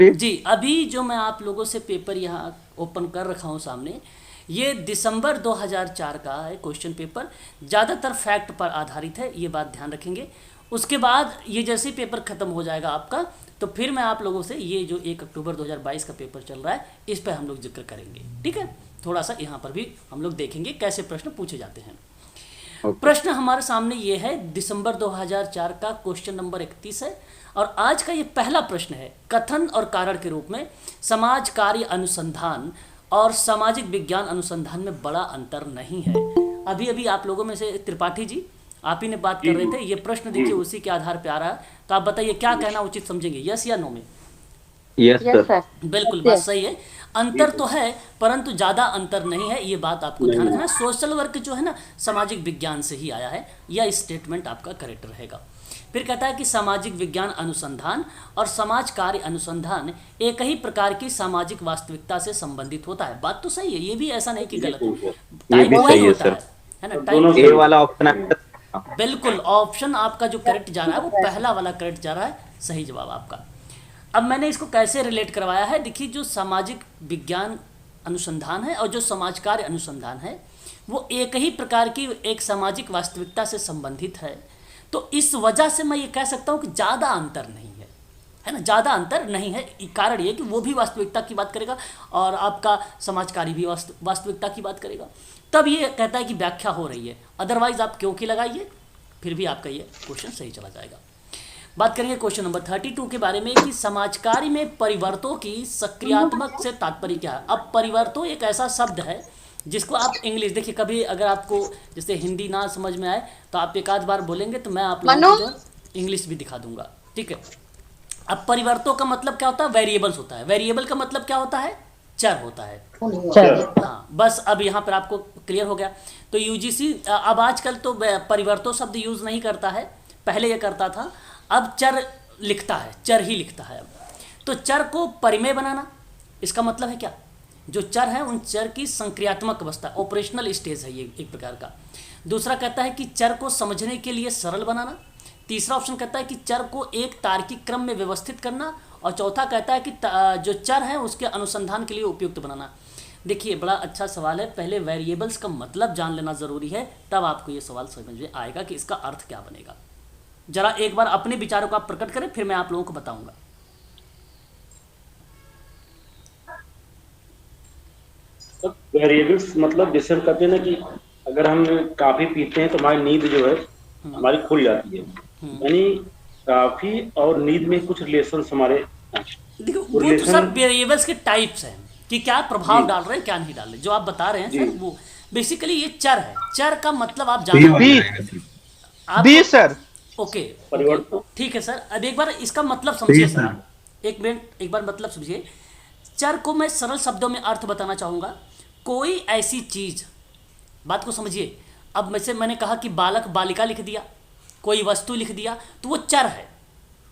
जी, अभी जो मैं आप लोगों से पेपर यहाँ ओपन कर रखा हूँ सामने, ये दिसंबर 2004 का है क्वेश्चन पेपर। ज़्यादातर फैक्ट पर आधारित है, ये बात ध्यान रखेंगे। उसके बाद ये जैसे ही पेपर ख़त्म हो जाएगा आपका, तो फिर मैं आप लोगों से ये जो 1 अक्टूबर 2022 का पेपर चल रहा है, इस पर हम लोग जिक्र करेंगे। ठीक है, थोड़ा सा यहाँ पर भी हम लोग देखेंगे कैसे प्रश्न पूछे जाते हैं। ओके। प्रश्न हमारे सामने ये है, दिसंबर 2004 का क्वेश्चन नंबर 31 है। और आज का ये पहला प्रश्न है, कथन और कारण के रूप में समाज कार्य अनुसंधान और सामाजिक विज्ञान अनुसंधान में बड़ा अंतर नहीं है। अभी अभी आप लोगों में से त्रिपाठी जी, आप ही ने बात जी कर रहे जी थे। ये प्रश्न जी देखिए उसी के आधार पर आ रहा है, तो आप बताइए क्या कहना उचित समझेंगे, यस या नो में? Yes yes sir. सर। बिल्कुल, बात यस। सही है। जी अंतर सर। तो है, परंतु ज़्यादा अंतर नहीं है, ये बात आपको ध्यान नहीं। रखना है। सोशल वर्क जो है ना, सामाजिक विज्ञान से ही आया है, यह स्टेटमेंट आपका करेक्ट रहेगा। फिर कहता है कि सामाजिक विज्ञान अनुसंधान और समाज कार्य अनुसंधान एक ही प्रकार की सामाजिक वास्तविकता से संबंधित होता है। बात तो सही है, ये भी ऐसा नहीं कि जी गलत है, सही सर। ये टाइप भी वही सही है होता सर। है ना, और टाइप दोनों ए वही सही है। होता वाला है। ऑप्शन आपका। बिल्कुल, ऑप्शन आपका जो करेक्ट जा रहा है वो पहला वाला करेक्ट जा रहा है, सही जवाब आपका। अब मैंने इसको कैसे रिलेट करवाया है, देखिए, जो सामाजिक विज्ञान अनुसंधान है और जो समाज कार्य अनुसंधान है, वो एक ही प्रकार की एक सामाजिक वास्तविकता से संबंधित है। तो इस वजह से मैं ये कह सकता हूँ कि ज़्यादा अंतर नहीं है ना, ज़्यादा अंतर नहीं है। कारण ये कि वो भी वास्तविकता की बात करेगा और आपका समाजकारी भी वास्तविकता की बात करेगा, तब ये कहता है कि व्याख्या हो रही है। अदरवाइज आप क्योंकि लगाइए, फिर भी आपका ये क्वेश्चन सही चला जाएगा। बात करेंगे क्वेश्चन नंबर 32 के बारे में कि समाजकारी में परिवर्तों की सक्रियात्मक से तात्पर्य क्या है। अब परिवर्तों एक ऐसा शब्द है जिसको आप इंग्लिश, देखिए, कभी अगर आपको जैसे हिंदी ना समझ में आए तो आप एक आध बार बोलेंगे तो मैं आप लोगों मनु। को जो इंग्लिश भी दिखा दूंगा। ठीक है, अब परिवर्तों का मतलब क्या होता है, वेरिएबल्स होता है। वेरिएबल का मतलब क्या होता है, चर होता है। चल। हाँ, बस अब यहाँ पर आपको क्लियर हो गया। तो यूजीसी अब आजकल तो परिवर्तों शब्द यूज़ नहीं करता है, पहले ये करता था, अब चर लिखता है, चर ही लिखता है अब। तो चर को परिमेय बनाना, इसका मतलब है क्या, जो चर है उन चर की संक्रियात्मक अवस्था, ऑपरेशनल स्टेज है ये एक प्रकार का। दूसरा कहता है कि चर को समझने के लिए सरल बनाना। तीसरा ऑप्शन कहता है कि चर को एक तार्किक क्रम में व्यवस्थित करना। और चौथा कहता है कि जो चर है उसके अनुसंधान के लिए उपयुक्त बनाना। देखिए, बड़ा अच्छा सवाल है, पहले वेरिएबल्स का मतलब जान लेना ज़रूरी है, तब आपको ये सवाल समझ में आएगा कि इसका अर्थ क्या बनेगा। जरा एक बार अपने विचारों को आप प्रकट करें, फिर मैं आप लोगों को बताऊंगा। वेरिएबल्स मतलब जैसे हम कहते हैं ना कि अगर हम काफी पीते हैं तो हमारी नींद जो है हमारी खुल जाती है। यानी काफी और नींद में कुछ रिलेशन हमारे देखो, वो वो तो रिलेशन। सब वेरिएबल्स के टाइप्स हैं कि क्या जी प्रभाव डाल रहे हैं क्या नहीं डाल रहे। जो आप बता रहे हैं जी सर, वो बेसिकली ये चर है। चर का मतलब आप बी जाना वाला होगा रहेगा सर। बी आपको। सर। ओके, ओके, परिवर्तन। ठीक है सर। अब एक बार इसका मतलब सी समझिए सर, सर। आप एक मिनट, एक बार मतलब समझिए। चर को मैं सरल शब्दों में अर्थ बताना चाहूँगा, कोई ऐसी चीज़, बात को समझिए। अब मैंने कहा कि बालक बालिका लिख दिया, कोई वस्तु लिख दिया, तो वो चर है।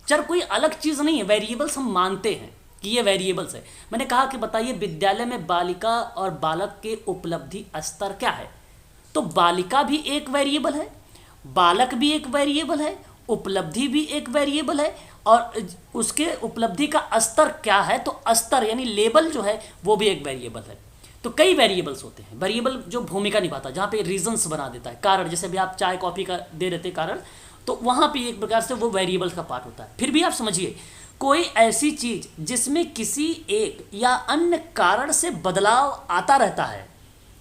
चर कोई अलग चीज़ नहीं है, वेरिएबल्स हम मानते हैं कि ये वेरिएबल्स है। मैंने कहा कि बताइए विद्यालय में बालिका और बालक के उपलब्धि स्तर क्या है, तो बालिका भी एक वेरिएबल है, बालक भी एक वेरिएबल है, उपलब्धि भी एक वेरिएबल है, और उसके उपलब्धि का स्तर क्या है, तो स्तर यानी लेवल जो है वो भी एक वेरिएबल है। तो कई वेरिएबल्स होते हैं। वेरिएबल जो भूमिका निभाता है, जहाँ पे रीजंस बना देता है, कारण, जैसे भी आप चाय कॉफ़ी का दे देते कारण, तो वहाँ पे एक प्रकार से वो वेरिएबल्स का पार्ट होता है। फिर भी आप समझिए, कोई ऐसी चीज़ जिसमें किसी एक या अन्य कारण से बदलाव आता रहता है,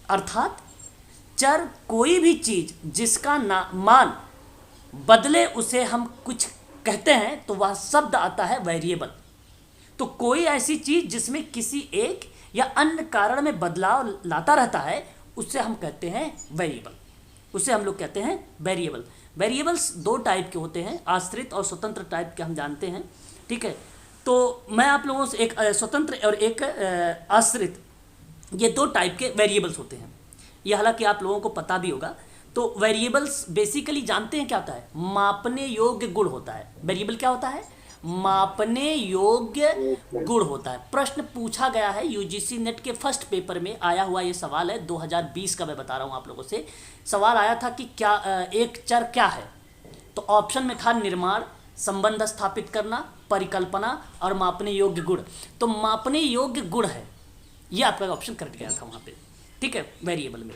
अर्थात चर कोई भी चीज़ जिसका मान बदले उसे हम कुछ कहते हैं, तो वह शब्द आता है वेरिएबल। तो कोई ऐसी चीज़ जिसमें किसी एक या अन्य कारण में बदलाव लाता रहता है, उससे हम कहते हैं वेरिएबल, उसे हम लोग कहते हैं वेरिएबल। वेरिएबल्स दो टाइप के होते हैं, आश्रित और स्वतंत्र टाइप के हम जानते हैं। ठीक है, तो मैं आप लोगों से एक स्वतंत्र और एक आश्रित, ये दो टाइप के वेरिएबल्स होते हैं। ये हालांकि आप लोगों को पता भी होगा। तो वेरिएबल्स बेसिकली जानते हैं क्या होता है, मापने योग्य गुण होता है। वेरिएबल क्या होता है, मापने योग्य गुण होता है। प्रश्न पूछा गया है यूजीसी नेट के फर्स्ट पेपर में आया हुआ ये सवाल है, 2020 का मैं बता रहा हूँ आप लोगों से। सवाल आया था कि क्या एक चर क्या है, तो ऑप्शन में था निर्माण, संबंध स्थापित करना, परिकल्पना और मापने योग्य गुण। तो मापने योग्य गुण है, ये आपका ऑप्शन करेक्ट गया था वहाँ पे, ठीक है, वेरिएबल में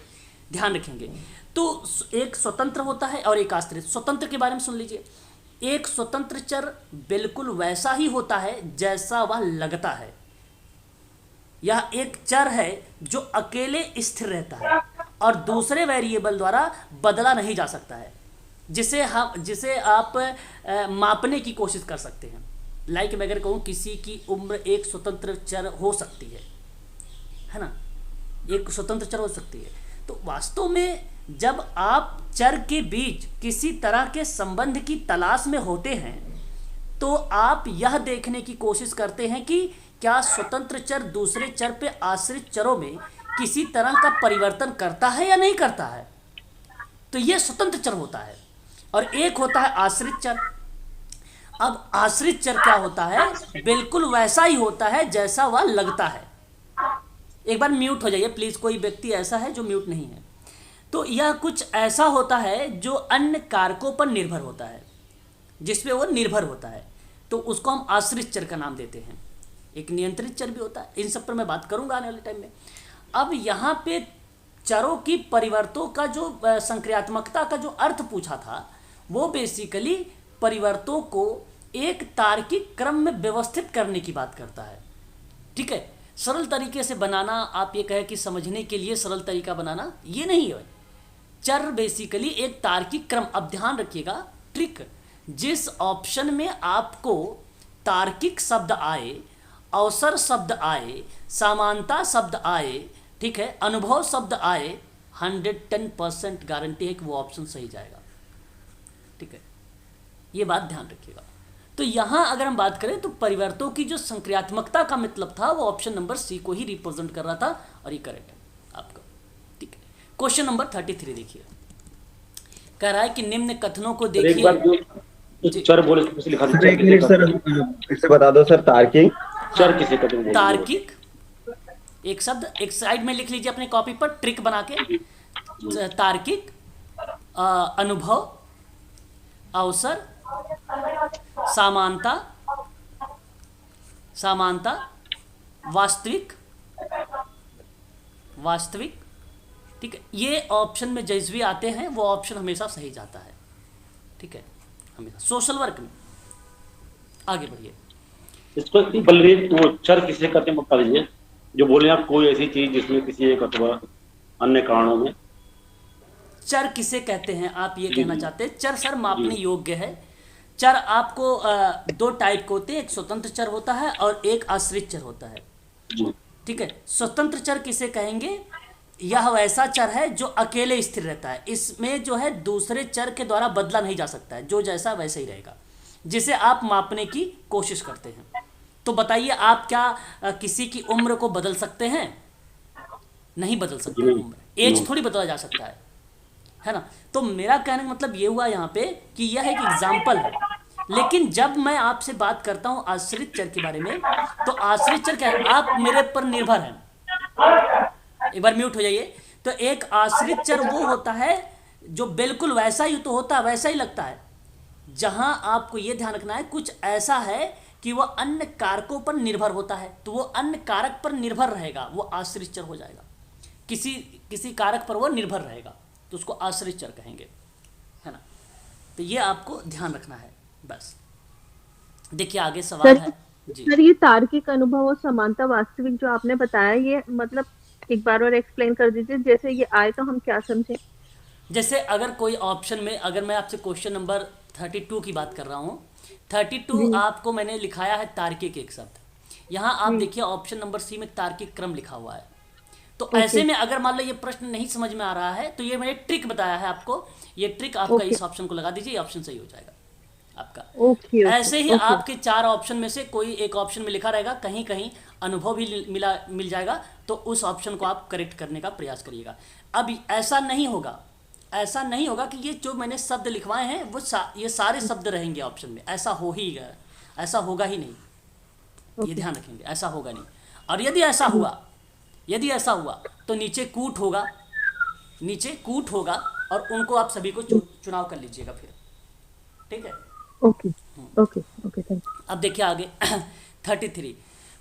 ध्यान रखेंगे। तो एक स्वतंत्र होता है और एक आश्रित। स्वतंत्र के बारे में सुन लीजिए। एक स्वतंत्र चर बिल्कुल वैसा ही होता है जैसा वह लगता है। यह एक चर है जो अकेले स्थिर रहता है और दूसरे वेरिएबल द्वारा बदला नहीं जा सकता है, जिसे आप मापने की कोशिश कर सकते हैं। लाइक मैं अगर कहूँ किसी की उम्र एक स्वतंत्र चर हो सकती है ना, एक स्वतंत्र चर हो सकती है। तो वास्तव में जब आप चर के बीच किसी तरह के संबंध की तलाश में होते हैं तो आप यह देखने की कोशिश करते हैं कि क्या स्वतंत्र चर दूसरे चर पे आश्रित चरों में किसी तरह का परिवर्तन करता है या नहीं करता है। तो यह स्वतंत्र चर होता है। और एक होता है आश्रित चर। अब आश्रित चर क्या होता है, बिल्कुल वैसा ही होता है जैसा वह लगता है। एक बार म्यूट हो जाइए प्लीज, कोई व्यक्ति ऐसा है जो म्यूट नहीं है। तो यह कुछ ऐसा होता है जो अन्य कारकों पर निर्भर होता है, जिसपे वो निर्भर होता है, तो उसको हम आश्रित चर का नाम देते हैं। एक नियंत्रित चर भी होता है, इन सब पर मैं बात करूंगा आने वाले टाइम में। अब यहाँ पे चरों की परिवर्तों का जो संक्रियात्मकता का जो अर्थ पूछा था, वो बेसिकली परिवर्तों को एक तार्किक क्रम में व्यवस्थित करने की बात करता है। ठीक है, सरल तरीके से बनाना, आप ये कहें कि समझने के लिए सरल तरीका बनाना, ये नहीं है। चर बेसिकली एक तार्किक क्रम। अब ध्यान रखिएगा ट्रिक, जिस ऑप्शन में आपको तार्किक शब्द आए, अवसर शब्द आए, समानता शब्द आए, ठीक है, अनुभव शब्द आए, 110% गारंटी है कि वो ऑप्शन सही जाएगा। ठीक है, ये बात ध्यान रखिएगा। तो यहाँ अगर हम बात करें तो परिवर्तों की जो संक्रियात्मकता का मतलब था वो ऑप्शन नंबर सी को ही रिप्रेजेंट कर रहा था, और ये करेक्ट है आपका। ठीक है, क्वेश्चन नंबर 33 देखिए, कह रहा है कि निम्न कथनों को देखिए। एक बार जो चर बोले तो लिखा सर एक मिनट सर, फिर से बता दो सर। तार्किक चर किसे कहते हैं? तार्किक एक शब्द एक साइड में लिख लीजिए अपने कॉपी पर, ट्रिक बना के। तार्किक, अनुभव, अवसर, समानता, समानता, वास्तविक, वास्तविक। ठीक है, ये ऑप्शन में जैसे भी आते हैं वो ऑप्शन हमेशा सही जाता है। ठीक है, हमेशा सोशल वर्क में। आगे बढ़िए। इसको बलवीर वो चर किसे कहते हैं बता दीजिए, जो बोले आप कोई ऐसी चीज जिसमें किसी एक अथवा अन्य कारणों में। चर किसे कहते हैं आप ये कहना चाहते हैं? चर सर मापने योग्य है। चर आपको दो टाइप के होते हैं, एक स्वतंत्र चर होता है और एक आश्रित चर होता है। ठीक है, स्वतंत्र चर किसे कहेंगे? यह वैसा चर है जो अकेले स्थिर रहता है, इसमें जो है दूसरे चर के द्वारा बदला नहीं जा सकता है, जो जैसा वैसे ही रहेगा, जिसे आप मापने की कोशिश करते हैं। तो बताइए, आप क्या किसी की उम्र को बदल सकते हैं? नहीं बदल सकते। उम्र, एज थोड़ी बदला जा सकता है ना। तो मेरा कहने का मतलब ये हुआ यहाँ पे कि यह एक एग्जाम्पल है। लेकिन जब मैं आपसे बात करता हूँ आश्रित चर के बारे में, तो आश्रित चर क्या है? आप मेरे पर निर्भर हैं। एक बार म्यूट हो जाइए। तो एक आश्रित चर वो होता है जो बिल्कुल वैसा ही तो होता है, वैसा ही लगता है। जहां आपको ये ध्यान रखना है, कुछ ऐसा है कि वह अन्य कारकों पर निर्भर होता है, तो वो अन्य कारक पर निर्भर रहेगा, वो आश्रित चर हो जाएगा। किसी कारक पर वो निर्भर रहेगा, तो उसको आश्रित चर कहेंगे, है ना। तो ये आपको ध्यान रखना है बस। देखिए आगे सवाल है जी। सर ये तार्किक, अनुभव और समानता, वास्तविक जो आपने बताया, ये मतलब एक बार और एक्सप्लेन कर दीजिए, जैसे ये आए तो हम क्या समझें। जैसे अगर कोई ऑप्शन में, अगर मैं आपसे क्वेश्चन नंबर 32 की बात कर रहा हूँ, 32 आपको मैंने लिखाया है तार्किक एक शब्द, यहाँ आप देखिए ऑप्शन नंबर सी में तार्किक क्रम लिखा हुआ है। तो ऐसे में अगर मान लो ये प्रश्न नहीं समझ में आ रहा है, तो ये मैंने ट्रिक बताया है आपको, ये ट्रिक आपका इस ऑप्शन को लगा दीजिए, ये ऑप्शन सही हो जाएगा आपका। ऐसे ही आपके 4 ऑप्शन में से कोई एक ऑप्शन में लिखा रहेगा, कहीं कहीं अनुभव भी मिल जाएगा, तो उस ऑप्शन को आप करेक्ट करने का प्रयास करिएगा। अब ऐसा नहीं होगा कि ये जो मैंने शब्द लिखवाए हैं वो ये सारे शब्द रहेंगे ऑप्शन में, ऐसा होगा ही नहीं। ये ध्यान रखेंगे, ऐसा होगा नहीं। और यदि ऐसा हुआ तो नीचे कूट होगा और उनको आप सभी को चुनाव कर लीजिएगा फिर। ठीक है, okay okay okay, thank you. अब देखिए आगे 33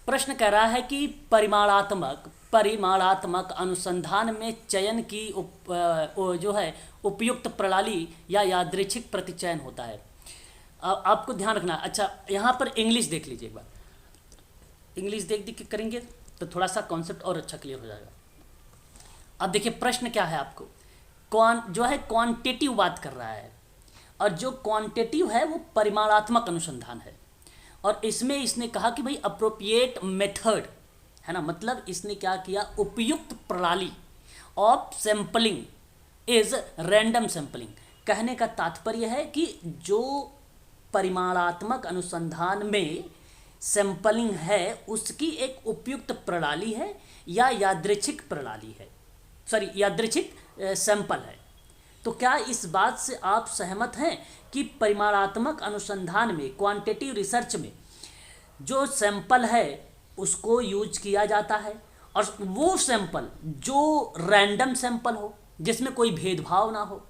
प्रश्न कह रहा है कि परिमाणात्मक अनुसंधान में चयन की जो है उपयुक्त प्रणाली या यादृच्छिक प्रतिचयन होता है। आपको ध्यान रखना। अच्छा, यहाँ पर इंग्लिश देख लीजिए एक बार। इंग्लिश देख के करेंगे तो थोड़ा सा कॉन्सेप्ट और अच्छा क्लियर हो जाएगा। अब देखिए प्रश्न क्या है आपको, जो है क्वांटिटेटिव बात कर रहा है, और जो क्वांटिटेटिव है वो परिमाणात्मक अनुसंधान है। और इसमें इसने कहा कि भाई अप्रोप्रिएट मेथड है ना, मतलब इसने क्या किया, उपयुक्त प्रणाली of sampling is random sampling. कहने का तात्पर्य है कि जो परिमाणात्मक अनुसंधान में सैंपलिंग है उसकी एक उपयुक्त प्रणाली है या यादृच्छिक प्रणाली है, सॉरी यादृच्छिक सैंपल है। तो क्या इस बात से आप सहमत हैं कि परिमाणात्मक अनुसंधान में, क्वांटिटेटिव रिसर्च में जो सैंपल है उसको यूज किया जाता है, और वो सैंपल जो रैंडम सैंपल हो, जिसमें कोई भेदभाव ना हो।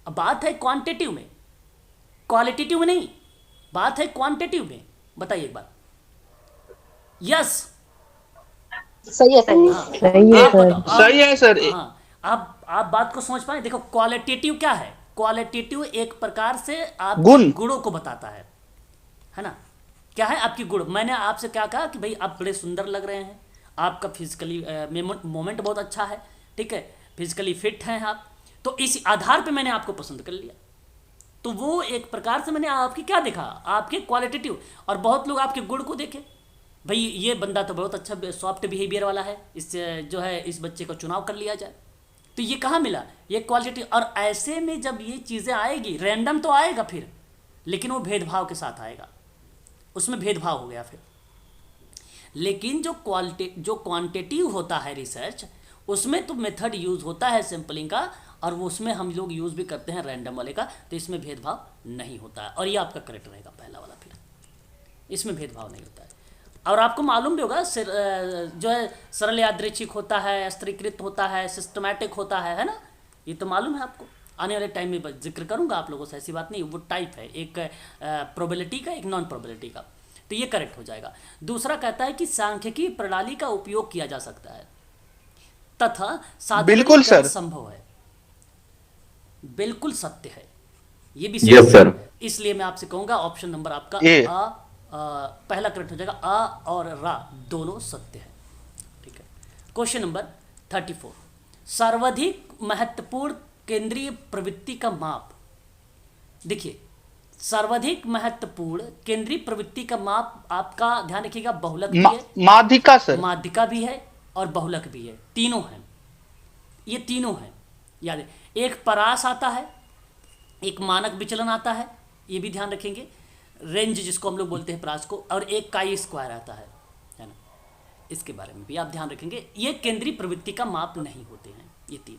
अब बात है क्वांटिटेटिव में, क्वालिटेटिव में नहीं, बात है क्वांटिटेटिव में। बताइए एक बार। यस, सही है सर। हाँ, सही है आप सर। बताओ। सही है सर। हाँ, आप बात को समझ पाए। देखो क्वालिटेटिव क्या है, क्वालिटेटिव एक प्रकार से आप गुण। गुणों को बताता है ना। क्या है आपकी गुण। मैंने आपसे क्या कहा कि भाई आप बड़े सुंदर लग रहे हैं, आपका फिजिकली मोमेंट बहुत अच्छा है, ठीक है, फिजिकली फिट हैं आप, तो इस आधार पे मैंने आपको पसंद कर लिया। तो वो एक प्रकार से मैंने आपकी क्या देखा, आपके क्वालिटेटिव। और बहुत लोग आपके गुण को देखे, भाई ये बंदा तो बहुत अच्छा सॉफ्ट बिहेवियर वाला है, इस जो है इस बच्चे का चुनाव कर लिया जाए। तो ये कहाँ मिला, ये क्वालिटी। और ऐसे में जब ये चीज़ें आएगी, रैंडम तो आएगा फिर, लेकिन वो भेदभाव के साथ आएगा, उसमें भेदभाव हो गया फिर। लेकिन जो क्वांटिटेटिव होता है रिसर्च, उसमें तो मेथड यूज़ होता है सैंपलिंग का, और वो उसमें हम लोग यूज़ भी करते हैं रैंडम वाले का, तो इसमें भेदभाव नहीं होता है। और ये आपका करेक्ट रहेगा पहला वाला, फिर इसमें भेदभाव नहीं होता है। और आपको मालूम भी होगा जो है सरल यादृच्छिक होता है, स्तरीकृत होता है, सिस्टमैटिक होता है ना, ये तो मालूम है आपको। आने वाले टाइम में जिक्र करूंगा आप लोगों से, ऐसी बात नहीं। वो टाइप है, एक प्रोबेबिलिटी का, एक नॉन प्रोबेबिलिटी का, तो ये करेक्ट हो जाएगा। दूसरा कहता है कि सांख्यिकी प्रणाली का उपयोग किया जा सकता है तथा बिल्कुल साधारणीकरण सर। संभव है। बिल्कुल सत्य है, ये भी यस सत्य है। सर। इसलिए मैं आपसे कहूंगा ऑप्शन नंबर आपका ए। पहला करेक्ट हो जाएगा। आ और रा दोनों सत्य है, ठीक है। क्वेश्चन नंबर 34 सर्वाधिक महत्वपूर्ण केंद्रीय प्रवृत्ति का माप। देखिए, सर्वाधिक महत्वपूर्ण केंद्रीय प्रवृत्ति का माप आपका ध्यान रखिएगा, बहुलक भी है, माध्यिका सर। माध्यिका भी है और बहुलक भी है, तीनों हैं। ये तीनों हैं, याद है। एक परास आता है, एक मानक विचलन आता है, ये भी ध्यान रखेंगे, रेंज जिसको हम लोग बोलते हैं परास को, और एक काई स्क्वायर आता है ना, इसके बारे में भी आप ध्यान रखेंगे। ये केंद्रीय प्रवृत्ति का माप नहीं होते हैं ये तीन।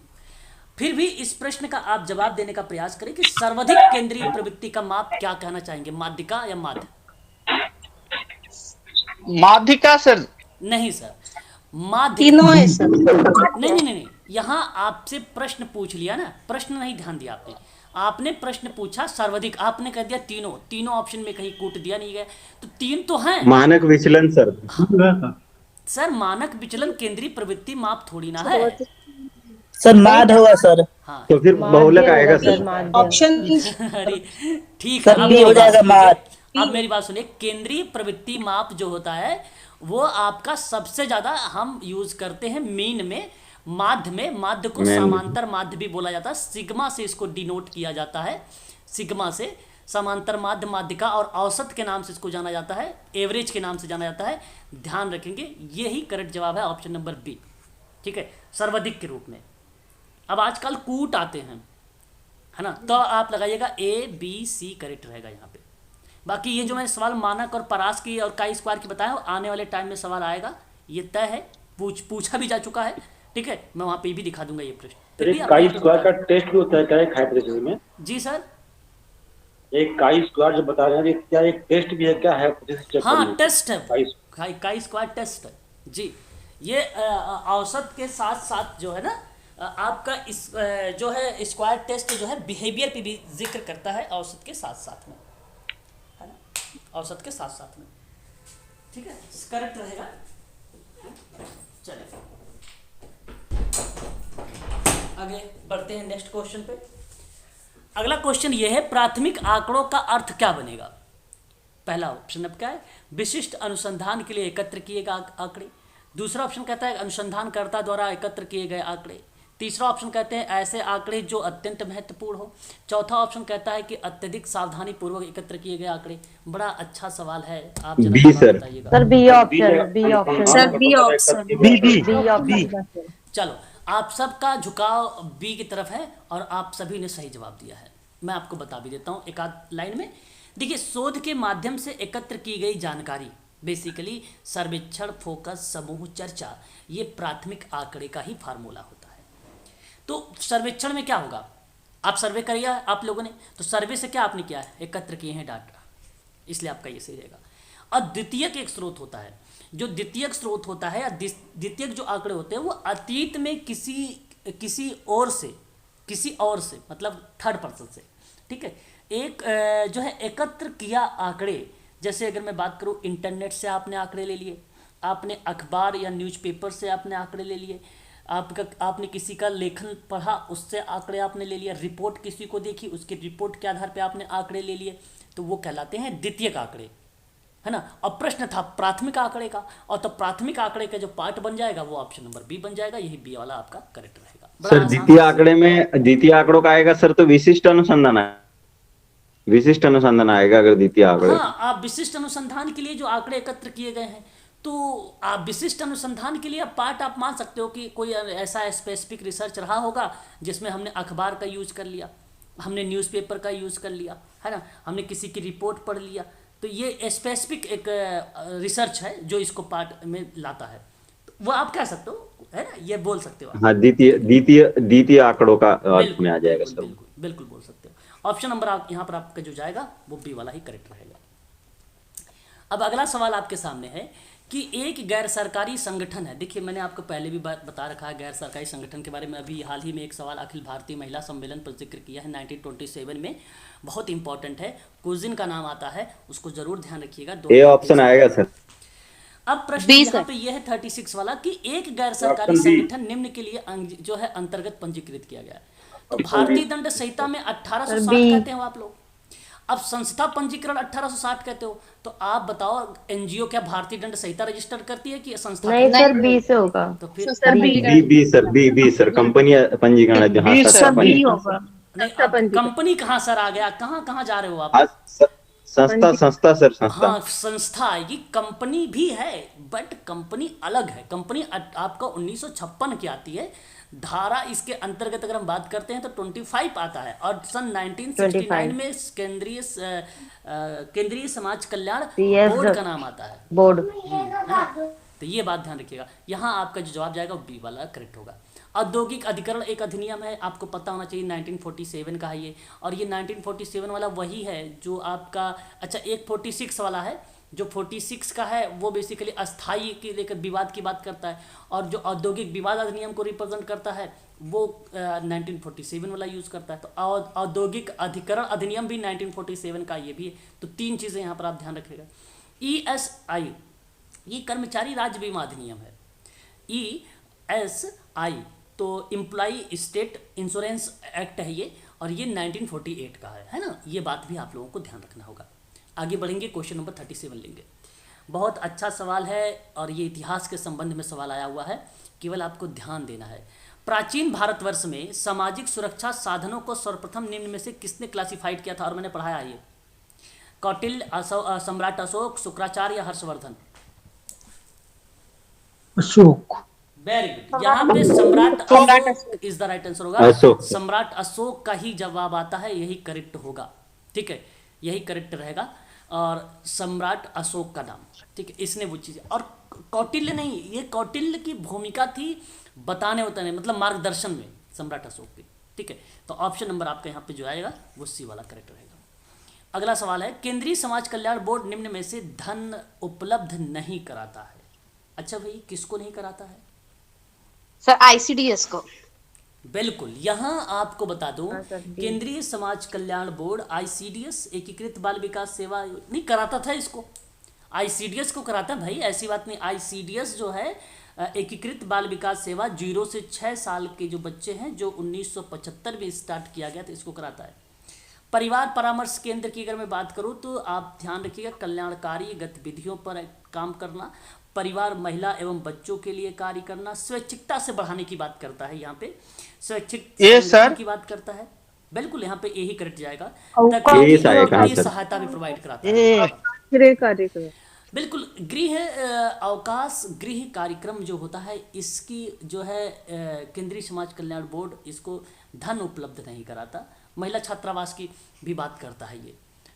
फिर भी इस प्रश्न का आप जवाब देने का प्रयास करें कि सर्वाधिक केंद्रीय प्रवृत्ति का माप क्या कहना चाहेंगे, माध्यिका या माध्य? माध्यिका सर। नहीं सर, माध्य तीनों है सर। नहीं, यहाँ आपसे प्रश्न पूछ लिया ना, प्रश्न नहीं ध्यान दिया आपने। आपने प्रश्न पूछा सर्वाधिक, आपने कह दिया तीनों ऑप्शन में कहीं कूट दिया नहीं गया, तो तीन तो हैं। मानक विचलन सर। सर मानक विचलन केंद्रीय प्रवृत्ति माप थोड़ी ना है। सर माध होगा सर। हाँ, तो फिर बहुलक आएगा सर। ऑप्शन अरे ठीक है, सर अब बी मेरी हो बात जाएगा सुनिए। माध। अब मेरी बात सुनिए, केंद्रीय प्रवृत्ति माप जो होता है वो आपका सबसे ज्यादा हम यूज करते हैं मीन में, माध्य में। माध्य को समांतर माध्य भी बोला जाता है, सिग्मा से इसको डिनोट किया जाता है, सिग्मा से समांतर माध्य, माध्यिका, और औसत के नाम से इसको जाना जाता है, एवरेज के नाम से जाना जाता है। ध्यान रखेंगे, यही करेक्ट जवाब है, ऑप्शन नंबर बी, ठीक है, सर्वाधिक के रूप में। अब आजकल कूट आते हैं, है ना, तो आप लगाइएगा ए बी सी करेक्ट रहेगा यहाँ पे। बाकी ये जो मैंने सवाल मानक और परास की और काई स्क्वायर की बताया, आने वाले टाइम में सवाल आएगा, ये तय है, पूछा भी जा चुका है, ठीक है। मैं वहाँ पे भी दिखा दूंगा ये प्रश्न। फिर भी एक आप काई यहाँ पे स्क्वायर का बताएं। टेस्ट भी होता है क्या, एक हाइपोथेसिस में? जी सर, एक काई स्क्वायर जो बता रहे हैं, ये क्या एक टेस्ट भी है क्या, हाइपोथेसिस चेक हाँ करने का? टेस्ट है, काई काई स्क्वायर टेस्ट है जी। ये औसत के साथ साथ जो है ना, आपका इस जो है स्क्वायर टेस्ट जो है बिहेवियर पे भी जिक्र करता है औसत के साथ साथ में, है ना, औसत के साथ साथ में, ठीक है, करेक्ट रहेगा। चलिए आगे बढ़ते हैं नेक्स्ट क्वेश्चन पे। अगला क्वेश्चन ये है, प्राथमिक आंकड़ों का अर्थ क्या बनेगा। पहला ऑप्शन अब क्या है, विशिष्ट अनुसंधान के लिए एकत्र किए गए आंकड़े। दूसरा ऑप्शन कहता है अनुसंधानकर्ता द्वारा एकत्र किए गए आंकड़े। तीसरा ऑप्शन कहते हैं ऐसे आंकड़े जो अत्यंत महत्वपूर्ण हो। चौथा ऑप्शन कहता है कि अत्यधिक सावधानी पूर्वक एकत्र किए गए आंकड़े। बड़ा अच्छा सवाल है, आप जरा बी, जवाब सर। बताइएगा। Sir B option, B option, sir B option, B option. चलो, आप सबका झुकाव बी की तरफ है और आप सभी ने सही जवाब दिया है। मैं आपको बता भी देता हूँ एक आध लाइन में। देखिए, शोध के माध्यम से एकत्र की गई जानकारी, बेसिकली सर्वेक्षण, फोकस, समूह चर्चा, ये प्राथमिक आंकड़े का ही फार्मूला होता है। तो सर्वेक्षण में क्या होगा, आप सर्वे करिए आप लोगों ने, तो सर्वे से क्या आपने किया है, एकत्र किए हैं डाटा, इसलिए आपका ये सही रहेगा। और द्वितीयक एक स्रोत होता है, जो द्वितीयक स्रोत होता है या द्वितीयक जो आंकड़े होते हैं वो अतीत में किसी और से मतलब थर्ड पर्सन से, ठीक है, एक जो है एकत्र किया आंकड़े। जैसे अगर मैं बात करूं, इंटरनेट से आपने आंकड़े ले लिए, आपने अखबार या न्यूज़पेपर से आपने आंकड़े ले लिए, आपने किसी का लेखन पढ़ा उससे आंकड़े आपने ले लिया, रिपोर्ट किसी को देखी उसकी रिपोर्ट के आधार पे आपने आंकड़े ले लिए, तो वो कहलाते हैं द्वितीयक आंकड़े, है ना। और प्रश्न था प्राथमिक आंकड़े का, और तो प्राथमिक आंकड़े का जो पार्ट बन जाएगा वो ऑप्शन नंबर बी बन जाएगा। यही बी वाला आपका करेक्ट रहेगा। सर द्वितीय आंकड़े में द्वितीय आंकड़ों का आएगा सर, तो विशिष्ट अनुसंधान आएगा अगर द्वितीय आंकड़े। हाँ, आप विशिष्ट अनुसंधान के लिए जो आंकड़े एकत्र किए गए हैं, तो आप विशिष्ट अनुसंधान के लिए पार्ट आप मान सकते हो कि कोई ऐसा स्पेसिफिक रिसर्च रहा होगा जिसमें हमने अखबार का यूज कर लिया, हमने न्यूज़पेपर का यूज कर लिया, है ना, हमने किसी की रिपोर्ट पढ़ लिया, तो ये स्पेसिफिक एक रिसर्च है जो इसको पार्ट में लाता है, तो वो आप कह सकते हो, है ना, ये बोल सकते हो आप। हाँ, द्वितीय आंकड़ों का अर्थ में आ जाएगा सर। बिल्कुल बिल्कुल बोल सकते हो। ऑप्शन नंबर यहाँ पर आपका जो जाएगा वो बी वाला ही करेक्ट रहेगा। अब अगला सवाल आपके सामने है कि एक गैर सरकारी संगठन है। देखिए, मैंने आपको पहले भी बता रखा है गैर सरकारी संगठन के बारे में। अभी हाल ही में एक सवाल अखिल भारतीय महिला सम्मेलन पर जिक्र किया है 1927 में, बहुत इंपॉर्टेंट है, क्विज़ का नाम आता है, उसको जरूर ध्यान रखिएगा। ए ऑप्शन आएगा सर। अब प्रश्न यहाँ पे यह है 36 वाला कि एक गैर सरकारी संगठन निम्न के लिए जो है अंतर्गत पंजीकृत किया गया है। तो भारतीय दंड संहिता में 1860 कहते हो आप लोग, अब संस्था पंजीकरण 1860 कहते हो, तो आप बताओ एनजीओ क्या भारतीय दंड संहिता रजिस्टर करती है कि संस्था? नहीं सर, बी से होगा। तो फिर बी सर, कंपनी पंजीकरण जहाँ कंपनी कहाँ सर आ गया, कहाँ जा रहे हो आप? संस्था सर, संस्था। हाँ, संस्था आएगी, कंपनी भी है बट कंपनी अलग है। कंपनी आपका 1956 की आती है, धारा इसके अंतर्गत अगर हम बात करते हैं तो 25 आता है, और सन 1969 में केंद्रीय समाज कल्याण बोर्ड का नाम आता है, बोर्ड। तो ये बात ध्यान रखिएगा। यहाँ आपका जो जवाब जाएगा वो बी वाला करेक्ट होगा। औद्योगिक अधिकरण एक अधिनियम है, आपको पता होना चाहिए, 1947 का है ये, और ये 1947 वाला वही है जो आपका, अच्छा, एक 46 वाला है, जो 46 का है वो बेसिकली अस्थाई के लेकर विवाद की बात करता है, और जो औद्योगिक विवाद अधिनियम को रिप्रेजेंट करता है वो 1947 वाला यूज़ करता है। तो औद्योगिक अधिकरण अधिनियम भी 1947 का ये भी है। तो तीन चीज़ें यहाँ पर आप ध्यान रखिएगा। ESI ये कर्मचारी राज्य बीमा अधिनियम है, ESI तो एम्प्लॉई स्टेट इंश्योरेंस एक्ट है ये, और ये 1948 का है ना, ये बात भी आप लोगों को ध्यान रखना होगा। आगे बढ़ेंगे, क्वेश्चन नंबर 37 लेंगे। बहुत अच्छा सवाल है और ये इतिहास के संबंध में सवाल आया हुआ है, केवल आपको ध्यान देना है। प्राचीन भारतवर्ष में सामाजिक सुरक्षा साधनों को सर्वप्रथम निम्न में से किसने क्लासिफाइड किया था? और मैंने पढ़ाया ये, कौटिल्य, सम्राट अशोक, शुक्राचार्य या हर्षवर्धन? अशोक। वेरी गुड, यहाँ पे सम्राट Ashok is the right answer होगा। सम्राट अशोक का ही जवाब आता है, यही करेक्ट होगा, ठीक है, यही करेक्ट रहेगा। और सम्राट अशोक का नाम, ठीक है, इसने वो चीज़, और कौटिल्य नहीं, ये कौटिल्य की भूमिका थी बताने उताने, मतलब मार्गदर्शन में सम्राट अशोक की, ठीक है। तो ऑप्शन नंबर आपका यहाँ पे जो आएगा वो सी वाला करेक्ट रहेगा। अगला सवाल है, केंद्रीय समाज कल्याण बोर्ड निम्न में से धन उपलब्ध नहीं कराता है। अच्छा भाई, किसको नहीं कराता है? सर ICDS को। बिल्कुल, यहाँ आपको बता दूं, हाँ सर, डी। केंद्रीय समाज कल्याण बोर्ड आईसीडीएस एकीकृत बाल विकास सेवा नहीं कराता था इसको, आईसीडीएस को कराता है भाई, ऐसी बात नहीं। आईसीडीएस जो है एकीकृत बाल विकास सेवा 0 से 6 साल के जो बच्चे हैं, जो 1975 में स्टार्ट किया गया था, इसको कराता है। परिवार परामर्श केंद्र की अगर मैं बात करूं तो आप ध्यान रखिएगा, कल्याणकारी गतिविधियों पर काम करना, परिवार, महिला एवं बच्चों के लिए कार्य करना, स्वैच्छिकता से बढ़ाने की बात करता है। यहाँ पे स्वैच्छिक ये संगठन सर। की बात करता है। बिल्कुल, यहाँ पे यही करेक्ट जाएगा। अवकाश तकनीकी यही आएगा, और हाँ वित्तीय सर। सहायता भी प्रोवाइड कराता है। ये गृह कार्य बिल्कुल, गृह अवकाश गृह कार्यक्रम जो होता है, इसकी जो है केंद्रीय समाज कल्याण बोर्ड इसको धन उपलब्ध नहीं कराता। महिला छात्रावास की भी बात करता है ये,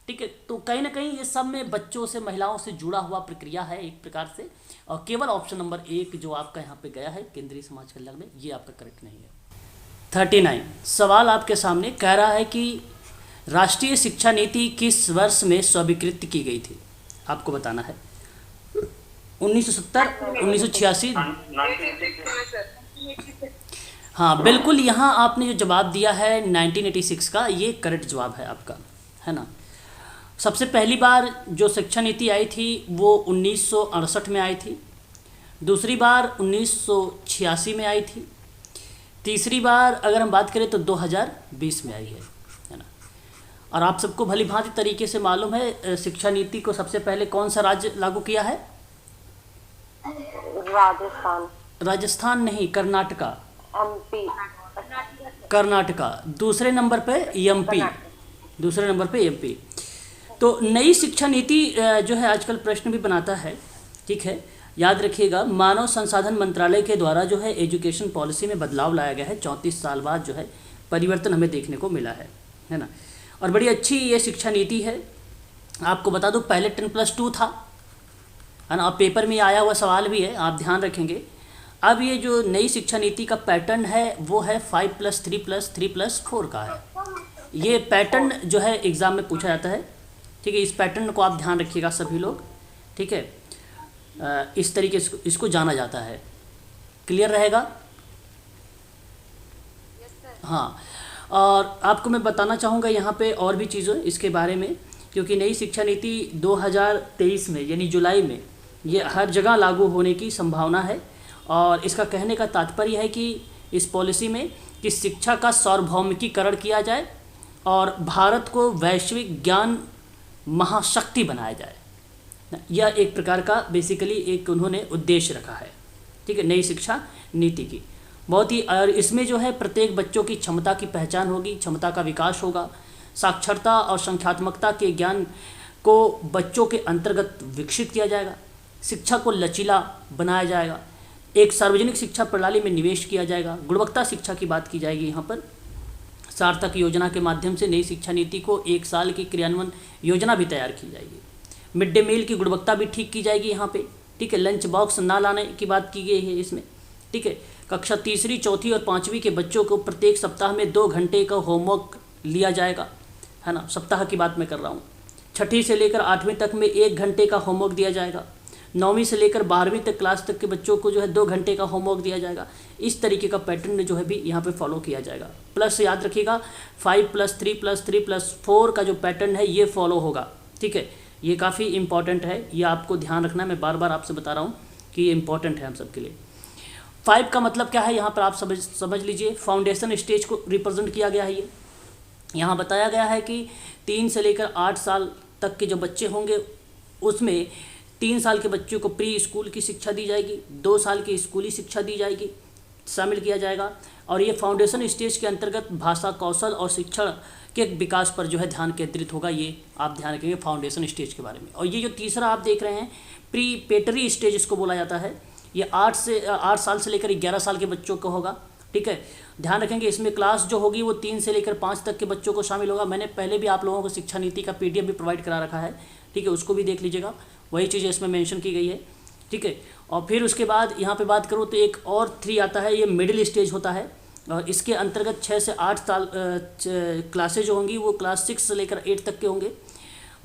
ठीक है। तो कहीं ना कहीं ये सब में बच्चों से, महिलाओं से जुड़ा हुआ प्रक्रिया है एक प्रकार से, और केवल ऑप्शन नंबर 1 जो आपका यहाँ पे गया है केंद्रीय समाज कल्याण में, ये आपका करेक्ट नहीं है। 39 सवाल आपके सामने कह रहा है कि राष्ट्रीय शिक्षा नीति किस वर्ष में स्वीकृत की गई थी, आपको बताना है। 1970, 1986। हाँ बिल्कुल, यहाँ आपने जो जवाब दिया है 1986 का, ये करेक्ट जवाब है आपका, है ना। सबसे पहली बार जो शिक्षा नीति आई थी वो 1968 में आई थी, दूसरी बार 1986 में आई थी, तीसरी बार अगर हम बात करें तो 2020 में आई है ना। और आप सबको भली भांति तरीके से मालूम है शिक्षा नीति को सबसे पहले कौन सा राज्य लागू किया है? राजस्थान। राजस्थान नहीं, कर्नाटका। एमपी। कर्नाटका दूसरे नंबर पे, एमपी दूसरे नंबर पे, एमपी। तो नई शिक्षा नीति जो है आजकल प्रश्न भी बनाता है, ठीक है, याद रखिएगा। मानव संसाधन मंत्रालय के द्वारा जो है एजुकेशन पॉलिसी में बदलाव लाया गया है, 34 साल बाद जो है परिवर्तन हमें देखने को मिला है ना। और बड़ी अच्छी ये शिक्षा नीति है। आपको बता दूं, पहले 10+2 था, है ना, और पेपर में आया हुआ सवाल भी है, आप ध्यान रखेंगे। अब ये जो नई शिक्षा नीति का पैटर्न है वो है 5+3+3+4 का है। ये पैटर्न जो है एग्ज़ाम में पूछा जाता है, ठीक है। इस पैटर्न को आप ध्यान रखिएगा सभी लोग, ठीक है। इस तरीके से इसको जाना जाता है। क्लियर रहेगा? हाँ, और आपको मैं बताना चाहूँगा यहाँ पे और भी चीज़ें इसके बारे में, क्योंकि नई शिक्षा नीति 2023 में यानी जुलाई में ये हर जगह लागू होने की संभावना है। और इसका कहने का तात्पर्य है कि इस पॉलिसी में कि शिक्षा का सार्वभौमिकीकरण किया जाए और भारत को वैश्विक ज्ञान महाशक्ति बनाया जाए। यह एक प्रकार का बेसिकली एक उन्होंने उद्देश्य रखा है, ठीक है, नई शिक्षा नीति की। बहुत ही, और इसमें जो है प्रत्येक बच्चों की क्षमता की पहचान होगी, क्षमता का विकास होगा, साक्षरता और संख्यात्मकता के ज्ञान को बच्चों के अंतर्गत विकसित किया जाएगा, शिक्षा को लचीला बनाया जाएगा, एक सार्वजनिक शिक्षा प्रणाली में निवेश किया जाएगा, गुणवत्ता शिक्षा की बात की जाएगी। यहाँ पर सार्थक योजना के माध्यम से नई शिक्षा नीति को 1 साल की क्रियान्वयन योजना भी तैयार की जाएगी। मिड डे मील की गुणवत्ता भी ठीक की जाएगी यहाँ पे, ठीक है। लंच बॉक्स ना लाने की बात की गई है इसमें, ठीक है। कक्षा 3री, 4थी और 5वीं के बच्चों को प्रत्येक सप्ताह में 2 घंटे का होमवर्क लिया जाएगा, है ना, सप्ताह की बात मैं कर रहा हूँ। 6ठी से लेकर 8वीं तक में 1 घंटे का होमवर्क दिया जाएगा। 9वीं से लेकर 12वीं तक क्लास तक के बच्चों को जो है 2 घंटे का होमवर्क दिया जाएगा। इस तरीके का पैटर्न जो है भी यहाँ पे फॉलो किया जाएगा। प्लस याद रखिएगा 5+3+3+4 का जो पैटर्न है ये फॉलो होगा, ठीक है। ये काफ़ी इंपॉर्टेंट है, ये आपको ध्यान रखना है। मैं बार बार आपसे बता रहा हूँ कि ये इंपॉर्टेंट है हम सब के लिए। 5 का मतलब क्या है यहाँ पर आप समझ लीजिए, फाउंडेशन स्टेज को रिप्रेजेंट किया गया है। ये यहाँ बताया गया है कि 3 से लेकर 8 साल तक के जो बच्चे होंगे उसमें 3 साल के बच्चों को प्री स्कूल की शिक्षा दी जाएगी, 2 साल की स्कूली शिक्षा दी जाएगी, शामिल किया जाएगा। और ये फाउंडेशन स्टेज के अंतर्गत भाषा कौशल और शिक्षण के विकास पर जो है ध्यान केंद्रित होगा। ये आप ध्यान रखेंगे फाउंडेशन स्टेज के बारे में। और ये जो तीसरा आप देख रहे हैं प्रीपेटरी स्टेज इसको बोला जाता है, ये 8 साल से लेकर 11 साल के बच्चों को होगा, ठीक है। ध्यान रखेंगे इसमें क्लास जो होगी वो 3 से लेकर 5 तक के बच्चों को शामिल होगा। मैंने पहले भी आप लोगों को शिक्षा नीति का PDF भी प्रोवाइड करा रखा है, ठीक है, उसको भी देख लीजिएगा, वही चीज़ इसमें मेंशन की गई है, ठीक है। और फिर उसके बाद यहाँ पे बात करूँ तो एक और 3 आता है, ये मिडिल स्टेज होता है। और इसके अंतर्गत 6 से 8 साल क्लासेज जो होंगी वो क्लास 6 से लेकर 8 तक के होंगे।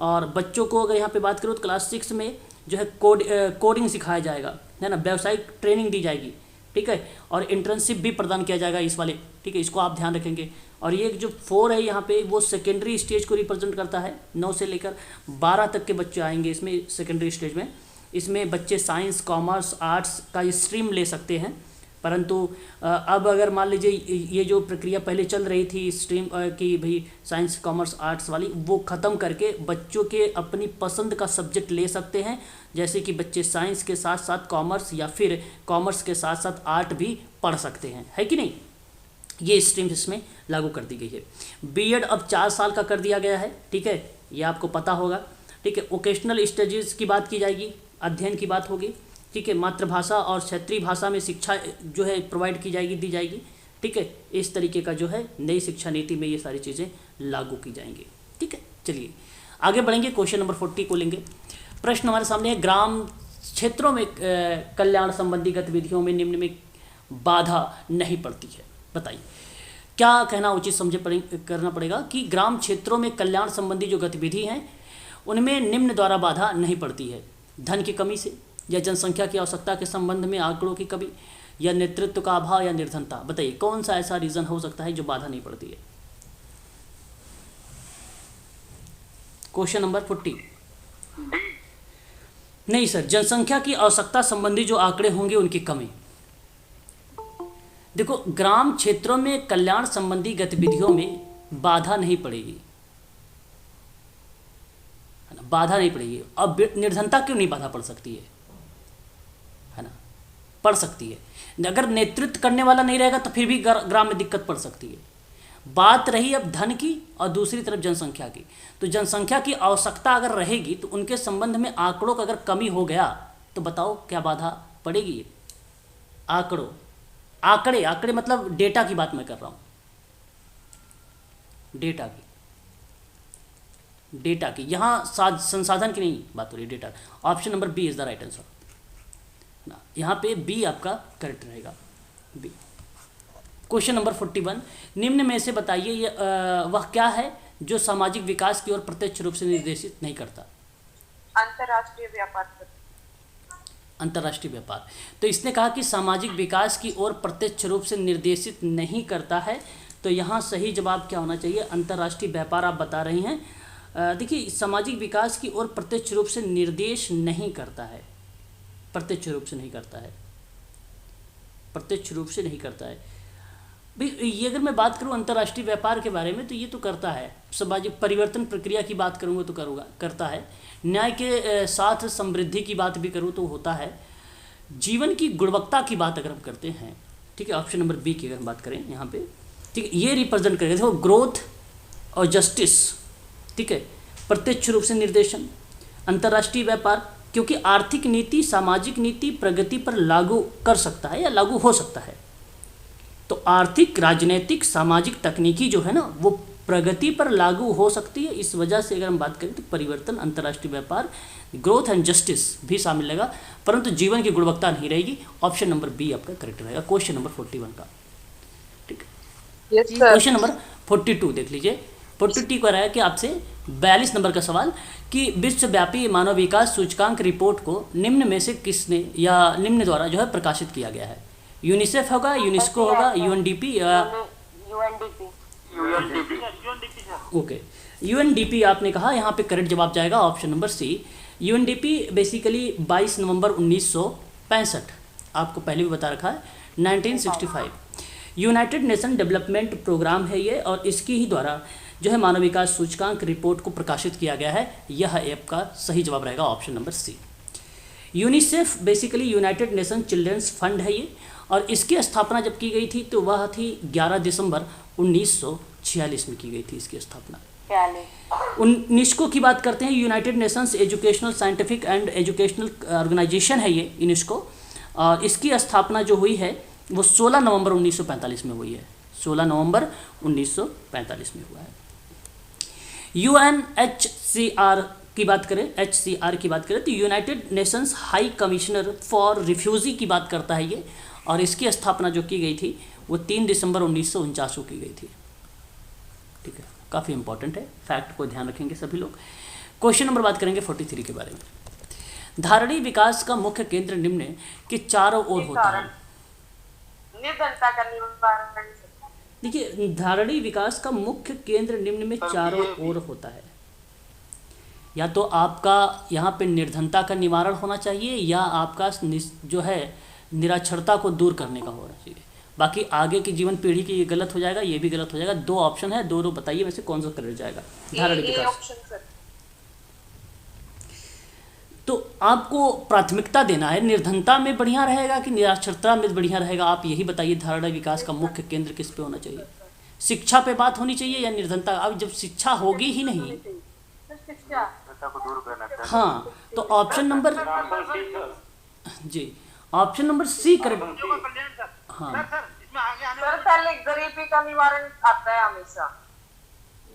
और बच्चों को अगर यहाँ पे बात करूँ तो क्लास 6 में जो है कोडिंग सिखाया जाएगा, है ना, व्यावसायिक ट्रेनिंग दी जाएगी, ठीक है, और इंटर्नशिप भी प्रदान किया जाएगा इस वाले, ठीक है, इसको आप ध्यान रखेंगे। और ये जो 4 है यहाँ पे वो सेकेंडरी स्टेज को रिप्रेजेंट करता है, 9 से लेकर 12 तक के बच्चे आएंगे इसमें सेकेंडरी स्टेज में। इसमें बच्चे साइंस, कॉमर्स, आर्ट्स का स्ट्रीम ले सकते हैं, परंतु अब अगर मान लीजिए ये जो प्रक्रिया पहले चल रही थी स्ट्रीम की भाई साइंस, कॉमर्स, आर्ट्स वाली, वो ख़त्म करके बच्चों के अपनी पसंद का सब्जेक्ट ले सकते हैं, जैसे कि बच्चे साइंस के साथ साथ कॉमर्स या फिर कॉमर्स के साथ साथ आर्ट भी पढ़ सकते हैं, है कि नहीं। ये स्ट्रीम इसमें लागू कर दी गई है। बीएड अब 4 साल का कर दिया गया है, ठीक है, ये आपको पता होगा, ठीक है। वोकेशनल स्टडीज़ की बात की जाएगी, अध्ययन की बात होगी, ठीक है। मातृभाषा और क्षेत्रीय भाषा में शिक्षा जो है प्रोवाइड की जाएगी, दी जाएगी, ठीक है। इस तरीके का जो है नई शिक्षा नीति में ये सारी चीज़ें लागू की जाएंगी, ठीक है। चलिए आगे बढ़ेंगे, क्वेश्चन नंबर 40 को लेंगे। प्रश्न हमारे सामने है, ग्राम क्षेत्रों में कल्याण संबंधी गतिविधियों में निम्न में बाधा नहीं पड़ती है, बताइए क्या कहना उचित करना पड़ेगा कि ग्राम क्षेत्रों में कल्याण संबंधी जो गतिविधि हैं उनमें निम्न द्वारा बाधा नहीं पड़ती है। धन की कमी से, या जनसंख्या की आवश्यकता के संबंध में आंकड़ों की कमी, या नेतृत्व का अभाव, या निर्धनता। बताइए कौन सा ऐसा रीज़न हो सकता है जो बाधा नहीं पड़ती है। Question number 40। नहीं सर, जनसंख्या की आवश्यकता संबंधी जो आंकड़े होंगे उनकी कमी। देखो, ग्राम क्षेत्रों में कल्याण संबंधी गतिविधियों में बाधा नहीं पड़ेगी, है ना, बाधा नहीं पड़ेगी। अब निर्धनता क्यों नहीं बाधा पड़ सकती है ना, पड़ सकती है। अगर नेतृत्व करने वाला नहीं रहेगा तो फिर भी ग्राम में दिक्कत पड़ सकती है। बात रही अब धन की और दूसरी तरफ जनसंख्या की, तो जनसंख्या की आवश्यकता अगर रहेगी तो उनके संबंध में आंकड़ों का अगर कमी हो गया तो बताओ क्या बाधा पड़ेगी। आंकड़े मतलब डेटा की बात मैं कर रहा हूँ, डेटा की यहाँ संसाधन की नहीं बात हो रही, data. Option number B is the right answer ना, यहाँ पे बी आपका करेक्ट रहेगा, बी। क्वेश्चन नंबर 41, निम्न में से बताइए ये वह क्या है जो सामाजिक विकास की ओर प्रत्यक्ष रूप से निर्देशित नहीं करता। अंतर्राष्ट्रीय व्यापार। अंतर्राष्ट्रीय व्यापार, तो इसने कहा कि सामाजिक विकास की ओर प्रत्यक्ष रूप से निर्देशित नहीं करता है, तो यहाँ सही जवाब क्या होना चाहिए, अंतर्राष्ट्रीय व्यापार आप बता रही हैं। देखिए, सामाजिक विकास की ओर प्रत्यक्ष रूप से निर्देश नहीं करता है, प्रत्यक्ष रूप से नहीं करता है, प्रत्यक्ष रूप से नहीं करता है भाई। ये अगर मैं बात करूँ अंतर्राष्ट्रीय व्यापार के बारे में तो ये तो करता है, सामाजिक परिवर्तन प्रक्रिया की बात करूँगा तो करता है, न्याय के साथ समृद्धि की बात भी करूँ तो होता है, जीवन की गुणवत्ता की बात अगर हम करते हैं, ठीक है, ऑप्शन नंबर बी की अगर हम बात करें यहाँ पे, ठीक है, ये रिप्रेजेंट करेगा। देखो, ग्रोथ और जस्टिस, ठीक है, प्रत्यक्ष रूप से निर्देशन, अंतर्राष्ट्रीय व्यापार, क्योंकि आर्थिक नीति, सामाजिक नीति प्रगति पर लागू कर सकता है या लागू हो सकता है, तो आर्थिक, राजनीतिक, सामाजिक, तकनीकी जो है ना वो प्रगति पर लागू हो सकती है। इस वजह से अगर हम बात करें तो परिवर्तन, अंतर्राष्ट्रीय व्यापार, ग्रोथ एंड जस्टिस भी शामिल रहेगा, परंतु जीवन की गुणवत्ता नहीं रहेगी। ऑप्शन नंबर बी आपका करेक्ट रहेगा, क्वेश्चन नंबर 41 का, ठीक है। क्वेश्चन नंबर 42 देख लीजिए। 42 को रहा है कि आपसे 42 नंबर का सवाल कि विश्वव्यापी मानव विकास सूचकांक रिपोर्ट को निम्न में से किसने या निम्न द्वारा जो है प्रकाशित किया गया है। यूनिसेफ होगा, यूनेस्को होगा, यूएनडीपी या ओके, यूएनडीपी आपने कहा, यहाँ पे करेक्ट जवाब जाएगा option number C. UNDP basically 22 November 1965, आपको पहले भी बता रखा है, 1965 यूनाइटेड नेशन डेवलपमेंट प्रोग्राम है ये, और इसकी ही द्वारा जो है मानव विकास सूचकांक रिपोर्ट को प्रकाशित किया गया है। यह ऐप का सही जवाब रहेगा option number C. UNICEF basically United Nation children's fund है ये, और इसकी स्थापना जब की गई थी तो वह थी 11 दिसंबर 1946 में की गई थी इसकी स्थापना। यूनेस्को की बात करते हैं, United Nations educational, scientific and educational organisation है ये यूनेस्को, और इसकी स्थापना जो हुई है वो 16 नवंबर 1945 में हुई है, 16 नवंबर 1945 में हुआ है। UNHCR की बात करें, HCR की बात करें तो United Nations high commissioner for refugee की बात करता है ये, और इसकी स्थापना जो की गई थी वो 3 दिसंबर 1949 को की गई थी, ठीक है, काफ़ी इंपॉर्टेंट है, फैक्ट को ध्यान रखेंगे सभी लोग। क्वेश्चन नंबर बात करेंगे 43 के बारे में। धारणीय विकास का मुख्य केंद्र निम्न के चारों ओर होता है। निर्धनता का निवारण सर। देखिए, धारणीय विकास का मुख्य केंद्र निम्न में चारों ओर होता है। या तो आपका यहाँ पे निर्धनता का निवारण होना चाहिए, या आपका जो है निरक्षरता को दूर करने का होना चाहिए। बाकी आगे की जीवन पीढ़ी की ये गलत हो जाएगा, ये भी गलत हो जाएगा। दो ऑप्शन है, दोनों बताइए वैसे कौन सा कर जाएगा। धारणीय ए विकास, ऑप्शन सर। तो आपको प्राथमिकता देना है, निर्धनता में बढ़िया रहेगा कि निरक्षरता में बढ़िया रहेगा, आप यही बताइए। धारणीय विकास का मुख्य केंद्र किस पे होना चाहिए? शिक्षा पे बात होनी चाहिए या निर्धनता? अब जब शिक्षा होगी ही नहीं, सर शिक्षा हाँ, तो ऑप्शन नंबर जी, ऑप्शन नंबर सी करेक्ट। हाँ, सर पहले गरीबी का निवारण आता है हमेशा।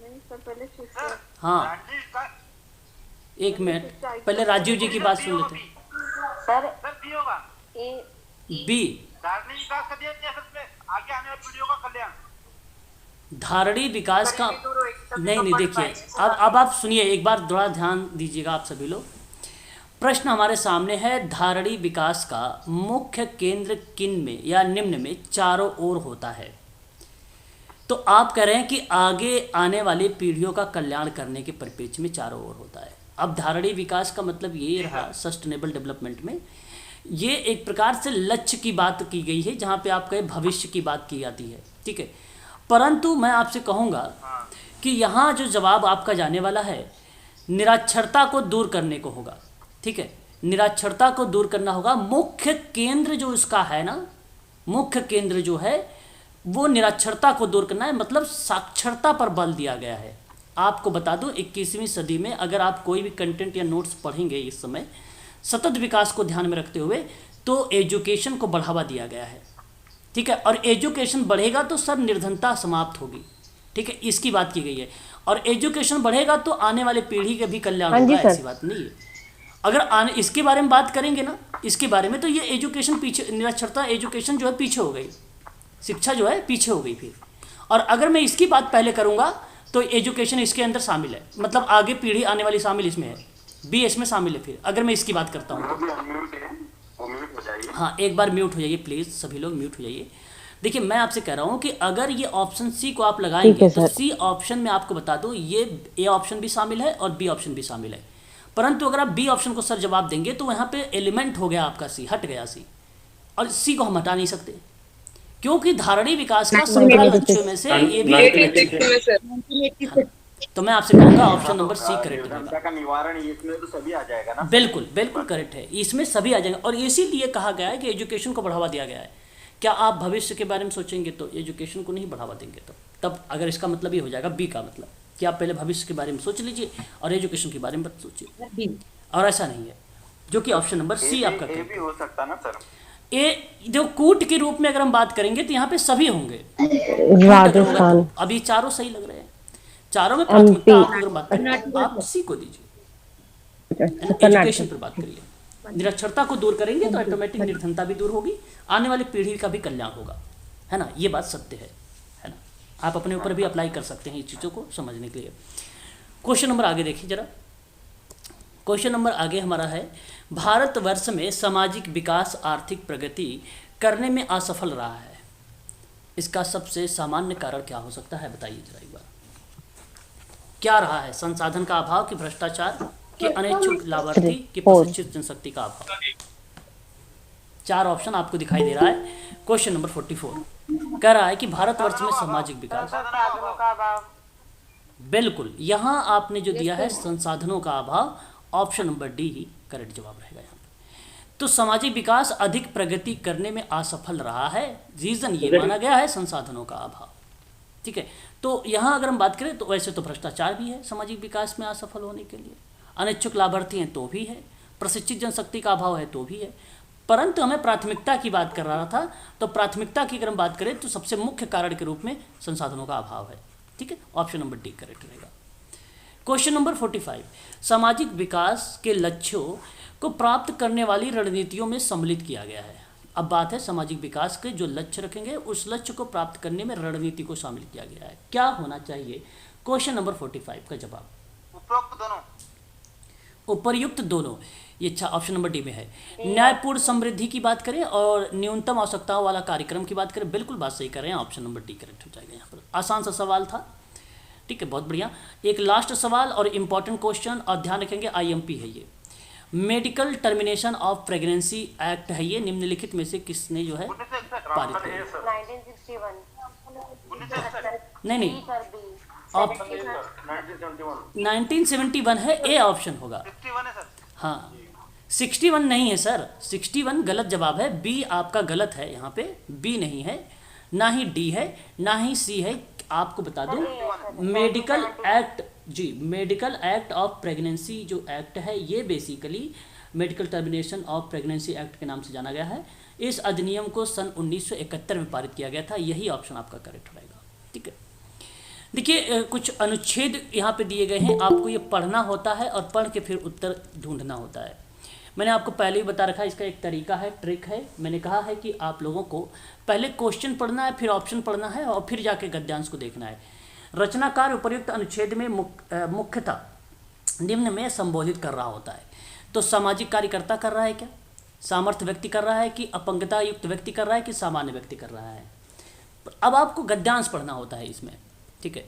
नहीं सर, पहले शिक्षा। हाँ, एक मिनट, पहले राजीव जी की बात सुन लेते हैं। सर ए बी, धारणीय विकास का नहीं, देखिए, अब आप सुनिए एक बार, थोड़ा ध्यान दीजिएगा आप सभी लोग। प्रश्न हमारे सामने है, धारणीय विकास का मुख्य केंद्र किन में या निम्न में चारों ओर होता है। तो आप कह रहे हैं कि आगे आने वाली पीढ़ियों का कल्याण करने के परिप्रेक्ष्य में चारों ओर होता है। अब धारणीय विकास का मतलब ये रहा सस्टेनेबल डेवलपमेंट में, ये एक प्रकार से लक्ष्य की बात की गई है, जहाँ पे आपके भविष्य की बात की जाती है, ठीक है। परंतु मैं आपसे कहूँगा कि यहाँ जो जवाब आपका जाने वाला है, निरक्षरता को दूर करने को होगा, ठीक है। निरक्षरता को दूर करना होगा। मुख्य केंद्र जो इसका है ना, मुख्य केंद्र जो है वो निरक्षरता को दूर करना है, मतलब साक्षरता पर बल दिया गया है। आपको बता दूं, 21वीं सदी में अगर आप कोई भी कंटेंट या नोट्स पढ़ेंगे इस समय सतत विकास को ध्यान में रखते हुए, तो एजुकेशन को बढ़ावा दिया गया है, ठीक है। और एजुकेशन बढ़ेगा तो सब निर्धनता समाप्त होगी, ठीक है, इसकी बात की गई है। और एजुकेशन बढ़ेगा तो आने वाले पीढ़ी का भी कल्याण हाँ जी होगा, सर। ऐसी बात नहीं है। अगर आने इसके बारे में बात करेंगे ना, इसके बारे में, तो ये एजुकेशन पीछे, निरक्षरता एजुकेशन जो है पीछे हो गई, शिक्षा जो है पीछे हो गई फिर। और अगर मैं इसकी बात पहले करूँगा तो एजुकेशन इसके अंदर शामिल है, मतलब आगे पीढ़ी आने वाली शामिल इसमें है, बी इसमें शामिल है। फिर अगर मैं इसकी बात करता हूँ तो हाँ, एक बार म्यूट हो जाइए प्लीज़, सभी लोग म्यूट हो जाइए। देखिए, मैं आपसे कह रहा हूँ कि अगर ये ऑप्शन सी को आप लगाएंगे तो सी ऑप्शन में आपको बता दूँ ये ए ऑप्शन भी शामिल है और बी ऑप्शन भी शामिल है। परंतु अगर आप बी ऑप्शन को सर जवाब देंगे तो यहाँ पे एलिमेंट हो गया आपका सी, हट गया सी, और सी को हम हटा नहीं सकते, क्योंकि धारणीय विकास का 17 लक्ष्यों में से ये भी एक लक्ष्य है। तो मैं आपसे कहूँगा ऑप्शन नंबर सी करेक्ट रहेगा। का निवारण इसमें तो सभी आ जाएगा ना? बिल्कुल बिल्कुल करेक्ट है, इसमें सभी आ जाएंगे। और इसीलिए कहा गया है कि एजुकेशन को बढ़ावा दिया गया है। क्या आप भविष्य के बारे में सोचेंगे तो एजुकेशन को नहीं बढ़ावा देंगे, तो तब अगर इसका मतलब ये हो जाएगा बी का मतलब कि आप पहले भविष्य के बारे में सोच लीजिए और एजुकेशन के बारे में मत सोचिए, और ऐसा नहीं है, जो कि ऑप्शन नंबर सी आपका ए भी हो सकता ना सर? ए जो कूट के रूप में अगर हम बात करेंगे तो यहाँ पे सभी होंगे। राजस्थान। अब ये चारों सही लग रहे हैं, चारों में प्राथमिकता आप अगर बात करें आप सी को दीजिए, एजुकेशन पर बात करिए। निरक्षरता को दूर करेंगे तो ऑटोमेटिक निर्धनता भी दूर होगी, आने वाली पीढ़ी का भी कल्याण होगा, है ना। ये बात सत्य है ना। आप अपने ऊपर भी अप्लाई कर सकते हैं इस चीज़ों को समझने के लिए। क्वेश्चन नंबर आगे देखिए जरा। क्वेश्चन नंबर आगे हमारा है, भारतवर्ष में सामाजिक विकास आर्थिक प्रगति करने में असफल रहा है, इसका सबसे सामान्य कारण क्या हो सकता है, बताइए जरा एक बार। क्या रहा है? संसाधन का अभाव कि भ्रष्टाचार कि अनिच्छुक लाभार्थी कि प्रशिक्षित जनशक्ति का अभाव? चार ऑप्शन आपको दिखाई दे रहा है। क्वेश्चन नंबर 44 कह रहा है कि भारतवर्ष में सामाजिक विकास, संसाधनों का अभाव। बिल्कुल यहाँ आपने जो दिया है संसाधनों का अभाव, ऑप्शन नंबर डी ही करेक्ट जवाब रहेगा यहाँ पे। तो सामाजिक विकास अधिक प्रगति करने में असफल रहा है, रीजन ये माना गया है संसाधनों का अभाव, ठीक है। तो यहाँ अगर हम बात करें तो वैसे तो भ्रष्टाचार भी है सामाजिक विकास में असफल होने के लिए, अनिच्छुक लाभार्थी हैं तो भी है, प्रशिक्षित जनशक्ति का अभाव है तो भी है। परंतु हमें प्राथमिकता की बात कर रहा था, तो प्राथमिकता की अगर हम बात करें तो सबसे मुख्य कारण के रूप में संसाधनों का अभाव है, ठीक है। ऑप्शन नंबर डी करेक्ट रहेगा। क्वेश्चन नंबर 45 सामाजिक विकास के लक्ष्यों को प्राप्त करने वाली रणनीतियों में सम्मिलित किया गया है। अब बात है सामाजिक विकास के जो लक्ष्य रखेंगे उस लक्ष्य को प्राप्त करने में रणनीति को शामिल किया गया है। क्या होना चाहिए? क्वेश्चन नंबर 45 का जवाब उपरोक्त दोनों। उपर्युक्त दोनों। ये अच्छा ऑप्शन नंबर डी में है। न्यायपूर्ण समृद्धि की बात करें और न्यूनतम आवश्यकताओं वाला कार्यक्रम की बात करें, बिल्कुल बात सही कर रहे हैं, ऑप्शन नंबर डी करेक्ट हो जाएगा यहाँ पर। आसान सा सवाल था, ठीक है, बहुत बढ़िया। एक लास्ट सवाल और इम्पॉर्टेंट क्वेश्चन, और ध्यान रखेंगे IMP है ये। Medical termination of pregnancy act है ये, निम्नलिखित में से किसने जो है पारित किया? 1961 नहीं नहीं, सर बी आप 1971 है, ए ऑप्शन होगा। हाँ 61 नहीं है सर, 61 गलत जवाब है, बी आपका गलत है, यहाँ पे बी नहीं है, ना ही डी है, ना ही सी है। आपको बता दूं मेडिकल एक्ट जी, मेडिकल एक्ट ऑफ प्रेगनेंसी जो एक्ट है ये basically medical termination of pregnancy act के नाम से जाना गया है। इस अधिनियम को सन 1971 में पारित किया गया था, यही ऑप्शन आपका करेक्ट रहेगा, ठीक है। देखिए कुछ अनुच्छेद यहाँ पे दिए गए हैं, आपको ये पढ़ना होता है और पढ़ के फिर उत्तर ढूंढना होता है। मैंने आपको पहले ही बता रखा है, इसका एक तरीका है, ट्रिक है। मैंने कहा है कि आप लोगों को पहले क्वेश्चन पढ़ना है, फिर ऑप्शन पढ़ना है और फिर जाके गद्यांश को देखना है। रचनाकार उपर्युक्त अनुच्छेद में मुख्यतः निम्न में संबोधित कर रहा होता है। तो सामाजिक कार्यकर्ता कर रहा है क्या, सामर्थ्य व्यक्ति कर रहा है कि अपंगता युक्त व्यक्ति कर रहा है कि सामान्य व्यक्ति कर रहा है। अब आपको गद्यांश पढ़ना होता है इसमें, ठीक है।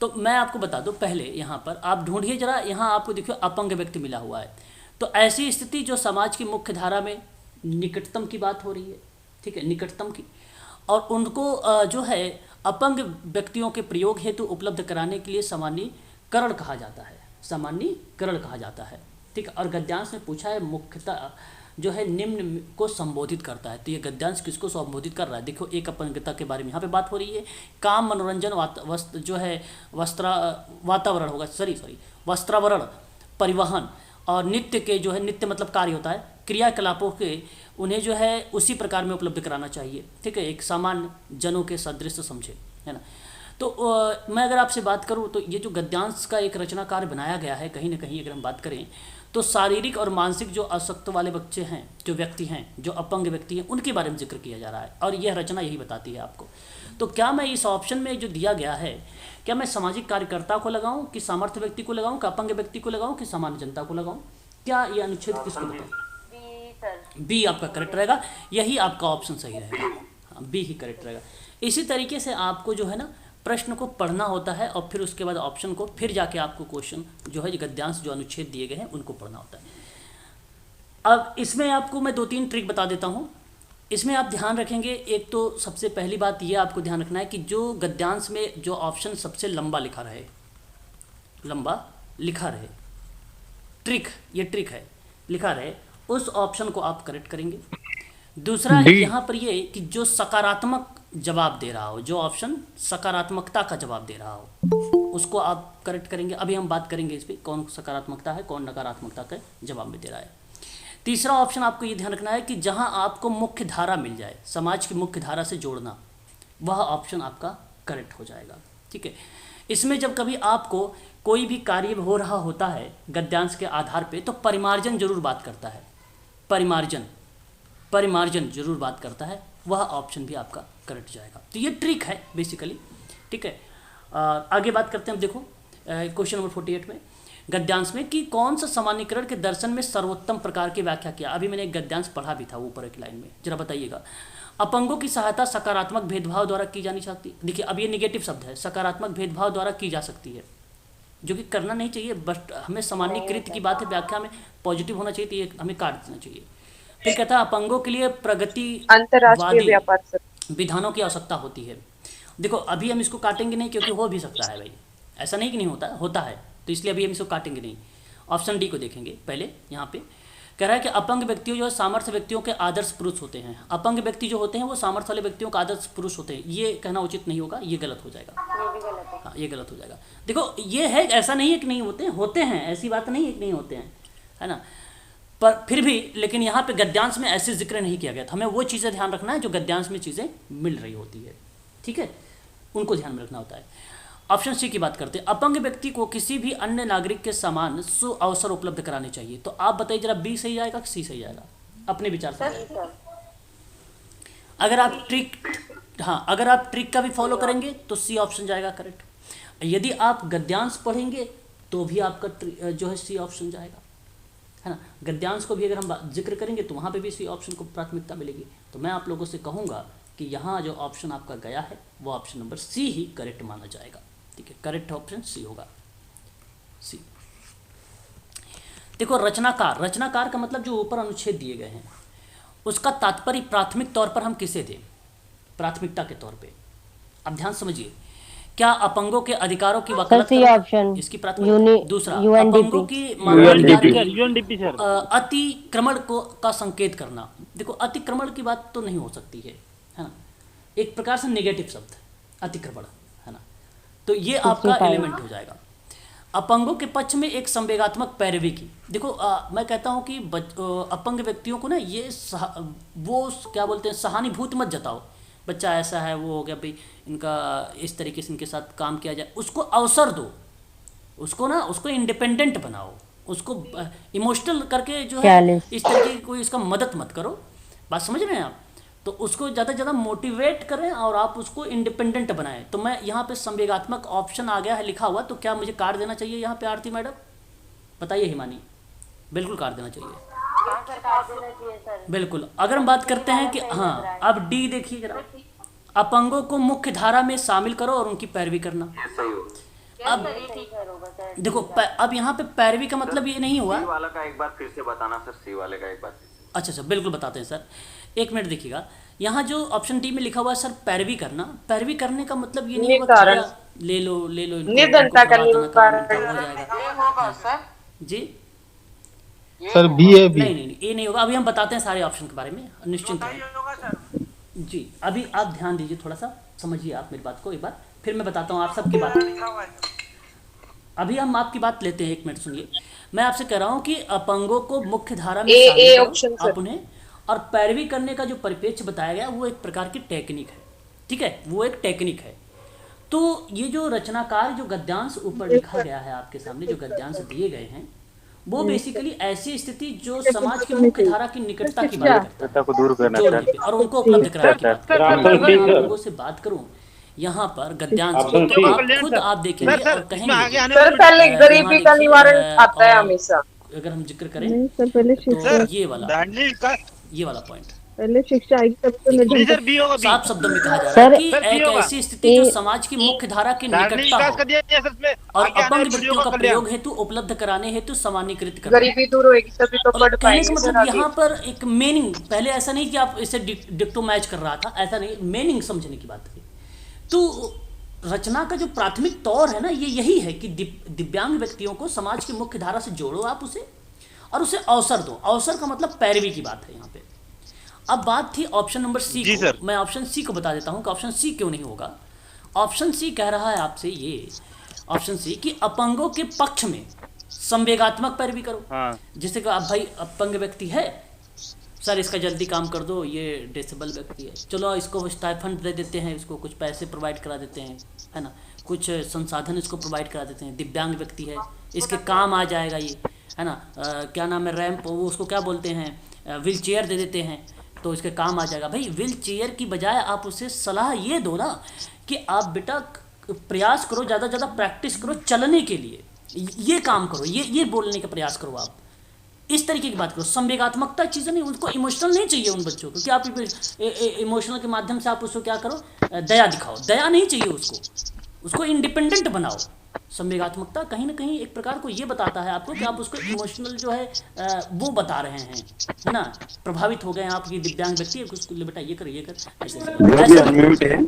तो मैं आपको बता दूं, पहले यहाँ पर आप ढूंढिए जरा, यहाँ आपको देखिए अपंग व्यक्ति मिला हुआ है। तो ऐसी स्थिति जो समाज की मुख्य धारा में निकटतम की बात हो रही है, ठीक है, निकटतम की, और उनको जो है अपंग व्यक्तियों के प्रयोग हेतु उपलब्ध कराने के लिए सामान्यीकरण कहा जाता है, सामान्यीकरण कहा जाता है, ठीक है। और गद्यांश में पूछा है मुख्यतः जो है निम्न को संबोधित करता है। तो ये गद्यांश किसको संबोधित कर रहा है? देखो एक अपंगता के बारे में यहाँ पे बात हो रही है। काम, मनोरंजन, जो है वातावरण होगा, वस्त्रावरण, परिवहन और नित्य के जो है, नित्य मतलब कार्य होता है, क्रियाकलापों के उन्हें जो है उसी प्रकार में उपलब्ध कराना चाहिए, ठीक है, एक सामान्य जनों के सदृश समझे, है ना। तो मैं अगर आपसे बात करूं तो ये जो गद्यांश का एक रचना कार्य बनाया गया है, कहीं ना कहीं अगर हम बात करें तो शारीरिक और मानसिक जो अशक्त वाले बच्चे हैं, जो व्यक्ति हैं, जो अपंग व्यक्ति हैं, उनके बारे में जिक्र किया जा रहा है और यह रचना यही बताती है आपको। तो क्या मैं इस ऑप्शन में जो दिया गया है, क्या मैं सामाजिक कार्यकर्ता को लगाऊं कि सामर्थ्य व्यक्ति को लगाऊं कि अपंग व्यक्ति को लगाऊं कि सामान्य जनता को लगाऊं? क्या ये अनुच्छेद किसको बताऊं? बी आपका करेक्ट रहेगा, यही आपका ऑप्शन सही रहेगा, हाँ बी ही करेक्ट रहेगा। इसी तरीके से आपको जो है ना प्रश्न को पढ़ना होता है और फिर उसके बाद ऑप्शन को, फिर जाके आपको क्वेश्चन जो है गद्यांश जो अनुच्छेद दिए गए हैं उनको पढ़ना होता है। अब इसमें आपको मैं 2-3 ट्रिक बता देता हूँ। इसमें आप ध्यान रखेंगे, एक तो सबसे पहली बात ये आपको ध्यान रखना है कि जो गद्यांश में जो ऑप्शन सबसे लंबा लिखा रहे, ट्रिक, ये ट्रिक है, लिखा रहे, उस ऑप्शन को आप करेक्ट करेंगे। दूसरा यहाँ पर ये कि जो सकारात्मक जवाब दे रहा हो, जो ऑप्शन सकारात्मकता का जवाब दे रहा हो, उसको आप करेक्ट करेंगे। अभी हम बात करेंगे इस पर कौन सकारात्मकता है, कौन नकारात्मकता का जवाब में दे रहा है। तीसरा ऑप्शन आपको ये ध्यान रखना है कि जहां आपको मुख्य धारा मिल जाए, समाज की मुख्य धारा से जोड़ना, वह ऑप्शन आपका करेक्ट हो जाएगा, ठीक है। इसमें जब कभी आपको कोई भी कार्य हो रहा होता है गद्यांश के आधार पे, तो परिमार्जन जरूर बात करता है, परिमार्जन जरूर बात करता है, वह ऑप्शन भी आपका करेक्ट जाएगा। तो ये ट्रिक है बेसिकली, ठीक है। आगे बात करते हैं, अब देखो क्वेश्चन नंबर 48 में गद्यांश में कि कौन सा सामान्यीकरण के दर्शन में सर्वोत्तम प्रकार की व्याख्या किया। अभी मैंने एक गद्यांश पढ़ा भी था ऊपर एक लाइन में, जरा बताइएगा। अपंगों की सहायता सकारात्मक भेदभाव द्वारा की जानी चाहिए। देखिए अब ये निगेटिव शब्द है, सकारात्मक भेदभाव द्वारा की जा सकती है, जो कि करना नहीं चाहिए, बट हमें सामान्यीकृत की बात है, व्याख्या में पॉजिटिव होना चाहिए, तो ये हमें काट देना चाहिए। फिर कहता है अपंगों के लिए प्रगतिवादी विधानों की आवश्यकता होती है। देखो अभी हम इसको काटेंगे नहीं, क्योंकि हो भी सकता है भाई, ऐसा नहीं कि नहीं होता, होता है, तो इसलिए अभी हम इसको काटेंगे नहीं। ऑप्शन डी को देखेंगे पहले। यहाँ पे कह रहा है कि अपंग व्यक्तियों जो सामर्थ्य व्यक्तियों के आदर्श पुरुष होते हैं, अपंग व्यक्ति जो होते हैं वो सामर्थ्य वाले व्यक्तियों का आदर्श पुरुष होते हैं, ये कहना उचित नहीं होगा, ये गलत हो जाएगा, हाँ ये गलत हो जाएगा। देखो ये है, ऐसा नहीं है कि नहीं होते हैं, होते हैं, ऐसी बात नहीं है कि नहीं होते हैं, है ना, पर फिर भी, लेकिन यहाँ पे गद्यांश में ऐसे जिक्र नहीं किया गया था। हमें वो चीज़ें ध्यान रखना है जो गद्यांश में चीज़ें मिल रही होती है, ठीक है, उनको ध्यान में रखना होता है। ऑप्शन सी की बात करते हैं, अपंग व्यक्ति को किसी भी अन्य नागरिक के समान सु अवसर उपलब्ध कराने चाहिए। तो आप बताइए जरा, बी सही जाएगा कि सी सही जाएगा, अपने विचार से। अगर आप ट्रिक का भी फॉलो करेंगे तो सी ऑप्शन जाएगा करेक्ट। यदि आप गद्यांश पढ़ेंगे तो भी आपका जो है सी ऑप्शन जाएगा। है ना। गद्यांश को भी अगर हम जिक्र करेंगे तो वहाँ पे भी इसी ऑप्शन को प्राथमिकता मिलेगी। तो मैं आप लोगों से कहूँगा कि यहाँ जो ऑप्शन आपका गया है वो ऑप्शन नंबर सी ही करेक्ट माना जाएगा। ठीक है, करेक्ट ऑप्शन सी होगा, सी। देखो रचनाकार, रचनाकार का मतलब जो ऊपर अनुच्छेद दिए गए हैं उसका तात्पर्य प्राथमिक तौर पर हम किसे दें, प्राथमिकता के तौर पे। अब ध्यान समझिए, क्या अपंगों के अधिकारों की वकालत सी करें? ऑप्शन इसकी प्राथमिकता। दूसरा, UNDP अपंगों की मानवाधिकार के अतिक्रमण को का संकेत करना। देखो अतिक्रमण की बात तो नहीं हो सकती है ना, एक प्रकार से नेगेटिव शब्द अतिक्रमण, है ना। तो ये आपका एलिमेंट हो जाएगा। अपंगों के पक्ष में एक संवेगात्मक पैरवी की। देखो मैं कहता हूँ कि अपंग व्यक्तियों को ना ये वो क्या बोलते हैं, सहानुभूति मत जताओ। बच्चा ऐसा है, वो हो गया भाई, इनका इस तरीके से इनके साथ काम किया जाए, उसको अवसर दो, उसको ना उसको इंडिपेंडेंट बनाओ, उसको इमोशनल करके जो है इस तरीके की कोई इसका मदद मत करो। बात समझ रहे हैं आप? तो उसको ज़्यादा से ज़्यादा मोटिवेट करें और आप उसको इंडिपेंडेंट बनाएं। तो मैं यहाँ पे संवेगात्मक ऑप्शन आ गया है लिखा हुआ, तो क्या मुझे कार्ड देना चाहिए यहाँ पे आरती मैडम? बताइए हिमानी। बिल्कुल कार्ड देना चाहिए, बिल्कुल। अगर हम बात करते हैं कि हाँ, अब डी देखिए जरा, अपंगों को मुख्य धारा में शामिल करो और उनकी पैरवी करना। अब देखो अब यहाँ पे पैरवी का मतलब ये नहीं हुआ। सी वाला का एक बार फिर से बताना सर, सी वाले का एक बार फिर से। अच्छा, बिल्कुल बताते हैं सर, एक मिनट देखिएगा। यहाँ जो ऑप्शन डी में लिखा हुआ है सर पैरवी करना, पैरवी करने का मतलब ये नहीं होगा ले लो निर्धनता का निवारण होगा सर जी। सर बी है, बी नहीं ये नहीं होगा। अभी हम बताते हैं सारे ऑप्शन के बारे में, निश्चिंत रहें जी। अभी आप ध्यान दीजिए, थोड़ा सा समझिए आप मेरी बात को एक बार, फिर मैं बताता हूँ आप सबकी बात। अभी हम आपकी बात लेते हैं, एक मिनट सुनिए। मैं आपसे कह रहा हूँ कि अपंगों को मुख्य धारा में शामिल करो आप उन्हें, और पैरवी करने का जो परिप्रेक्ष्य बताया गया वो एक प्रकार की टेक्निक है। ठीक है, वो एक टेक्निक है। तो ये जो रचनाकार जो गद्यांश ऊपर लिखा गया है आपके सामने, जो गद्यांश दिए गए हैं, वो बेसिकली ऐसी स्थिति जो समाज की मुख्य धारा की निकटता की बात करता है, को दूर करना और उनको उपलब्ध कराने की बात करता है। अगर मैं आप लोगों से बात करूं यहाँ पर गद्यांश, तो आप खुद आप देखेंगे और कहेंगे सर पहले गरीबी का निवारण आता है हमेशा। अगर हम जिक्र करें सर पहले तो ये वाला पॉइंट पहले शिक्षा आएगी तब तो निर्धन। साफ शब्दों में कहा जा रहा है कि एक ऐसी स्थिति जो समाज की मुख्य धारा की निकटता हो और अपंग व्यक्तियों का प्रयोग हेतु उपलब्ध कराने हेतु सामान्यकृत कर, गरीबी दूर होगी तभी तो पढ़ कहने का पाएंगे मतलब यहाँ पर एक मीनिंग, पहले ऐसा नहीं कि आप इसे डिक्टो मैच कर रहा था, ऐसा नहीं, मीनिंग समझने की बात थी। तो रचना का जो प्राथमिक तौर है ना, ये यही है कि दिव्यांग व्यक्तियों को समाज की मुख्य धारा से जोड़ो आप उसे, और उसे अवसर दो। अवसर का मतलब पैरवी की बात है यहाँ पे। अब बात थी ऑप्शन नंबर सी को। मैं ऑप्शन सी को बता देता हूँ कि ऑप्शन सी क्यों नहीं होगा। ऑप्शन सी कह रहा है आपसे ये, ऑप्शन सी कि अपंगों के पक्ष में संवेगात्मक पैरवी करो। जैसे कि आप भाई अपंग व्यक्ति है, सर इसका जल्दी काम कर दो, ये डिसेबल व्यक्ति है, चलो इसको स्टाइफंड दे देते हैं, इसको कुछ पैसे प्रोवाइड करा देते हैं, है ना, कुछ संसाधन इसको प्रोवाइड करा देते हैं। दिव्यांग व्यक्ति है, इसके काम आ जाएगा ये, है ना, क्या नाम है, रैंप, वो उसको क्या बोलते हैं, व्हील चेयर दे देते हैं, तो इसके काम आ जाएगा। भाई व्हील चेयर की बजाय आप उसे सलाह ये दो ना कि आप बेटा प्रयास करो, ज़्यादा से ज़्यादा प्रैक्टिस करो चलने के लिए, ये काम करो, ये बोलने का प्रयास करो आप, इस तरीके की बात करो। संवेगात्मकता चीज़ें नहीं, उनको इमोशनल नहीं चाहिए उन बच्चों को कि आप इमोशनल के माध्यम से आप उसको क्या करो, दया दिखाओ, दया नहीं चाहिए उसको इंडिपेंडेंट बनाओ। संवेगात्मकता कहीं ना कहीं एक प्रकार को ये बताता है आपको कि आप उसको इमोशनल जो है वो बता रहे हैं, है ना, प्रभावित हो गए आप, ये दिव्यांग व्यक्ति है, कुछ बेटा ये कर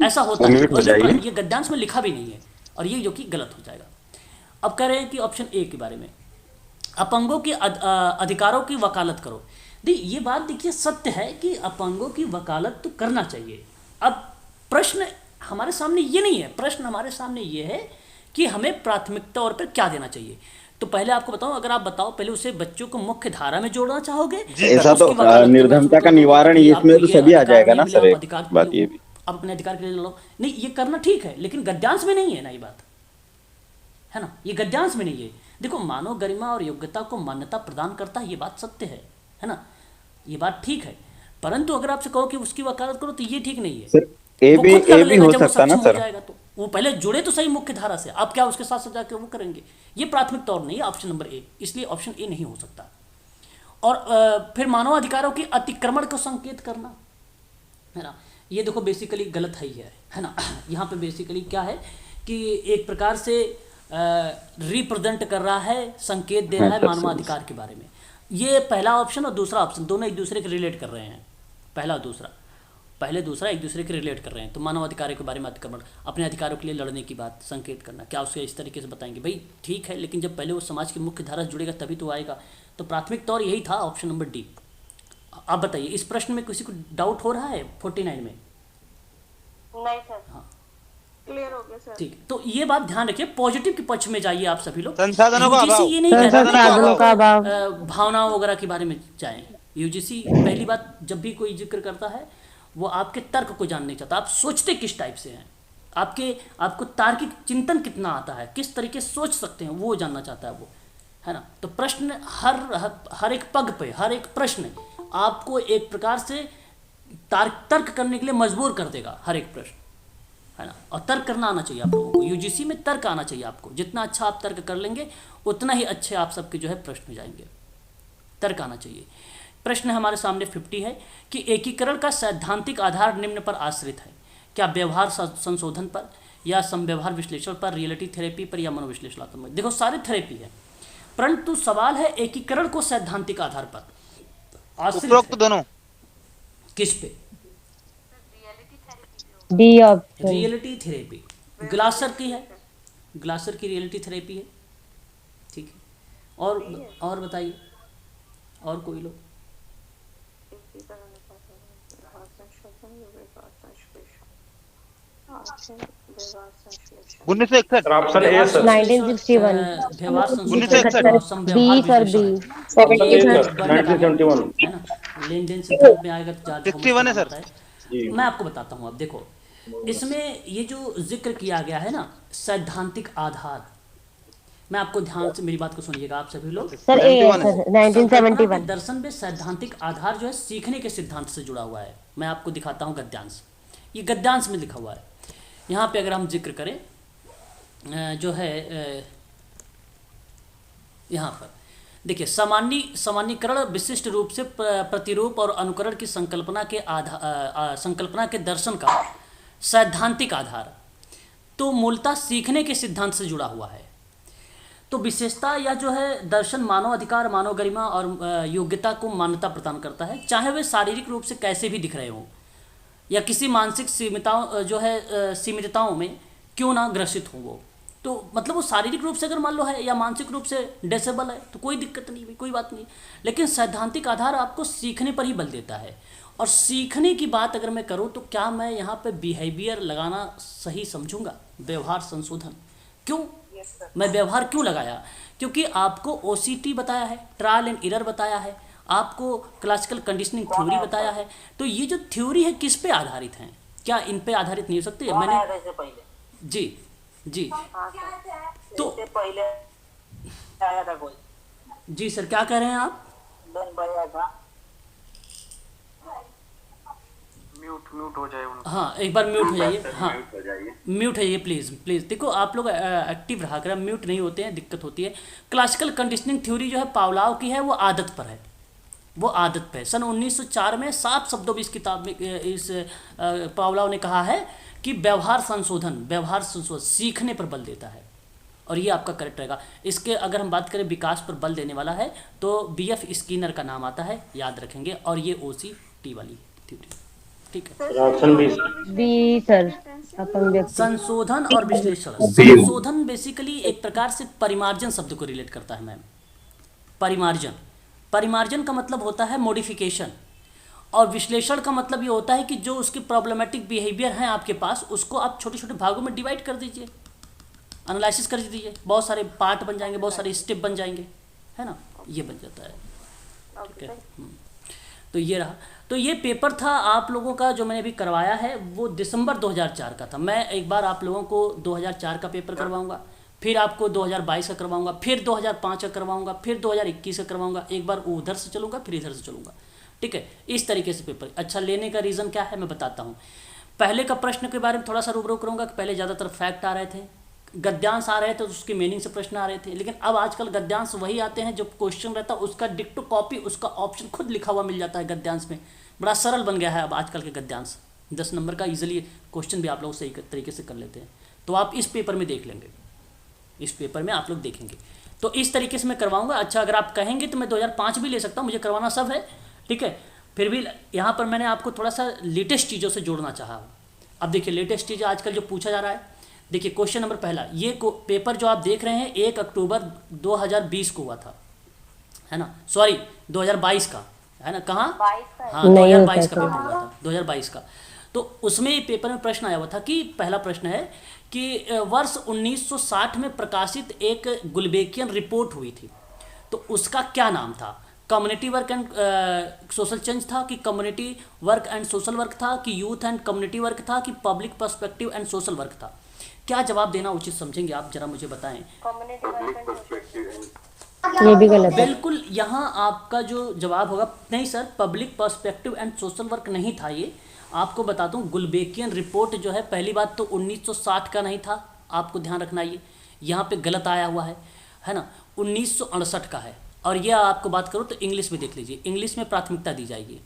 ऐसा होता है, और ये गद्यांश में लिखा भी नहीं है, और ये जो कि गलत हो जाएगा। अब कह रहे हैं कि ऑप्शन ए के बारे में, अपंगों के अधिकारों की वकालत करो। देखिए ये बात देखिए सत्य है कि अपंगों की वकालत तो करना चाहिए। अब प्रश्न हमारे सामने ये नहीं है, प्रश्न हमारे सामने ये है कि हमें प्राथमिकता तौर पर क्या देना चाहिए। तो पहले आपको बताओ, अगर आप बताओ पहले उसे बच्चों को मुख्य धारा में जोड़ना चाहोगे, ऐसा तो निर्धनता का निवारण इसमें तो सभी आ जाएगा ना सर, एक बात ये भी आप अपने अधिकार के लिए लड़ो, नहीं ये करना ठीक है, लेकिन गद्यांश में नहीं है ना ये बात, है ना, ये गद्यांश में नहीं है। देखो मानव गरिमा और योग्यता को मान्यता प्रदान करता है, ये बात सत्य है ना, ये बात ठीक है, परंतु अगर आपसे कहो कि उसकी वकालत करो तो ये ठीक नहीं है सर। ए भी हो सकता ना सर, तो वो पहले जुड़े तो सही मुख्य धारा से, आप क्या उसके साथ जाकर वो करेंगे, ये प्राथमिक तौर नहीं है ऑप्शन नंबर ए, इसलिए ऑप्शन ए नहीं हो सकता। और फिर मानव अधिकारों की अतिक्रमण को संकेत करना, है ना। ये देखो बेसिकली गलत है ना। यहाँ पे बेसिकली क्या है कि एक प्रकार से रिप्रेजेंट कर रहा है, संकेत दे रहा है मानवाधिकार के बारे में। ये पहला ऑप्शन और दूसरा ऑप्शन दोनों एक दूसरे के रिलेट कर रहे हैं। पहला दूसरा एक दूसरे के रिलेट कर रहे हैं। तो मानवाधिकारों के बारे में अतिक्रमण, अपने अधिकारों के लिए लड़ने की बात, संकेत करना, क्या उसे इस तरीके से बताएंगे? भाई ठीक है, लेकिन जब पहले वो समाज की मुख्य धारा से जुड़ेगा तभी तो आएगा। तो प्राथमिक तौर यही था, ऑप्शन नंबर डी। आप बताइए, इस प्रश्न में किसी को डाउट हो रहा है 49 में? नहीं सर। हाँ क्लियर हो गया सर। ठीक, तो ये बात ध्यान रखिए, पॉजिटिव के पक्ष में जाइए आप सभी लोग। संसाधनों का यूजीसी अभाव। ये नहीं कहता संसाधनों का अभाव। भावनाओं वगैरह के बारे में जाएं। यूजीसी पहली बात जब भी कोई जिक्र करता है वो आपके तर्क को जानना चाहता है, आप सोचते किस टाइप से हैं, आपको तार्किक चिंतन कितना आता है, किस तरीके से सोच सकते हैं, वो जानना चाहता है वो, है ना। तो प्रश्न हर एक पग पे, हर एक प्रश्न आपको एक प्रकार से तर्क करने के लिए मजबूर कर देगा, हर एक प्रश्न, है ना। और तर्क करना आना चाहिए आप लोगों को, यूजीसी में तर्क आना चाहिए आपको। जितना अच्छा आप तर्क कर लेंगे उतना ही अच्छे आप सबके जो है प्रश्न जाएंगे, तर्क आना चाहिए। प्रश्न हमारे सामने 50 है कि एकीकरण का सैद्धांतिक आधार निम्न पर आश्रित है, क्या व्यवहार संशोधन पर या समव्यवहार विश्लेषण पर, रियलिटी थेरेपी पर या मनोविश्लेषणात्मक। देखो सारे थेरेपी है, परंतु सवाल है एकीकरण को सैद्धांतिक आधार पर आश्रित उपरोक्त दोनों किस पे? D option. Reality therapy Glasser की है, ग्लासर की रियलिटी थेरेपी है, ठीक है। और बताइए, और कोई लोग? उन्नीस सौ इकसठ ऑप्शन ए सर। 1961। व्यवहार संशोधन, 1961। B sir B. 1971 है ना, लेन देन सिद्धांत में आएगा तो चार्ज 61 है सर। मैं आपको बताता हूँ। अब देखो इसमें ये जो जिक्र किया गया है ना सैद्धांतिक आधार, मैं आपको ध्यान से मेरी बात को सुनिएगा आप सभी लोग। सर ए है सर 1971। दर्शन में सैद्धांतिक आधार जो है सीखने के सिद्धांत से जुड़ा हुआ है। मैं आपको दिखाता हूँ गद्यांश, ये गद्यांश में लिखा हुआ है। यहाँ पे अगर हम जिक्र करें जो है यहाँ पर देखिए, सामान्यीकरण विशिष्ट रूप से प्रतिरूप और अनुकरण की संकल्पना के दर्शन का सैद्धांतिक आधार तो मूलतः सीखने के सिद्धांत से जुड़ा हुआ है। तो विशेषता या जो है दर्शन मानव अधिकार, मानव गरिमा और योग्यता को मान्यता प्रदान करता है, चाहे वे शारीरिक रूप से कैसे भी दिख रहे हों या किसी मानसिक सीमितताओं में क्यों ना ग्रसित हो वो। तो मतलब वो शारीरिक रूप से अगर मान लो है या मानसिक रूप से डिसेबल है तो कोई दिक्कत नहीं, कोई बात नहीं। लेकिन सैद्धांतिक आधार आपको सीखने पर ही बल देता है। और सीखने की बात अगर मैं करूँ तो क्या मैं यहाँ पे बिहेवियर लगाना सही समझूंगा? व्यवहार संशोधन क्यों? मैं व्यवहार क्यों लगाया? क्योंकि आपको OCT बताया है, ट्रायल एंड एरर बताया है, आपको क्लासिकल कंडीशनिंग थ्योरी बताया है। तो ये जो थ्योरी है किस पे आधारित है? क्या इन पे आधारित नहीं हो सकती? मैंने जी तो पहले आया था कोई। जी सर क्या कह रहे हैं आप? म्यूट हो जाए उनका। हाँ एक बार म्यूट हो जाइए। हाँ म्यूट हो जाइए। म्यूट है ये, प्लीज़ देखो आप लोग एक्टिव रहा कर, म्यूट नहीं होते हैं, दिक्कत होती है। क्लासिकल कंडीशनिंग थ्योरी जो है पावलाव की है, वो आदत पर है, वो आदत पे। सन 1904 में 7 शब्दों में इस किताब में इस पावलाव ने कहा है कि व्यवहार संशोधन सीखने पर बल देता है, और ये आपका करेक्ट रहेगा। इसके अगर हम बात करें विकास पर बल देने वाला है तो BF स्किनर का नाम आता है, याद रखेंगे। और ये OCT वाली थ्योरी, ठीक है। ऑप्शन बी सर अपंग व्यक्ति। संशोधन और विश्लेषण। संशोधन बेसिकली एक प्रकार से परिमार्जन शब्द को रिलेट करता है मैम। परिमार्जन का मतलब होता है मॉडिफिकेशन, और विश्लेषण का मतलब ये होता है कि जो उसके प्रॉब्लमेटिक बिहेवियर हैं आपके पास, उसको आप छोटे छोटे भागों में डिवाइड कर दीजिए, एनालिसिस कर दीजिए, बहुत सारे पार्ट बन जाएंगे, बहुत सारे स्टेप बन जाएंगे, है ना, ये बन जाता है, ठीक है। तो ये रहा। तो ये पेपर था आप लोगों का जो मैंने अभी करवाया है, वो दिसंबर 2004 का था। मैं एक बार आप लोगों को 2004 का पेपर करवाऊंगा, फिर आपको 2022 का करवाऊंगा, फिर 2005 का करवाऊंगा, फिर 2021 का करवाऊंगा, एक बार उधर से चलूँगा फिर इधर से चलूँगा, ठीक है। इस तरीके से पेपर अच्छा लेने का रीज़न क्या है मैं बताता हूँ। पहले का प्रश्न के बारे में थोड़ा सा रूबरू करूँगा कि पहले ज़्यादातर फैक्ट आ रहे थे, गद्यांश आ रहे थे तो उसकी मीनिंग से प्रश्न आ रहे थे, लेकिन अब आजकल गद्यांश वही आते हैं जो क्वेश्चन रहता है उसका डिक्टो कॉपी, उसका ऑप्शन खुद लिखा हुआ मिल जाता है गद्यांश में। बड़ा सरल बन गया है अब आजकल के गद्यांश, 10 नंबर का इजीली क्वेश्चन भी आप लोग सही तरीके से कर लेते हैं। तो आप इस पेपर में देख लेंगे, इस पेपर में आप लोग देखेंगे। तो इस तरीके से मैं करवाऊंगा। अच्छा, अगर आप कहेंगे तो मैं 2005 भी ले सकता हूँ, मुझे करवाना सब है, ठीक है। फिर भी यहाँ पर मैंने आपको थोड़ा सा लेटेस्ट चीज़ों से जोड़ना चाहा। अब देखिए लेटेस्ट चीज़ आजकल जो पूछा जा रहा है, देखिए क्वेश्चन नंबर पहला, ये पेपर जो आप देख रहे हैं 1 अक्टूबर 2020 को हुआ था, है ना, सॉरी 2022 का, है ना, कहाँ, हाँ 2022 का पेपर हुआ था, 2022 का। तो उसमें पेपर में प्रश्न आया हुआ था कि पहला प्रश्न है कि वर्ष 1960 में प्रकाशित एक गुलबेकियन रिपोर्ट हुई थी, तो उसका क्या नाम था? Community work and social change था, कि community work and social work था, कि यूथ एंड कम्युनिटी वर्क था, कि public perspective and social work था? क्या जवाब देना उचित समझेंगे आप, जरा मुझे बताएं। ये भी गलत है। बिल्कुल, यहाँ आपका जो जवाब होगा, नहीं sir, public perspective and social work नहीं था ये। आपको बता दूं, गुलबेकियन रिपोर्ट जो है, पहली बात तो 1960 का नहीं था, आपको ध्यान रखना, ये यहाँ पे गलत आया हुआ है ना, 1968 का है। और ये आपको बात करूँ तो इंग्लिश में देख लीजिए, इंग्लिश में प्राथमिकता दी जाएगी।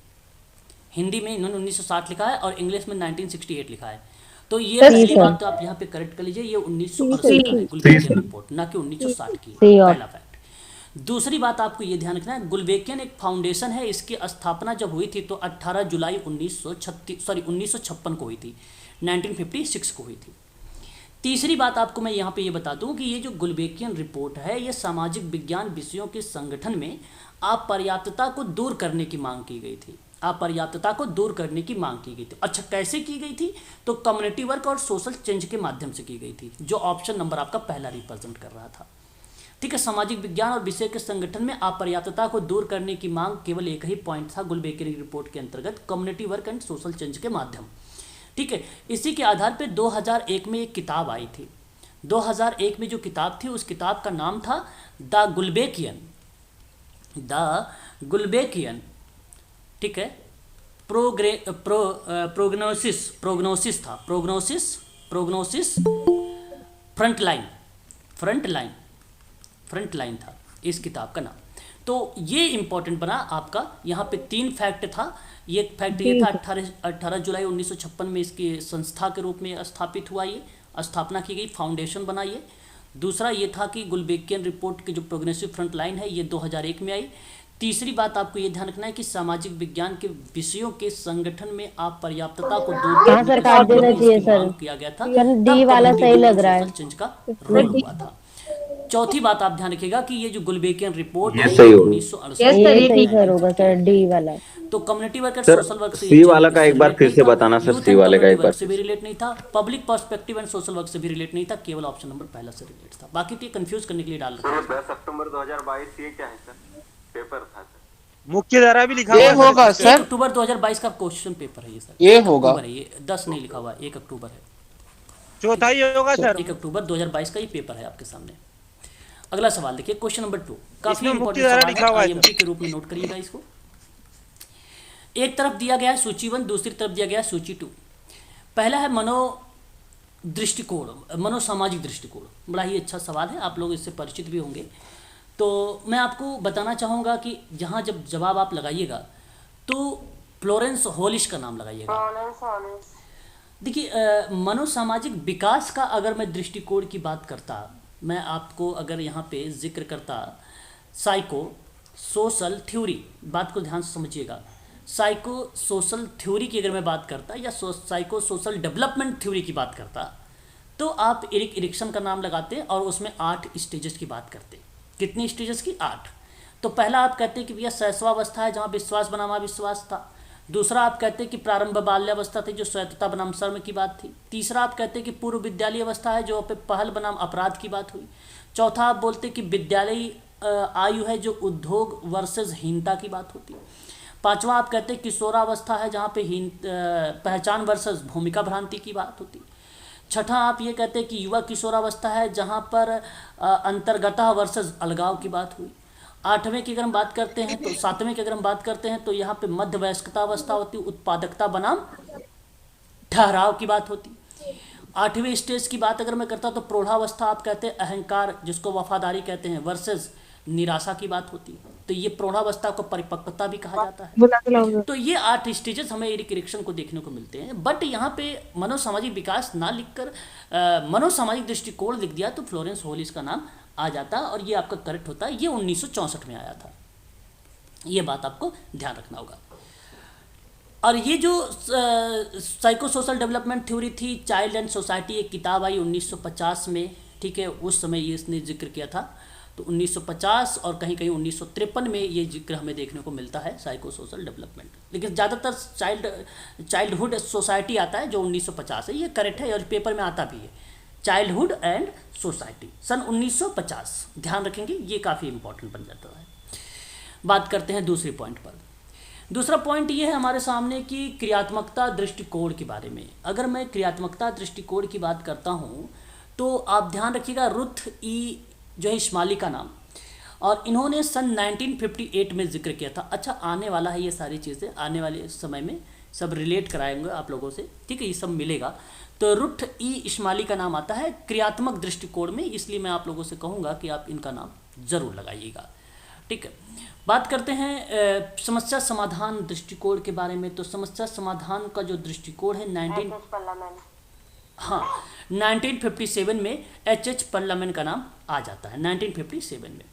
हिंदी में इन्होंने 1960 लिखा है और इंग्लिश में 1968 लिखा है। तो ये पहली बात तो आप यहाँ पे करेक्ट कर लीजिए, ये 1968 का है गुलबेकियन रिपोर्ट, ना कि 1960 की, पहला फैक्ट। दूसरी बात आपको ये ध्यान रखना है, गुलबेकियन एक फाउंडेशन है, इसकी स्थापना जब हुई थी तो 18 जुलाई 1956 को हुई थी, 1956 को हुई थी। तीसरी बात आपको मैं यहाँ पे ये बता दूं कि ये जो गुलबेकियन रिपोर्ट है, ये सामाजिक विज्ञान विषयों के संगठन में अपर्याप्तता को दूर करने की मांग की गई थी, अपर्याप्तता को दूर करने की मांग की गई थी। अच्छा, कैसे की गई थी? तो कम्युनिटी वर्क और सोशल चेंज के माध्यम से की गई थी, जो ऑप्शन नंबर आपका पहला रिप्रेजेंट कर रहा था, ठीक है। सामाजिक विज्ञान और विषय के संगठन में अपर्याप्तता को दूर करने की मांग, केवल एक ही पॉइंट था गुलबेकियन रिपोर्ट के अंतर्गत, community work and social change के माध्यम, ठीक है। इसी के आधार पे 2001 में एक किताब आई थी, 2001 में जो किताब थी उस किताब का नाम था द गुलबेकियन, ठीक है, प्रोग्नोसिस था, प्रोग्नोसिस फ्रंट लाइन था इस किताब का नाम। तो ये इंपॉर्टेंट बना आपका, यहाँ पे 3 फैक्ट था। ये फैक्ट ये था 18 जुलाई 1956 में इसकी संस्था के रूप में स्थापित हुआ, ये स्थापना की गई, फाउंडेशन बना ये। दूसरा ये था कि गुलबेकियन रिपोर्ट की जो प्रोग्रेसिव फ्रंट लाइन है ये 2001 में आई। तीसरी बात आपको ये ध्यान रखना है कि सामाजिक विज्ञान के विषयों के संगठन में अपर्याप्तता को दूर करने किया गया था, डी वाला सही लग रहा है, चेंज का रोल हुआ था। चौथी बात आप ध्यान रखिएगा कि ये जो गुलबेकियन रिपोर्ट है 1968 तो कम्युनिटी वर्क और सोशल वर्क से, सी वाला का एक बार फिर से बताना सर, सी वाले का एक बार से भी रिलेट नहीं था, public perspective and social work से भी रिलेट नहीं था, केवल ऑप्शन नंबर पहला से रिलेट था। बाकी तो ये कंफ्यूज करने के लिए डाल रहा है। 10 अक्टूबर 2022 ये क्या है सर? पेपर था सर, मुख्य धारा भी लिखा ये होगा सर, 1 अक्टूबर 2022 का क्वेश्चन पेपर है ये सर, ये होगा, ये 10 नहीं लिखा हुआ, 1 अक्टूबर है, चौथा ही होगा सर, 1 अक्टूबर 2022 का ये पेपर है आपके सामने। अगला सवाल देखिए, क्वेश्चन नंबर 2, काफी इंपॉर्टेंट सवाल है, आईएमपी के रूप में नोट करिएगा इसको। एक तरफ दिया गया है सूची 1, दूसरी तरफ दिया गया है सूची 2। पहला है मनोसामाजिक दृष्टिकोण, बड़ा ही अच्छा सवाल है, आप लोग इससे परिचित भी होंगे। तो मैं आपको बताना चाहूँगा कि जहाँ जब जवाब आप लगाइएगा तो फ्लोरेंस होलिश का नाम लगाइएगा। देखिए, मनोसामाजिक विकास का अगर मैं दृष्टिकोण की बात करता, मैं आपको अगर यहाँ पे जिक्र करता साइको सोशल थ्योरी, बात को ध्यान से समझिएगा, साइको सोशल थ्योरी की अगर मैं बात करता या साइको सोशल डेवलपमेंट थ्योरी की बात करता, तो आप एरिक एरिक्सन का नाम लगाते और उसमें 8 स्टेजेस की बात करते। कितनी स्टेजेस की? 8। तो पहला आप कहते हैं कि भैया शैशवावस्था है, जहाँ विश्वास बनाम अविश्वास था। दूसरा आप कहते हैं कि प्रारंभ बाल्यावस्था थी, जो स्वायत्तता बनाम शर्म की बात थी। तीसरा आप कहते हैं कि पूर्व विद्यालय अवस्था है, जो पे पहल बनाम अपराध की बात हुई। चौथा आप बोलते हैं कि विद्यालयी आयु है, जो उद्योग वर्सेस हीनता की बात होती। पांचवा आप कहते हैं किशोरावस्था है, जहाँ पे पहचान वर्सेस भूमिका भ्रांति की बात होती। छठा आप ये कहते हैं कि युवा किशोरावस्था है, जहाँ पर अंतर्गता वर्सेस अलगाव की बात हुई। 8वें की अगर हम बात करते हैं तो 7वें की अगर हम बात करते हैं तो यहाँ पे मध्यवयस्कता अवस्था होती, उत्पादकता बनाम ठहराव की बात होती। 8वें स्टेज की बात अगर मैं करता तो प्रौढ़ावस्था आप कहते हैं अहंकार जिसको वफादारी कहते हैं वर्सेस निराशा की बात होती है। तो ये प्रौढ़ावस्था को परिपक्वता भी कहा जाता है। तो ये 8 स्टेजेस हमें एरिक एरिक्सन को देखने को मिलते हैं। बट यहाँ पे मनोसामाजिक विकास ना लिखकर मनोसामाजिक दृष्टिकोण लिख दिया तो फ्लोरेंस होलिस का नाम आ जाता और ये आपका करेक्ट होता है। ये 1964 में आया था, ये बात आपको ध्यान रखना होगा। और ये जो साइको सोशल डेवलपमेंट थ्योरी थी, चाइल्ड एंड सोसाइटी, एक किताब आई 1950 में, ठीक है, उस समय ये इसने जिक्र किया था। तो 1950 और कहीं कहीं 1953 में ये जिक्र हमें देखने को मिलता है साइको सोशल डेवलपमेंट। लेकिन ज़्यादातर चाइल्डहुड सोसाइटी आता है जो 1950 है, ये करेक्ट है और पेपर में आता भी है। चाइल्डहुड एंड सोसाइटी सन 1950, ध्यान रखेंगे, ये काफ़ी इंपॉर्टेंट बन जाता है। बात करते हैं दूसरे पॉइंट पर। दूसरा पॉइंट ये है हमारे सामने कि क्रियात्मकता दृष्टिकोण के बारे में। अगर मैं क्रियात्मकता दृष्टिकोण की बात करता हूँ तो आप ध्यान रखिएगा, रुथ ई जो है इस्माइली का नाम, और इन्होंने सन 1958 में जिक्र किया था। अच्छा, आने वाला है ये सारी चीज़ें, आने वाले समय में सब रिलेट कराएंगे आप लोगों से, ठीक है, ये सब मिलेगा। तो रुथ ई इस्माइली का नाम आता है क्रियात्मक दृष्टिकोण में, इसलिए मैं आप लोगों से कहूँगा कि आप इनका नाम ज़रूर लगाइएगा, ठीक है। बात करते हैं समस्या समाधान दृष्टिकोण के बारे में। तो समस्या समाधान का जो दृष्टिकोण है 1957 में एच पर्लमैन का नाम आ जाता है, 1957 में।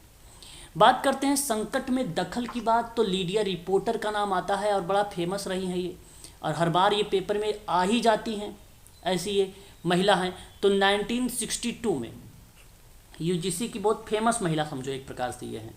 बात करते हैं संकट में दखल की बात, तो लीडिया रिपोर्टर का नाम आता है और बड़ा फेमस रही हैं ये, और हर बार ये पेपर में आ ही जाती हैं, ऐसी ये महिला हैं। तो 1962 में यूजीसी की बहुत फेमस महिला समझो एक प्रकार से ये है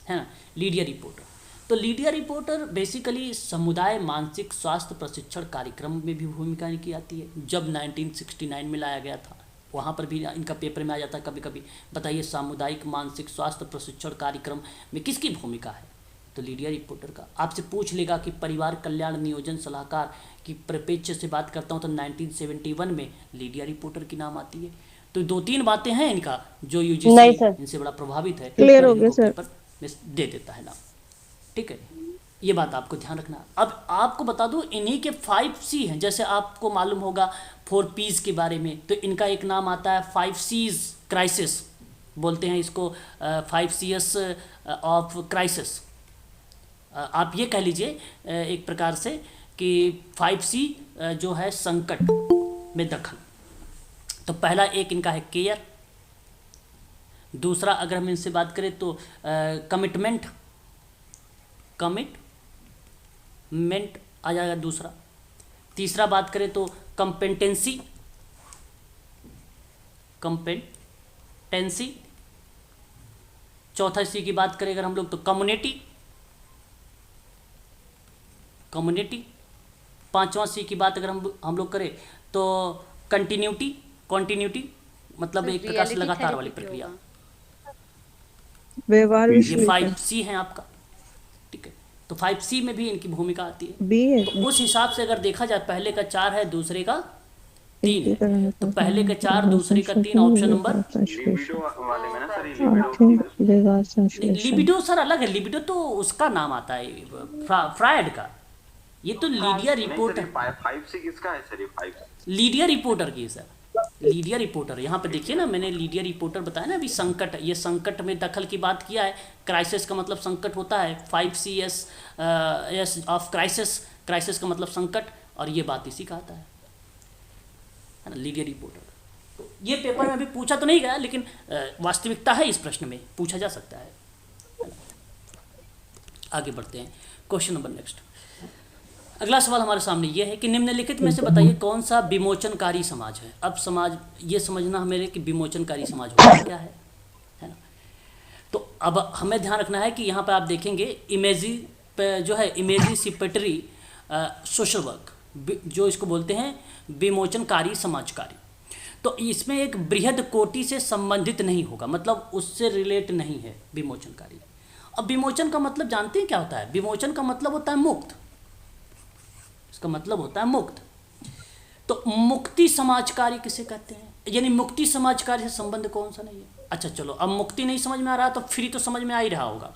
ना, लीडिया रिपोर्टर। तो लीडिया रिपोर्टर बेसिकली समुदाय मानसिक स्वास्थ्य प्रशिक्षण कार्यक्रम में भी भूमिका की आती है, जब 1969 में लाया गया था, वहाँ पर भी इनका पेपर में आ जाता है कभी कभी। बताइए सामुदायिक मानसिक स्वास्थ्य प्रशिक्षण कार्यक्रम में किसकी भूमिका है? तो लीडिया रिपोर्टर का। आपसे पूछ लेगा कि परिवार कल्याण नियोजन सलाहकार की परिप्रेक्ष्य से बात करता हूँ तो 1971 में लीडिया रिपोर्टर की नाम आती है। तो 2-3 बातें हैं इनका जो यूजीसी इनसे बड़ा प्रभावित है, क्लियर हो गया सर, दे देता है नाम, ठीक है, ये बात आपको ध्यान रखना। अब आपको बता दूं इन्हीं के 5C हैं, जैसे आपको मालूम होगा 4Ps के बारे में, तो इनका एक नाम आता है 5Cs क्राइसिस, बोलते हैं इसको 5Cs ऑफ क्राइसिस। आप ये कह लीजिए एक प्रकार से कि 5C जो है संकट में दखल। तो पहला एक इनका है केयर, दूसरा अगर हम इनसे बात करें तो कमिटमेंट आ जाएगा दूसरा। तीसरा बात करें तो कंपेटेंसी, चौथा इसी की बात करें अगर हम लोग तो कम्युनिटी। पांचवा सी की बात अगर हम लोग करें तो कॉन्टिन्यूटी मतलब एक प्रकार से लगातार वाली प्रक्रिया। ये 5C है आपका, ठीक है। तो 5C में भी इनकी भूमिका आती है। तो उस हिसाब से अगर देखा जाए पहले का 4 है, दूसरे का 3 है। तो पहले का 4 दूसरे का 3, ऑप्शन नंबर लिबिडो सर अलग है। लिबिडो तो उसका नाम आता है फ्रायड का, ये तो लीडिया रिपोर्टर। 5C किसका है सर? ये 5 लीडिया रिपोर्टर की है सर, लीडिया रिपोर्टर। यहाँ पे देखिए ना, मैंने लीडिया रिपोर्टर बताया ना अभी। संकट, ये संकट में दखल की बात किया है। क्राइसिस का मतलब संकट होता है, 5CS ऑफ क्राइसिस का मतलब संकट, और ये बात इसी का आता है ना, लीडिया रिपोर्टर। ये पेपर में अभी पूछा तो नहीं गया, लेकिन वास्तविकता है, इस प्रश्न में पूछा जा सकता है। आगे बढ़ते हैं, क्वेश्चन नंबर नेक्स्ट। अगला सवाल हमारे सामने ये है कि निम्नलिखित में से बताइए कौन सा विमोचनकारी समाज है। अब समाज ये समझना हमें कि विमोचनकारी समाज होता क्या है ना। तो अब हमें ध्यान रखना है कि यहाँ पर आप देखेंगे इमेजिसिपेटरी सोशल वर्क, जो इसको बोलते हैं विमोचनकारी समाजकारी। तो इसमें एक बृहद कोटि से संबंधित नहीं होगा, मतलब उससे रिलेट नहीं है विमोचनकारी। अब विमोचन का मतलब जानते हैं क्या होता है? विमोचन का मतलब होता है मुक्त, इसका मतलब होता है मुक्त। तो मुक्ति समाजकारी किसे कहते हैं? यानी मुक्ति समाजकारी से संबंध कौन सा नहीं है। अच्छा चलो, अब मुक्ति नहीं समझ में आ रहा तो फ्री तो समझ में आ ही रहा होगा।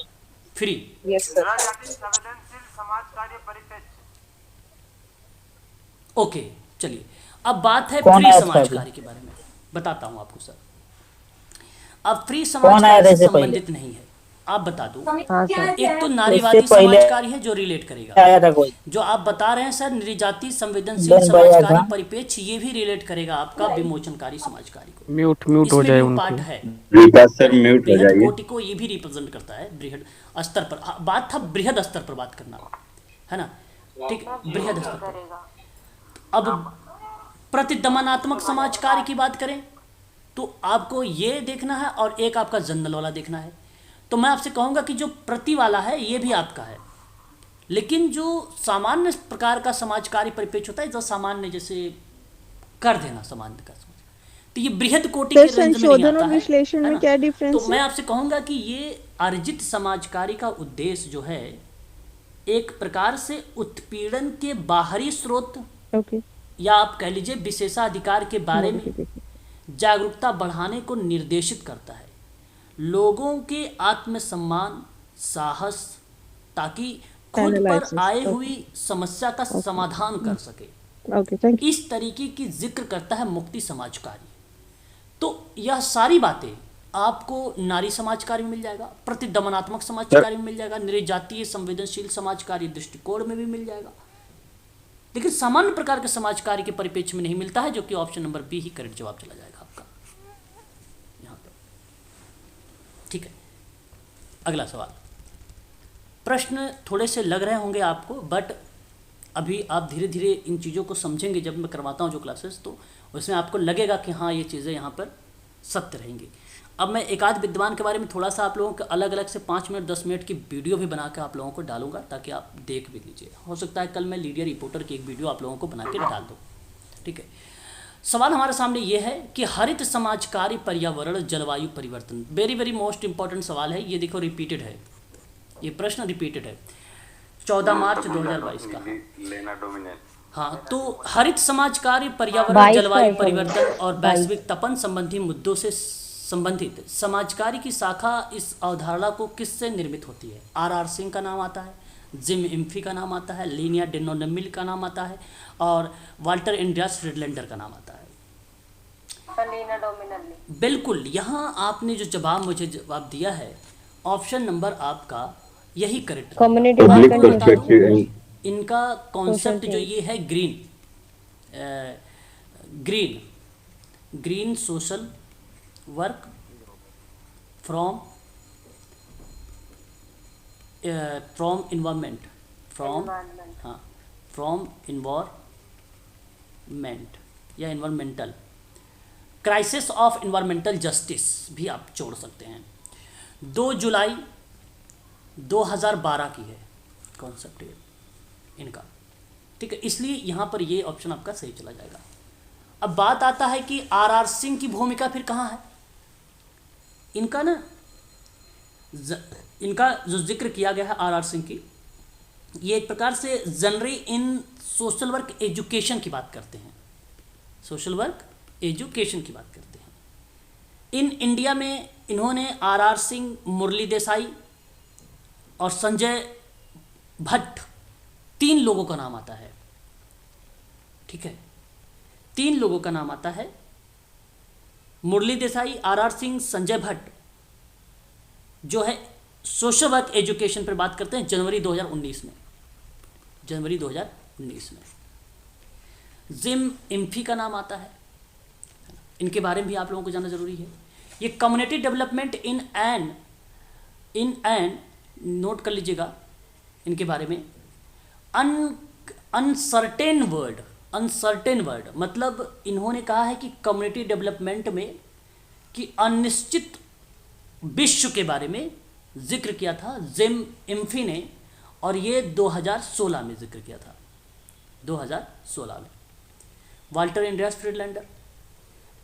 फ्री संवेदनशील समाज कार्य परिप्रेक्ष्य। ओके, चलिए अब बात है कौन फ्री आया था समाज अभी? कार्य के बारे में, बताता हूं आपको सर। अब फ्री कौन समाज आया था कार्य से इससे पहले? संबंधित नहीं है, आप बता दो। हाँ सर। एक तो नारीवादी इससे पहले समाज कार्य है जो रिलेट करेगा, आया था कोई? जो आप बता रहे हैं सर निर्जाति संवेदनशील बहन भाई आया समाजकारी था? परिपेक्ष, ये भी रिलेट करेगा आपका विमोचनकारी समाज कार्य को। म्यूट हो इसमें जाए भी पार्ट उनको। है। विकास सर म्यूट हो बृहद जाइए। कोटि को ये भी रिप्रेजेंट करता है बृहद स्तर पर। बात था बृहद स्तर पर बात करना, है ना, ठीक, बृहद स्तर पर। करेगा। अब प्रतिदमनात्मक समाज कार्य की बात करें तो आपको ये देखना है और एक आपका जनरल वाला देखना है। तो मैं आपसे कहूंगा कि जो प्रति वाला है ये भी आपका है, लेकिन जो सामान्य प्रकार का समाज कार्य परिपेक्ष होता है, जो सामान्य जैसे कर देना सामान्य का समाज, तो ये बृहद कोटि के रेंज में नहीं संशोधन आता और है, विश्लेषण है में ना? क्या डिफरेंस तो मैं आपसे कहूंगा कि ये अर्जित समाज कार्य का उद्देश्य जो है एक प्रकार से उत्पीड़न के बाहरी स्रोत ओके या आप कह लीजिए विशेषाधिकार के बारे में जागरूकता बढ़ाने को निर्देशित करता है, लोगों के आत्मसम्मान, साहस, ताकि खुद पर आए हुई समस्या का समाधान कर सके, ओके थैंक यू। इस तरीके की जिक्र करता है मुक्ति समाज कार्य। तो यह सारी बातें आपको नारी समाज कार्य में मिल जाएगा, प्रतिदमनात्मक समाज कार्य में मिल जाएगा, निर्जातीय संवेदनशील समाज कार्य दृष्टिकोण में भी मिल जाएगा, लेकिन सामान्य प्रकार के समाज कार्य के परिप्रेक्ष्य में नहीं मिलता है, जो कि ऑप्शन नंबर बी ही करेक्ट जवाब चला जाएगा आपका यहाँ पर। ठीक है, अगला सवाल। प्रश्न थोड़े से लग रहे होंगे आपको, बट अभी आप धीरे धीरे इन चीज़ों को समझेंगे जब मैं करवाता हूँ जो क्लासेस, तो उसमें आपको लगेगा कि हाँ ये चीज़ें यहाँ पर सत्य रहेंगी। अब मैं एक आध विद्वान के बारे में थोड़ा सा आप लोगों को अलग अलग से 5 मिनट 10 मिनट की वीडियो भी बना के आप लोगों को डालूंगा, ताकि आप देख भी लीजिए। हो सकता है कल मैं लीडिया रिपोर्टर की एक वीडियो आप लोगों को बना के डाल दूँ। ठीक है, सवाल हमारे सामने ये है कि हरित समाज कार्य, पर्यावरण, जलवायु परिवर्तन, वेरी वेरी मोस्ट इंपॉर्टेंट सवाल है ये। देखो रिपीटेड है, ये प्रश्न रिपीटेड है, 14 मार्च 2022 का है। लेना डोमिनेट। हाँ, तो हरित समाज कार्य, पर्यावरण, 22 जलवायु का परिवर्तन और वैश्विक तपन संबंधी मुद्दों से संबंधित समाज कार्य की शाखा इस अवधारणा को किससे निर्मित होती है? आर सिंह का नाम आता है, जिम इम्फी का नाम आता है, लीनिया डेनोनेमिल का नाम आता है और वाल्टर एंड्रियास फ्रिडलैंडर का नाम आता है। लीना डोमिनली। बिल्कुल, यहाँ आपने जो जवाब मुझे जवाब दिया है ऑप्शन नंबर आपका यही correct community public work and perspective. इनका कॉन्सेप्ट Social जो change। ये है green social work from environment, from environment या environmental crisis of environmental justice भी आप जोड़ सकते हैं। 2 जुलाई 2012 की है कॉन्सेप्ट ये इनका। ठीक है, इसलिए यहाँ पर ये ऑप्शन आपका सही चला जाएगा। अब बात आता है कि आर सिंह की भूमिका फिर कहाँ है? इनका ना इनका जो जिक्र किया गया है आर सिंह की, ये एक प्रकार से generally in social work education की बात करते हैं, सोशल वर्क एजुकेशन की बात करते हैं। इन इंडिया में इन्होंने आर सिंह, मुरली देसाई और संजय भट्ट 3 लोगों का नाम आता है। ठीक है, 3 लोगों का नाम आता है, मुरली देसाई, आर सिंह, संजय भट्ट, जो है सोशल वर्क एजुकेशन पर बात करते हैं जनवरी 2019 में। जनवरी 2019 में जिम इम्फी का नाम आता है, इनके बारे में भी आप लोगों को जानना जरूरी है। ये community development in and note कर लीजिएगा इनके बारे में। अनसर्टेन वर्ड मतलब इन्होंने कहा है कि कम्युनिटी डेवलपमेंट में कि अनिश्चित विश्व के बारे में जिक्र किया था जिम इम्फी ने, और ये 2016 में जिक्र किया था, 2016 में। Walter Andreas Friedlander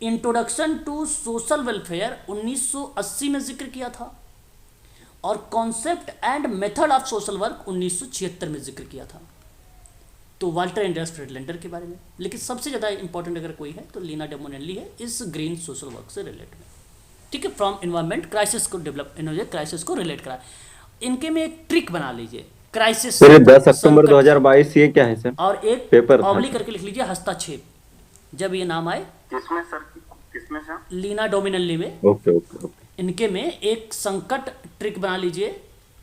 introduction to social welfare 1980 में जिक्र किया था, और concept and method of social work 1976 में जिक्र किया था। तो वाल्टर एंड्रियास फ्रिडलैंडर के बारे में। लेकिन सबसे ज़्यादा इंपॉर्टेंट अगर कोई है तो लीना डेमोनेली है इस ग्रीन सोशल वर्क से रिलेटेड में। ठीक है, फ्रॉम इन्वायरमेंट क्राइसिस को डेवलप, इन्होंने क्राइसिस को रिलेट करा। इनके में एक ट्रिक बना लीजिए, क्राइसिस 10 अक्टूबर 2022 ये क्या है सर? और एक पेपर था। ऑब्लिक करके लिख लीजिए हस्तक्षेप। जब ये नाम आए किसमें सर? किसमें सर? लीना डोमिनली में, ओके ओके ओके। इनके में एक संकट ट्रिक बना लीजिए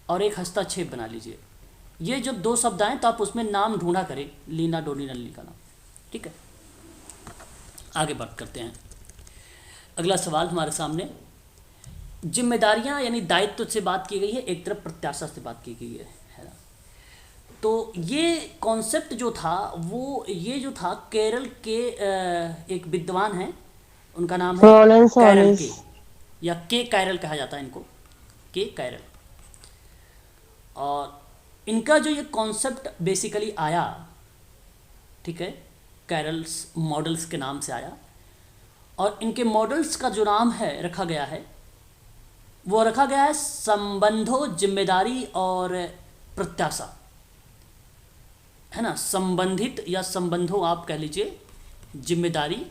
और एक हस्तक्षेप बना लीजिए। ये जब दो शब्द आए तो आप उसमें नाम ढूंढा करें, लीना डोमिनली का नाम। ठीक है, आगे बात करते हैं। अगला सवाल हमारे सामने, जिम्मेदारियां यानी दायित्व से बात की गई है, एक तरफ प्रत्याशा से बात की गई है ना। तो ये कॉन्सेप्ट जो था वो ये जो था केरल के एक विद्वान हैं, उनका नाम है रोलेंस कैरल हॉलिस। के, या के कैरल कहा जाता है इनको, के कैरल। और इनका जो ये कॉन्सेप्ट बेसिकली आया, ठीक है, कैरल्स मॉडल्स के नाम से आया। और इनके मॉडल्स का जो नाम है रखा गया है, वो रखा गया है संबंधों, जिम्मेदारी और प्रत्याशा, है ना। संबंधित या संबंधों आप कह लीजिए, जिम्मेदारी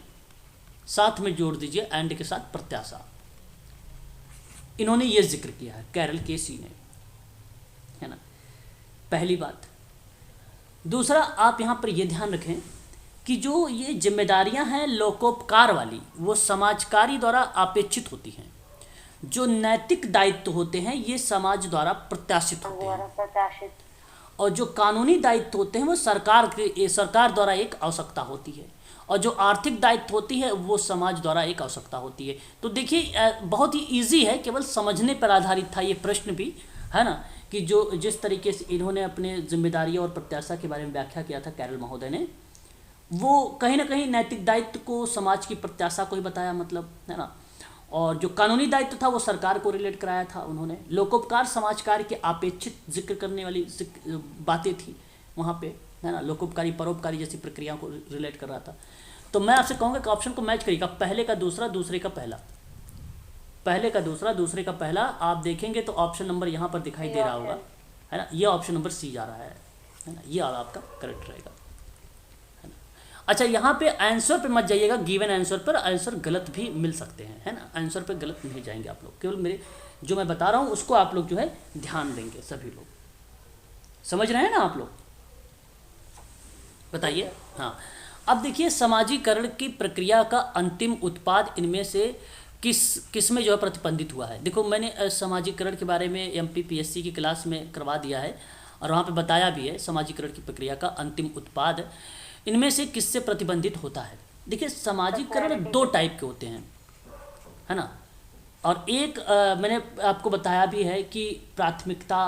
साथ में जोड़ दीजिए एंड के साथ प्रत्याशा। इन्होंने ये जिक्र किया है कैरल केसी ने, है ना, पहली बात। दूसरा, आप यहाँ पर ये ध्यान रखें कि जो ये जिम्मेदारियां हैं लोकोपकार वाली, वो समाजकारी द्वारा अपेक्षित होती हैं। जो नैतिक दायित्व होते हैं ये समाज द्वारा प्रत्याशित होते हैं। और जो कानूनी दायित्व होते हैं वो सरकार द्वारा एक आवश्यकता होती है। और जो आर्थिक दायित्व होती है वो समाज द्वारा एक आवश्यकता होती है। तो देखिए बहुत ही इजी है, केवल समझने पर आधारित था ये प्रश्न भी, है ना, कि जो जिस तरीके से इन्होंने अपने जिम्मेदारियों और प्रत्याशा के बारे में व्याख्या किया था कैरल महोदय ने, वो कहीं ना कहीं नैतिक दायित्व को समाज की प्रत्याशा को ही बताया, मतलब, है ना। और जो कानूनी दायित्व था वो सरकार को रिलेट कराया था उन्होंने। लोकोपकार समाज कार्य के अपेक्षित जिक्र करने वाली बातें थी वहाँ पे, है ना, लोकोपकारी परोपकारी जैसी प्रक्रियाओं को रिलेट कर रहा था। तो मैं आपसे कहूँगा कि ऑप्शन को मैच करिएगा, पहले का दूसरा, दूसरे का पहला, पहले का दूसरा, दूसरे का पहला। आप देखेंगे तो ऑप्शन नंबर यहाँ पर दिखाई दे रहा होगा, है ना, ये ऑप्शन नंबर सी जा रहा है ना, ये आपका करेक्ट रहेगा, है ना। अच्छा, यहाँ पे आंसर पे मत जाइएगा, गिवन आंसर पर आंसर गलत भी मिल सकते हैं, है ना, आंसर पे गलत नहीं जाएंगे आप लोग, केवल मेरे जो मैं बता रहा हूँ उसको आप लोग जो है ध्यान देंगे, सभी लोग समझ रहे हैं ना आप लोग, बताइए। हाँ, अब देखिए समाजीकरण की प्रक्रिया का अंतिम उत्पाद इनमें से किस में जो है प्रतिबंधित हुआ है। देखो, मैंने समाजीकरण के बारे में MPPSC की क्लास में करवा दिया है और वहाँ पे बताया भी है समाजीकरण की प्रक्रिया का अंतिम उत्पाद इनमें से किससे प्रतिबंधित होता है। देखिए, समाजीकरण दो टाइप के होते हैं, है ना। और एक मैंने आपको बताया भी है कि प्राथमिकता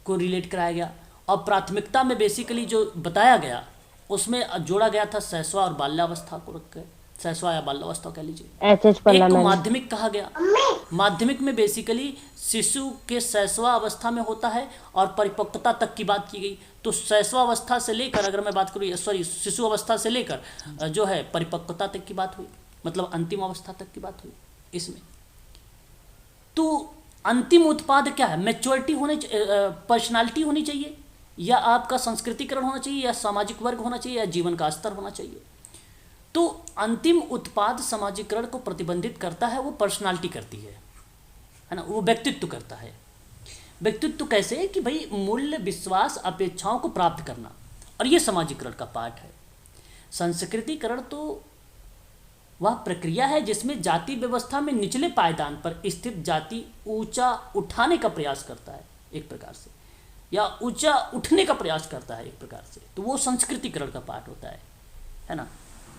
को रिलेट कराया गया, और प्राथमिकता में बेसिकली जो बताया गया उसमें जोड़ा गया था शैशव और बाल्यावस्था को रख के, शैशव या बाल्यावस्था कह लीजिए। एक तो माध्यमिक कहा गया, माध्यमिक में बेसिकली शिशु के शैशव अवस्था में होता है और परिपक्वता तक की बात की गई। तो शैशव अवस्था से लेकर, अगर मैं बात करूँ, सॉरी, शिशु अवस्था से लेकर जो है परिपक्वता तक की बात हुई, मतलब अंतिम अवस्था तक की बात हुई इसमें। तो अंतिम उत्पाद क्या है, मैच्योरिटी होने, पर्सनालिटी होनी चाहिए, या आपका संस्कृतिकरण होना चाहिए, या सामाजिक वर्ग होना चाहिए, या जीवन का स्तर होना चाहिए। तो अंतिम उत्पाद सामाजिकरण को प्रतिबंधित करता है, वो पर्सनालिटी करती है ना, वो व्यक्तित्व करता है। व्यक्तित्व कैसे कि भाई मूल्य, विश्वास, अपेक्षाओं को प्राप्त करना, और ये सामाजिकरण का पार्ट है। संस्कृतिकरण तो वह प्रक्रिया है जिसमें जाति व्यवस्था में निचले पायदान पर स्थित जाति ऊंचा उठाने का प्रयास करता है एक प्रकार से, या ऊंचा उठने का प्रयास करता है एक प्रकार से। तो वो संस्कृतिकरण का पार्ट होता है ना।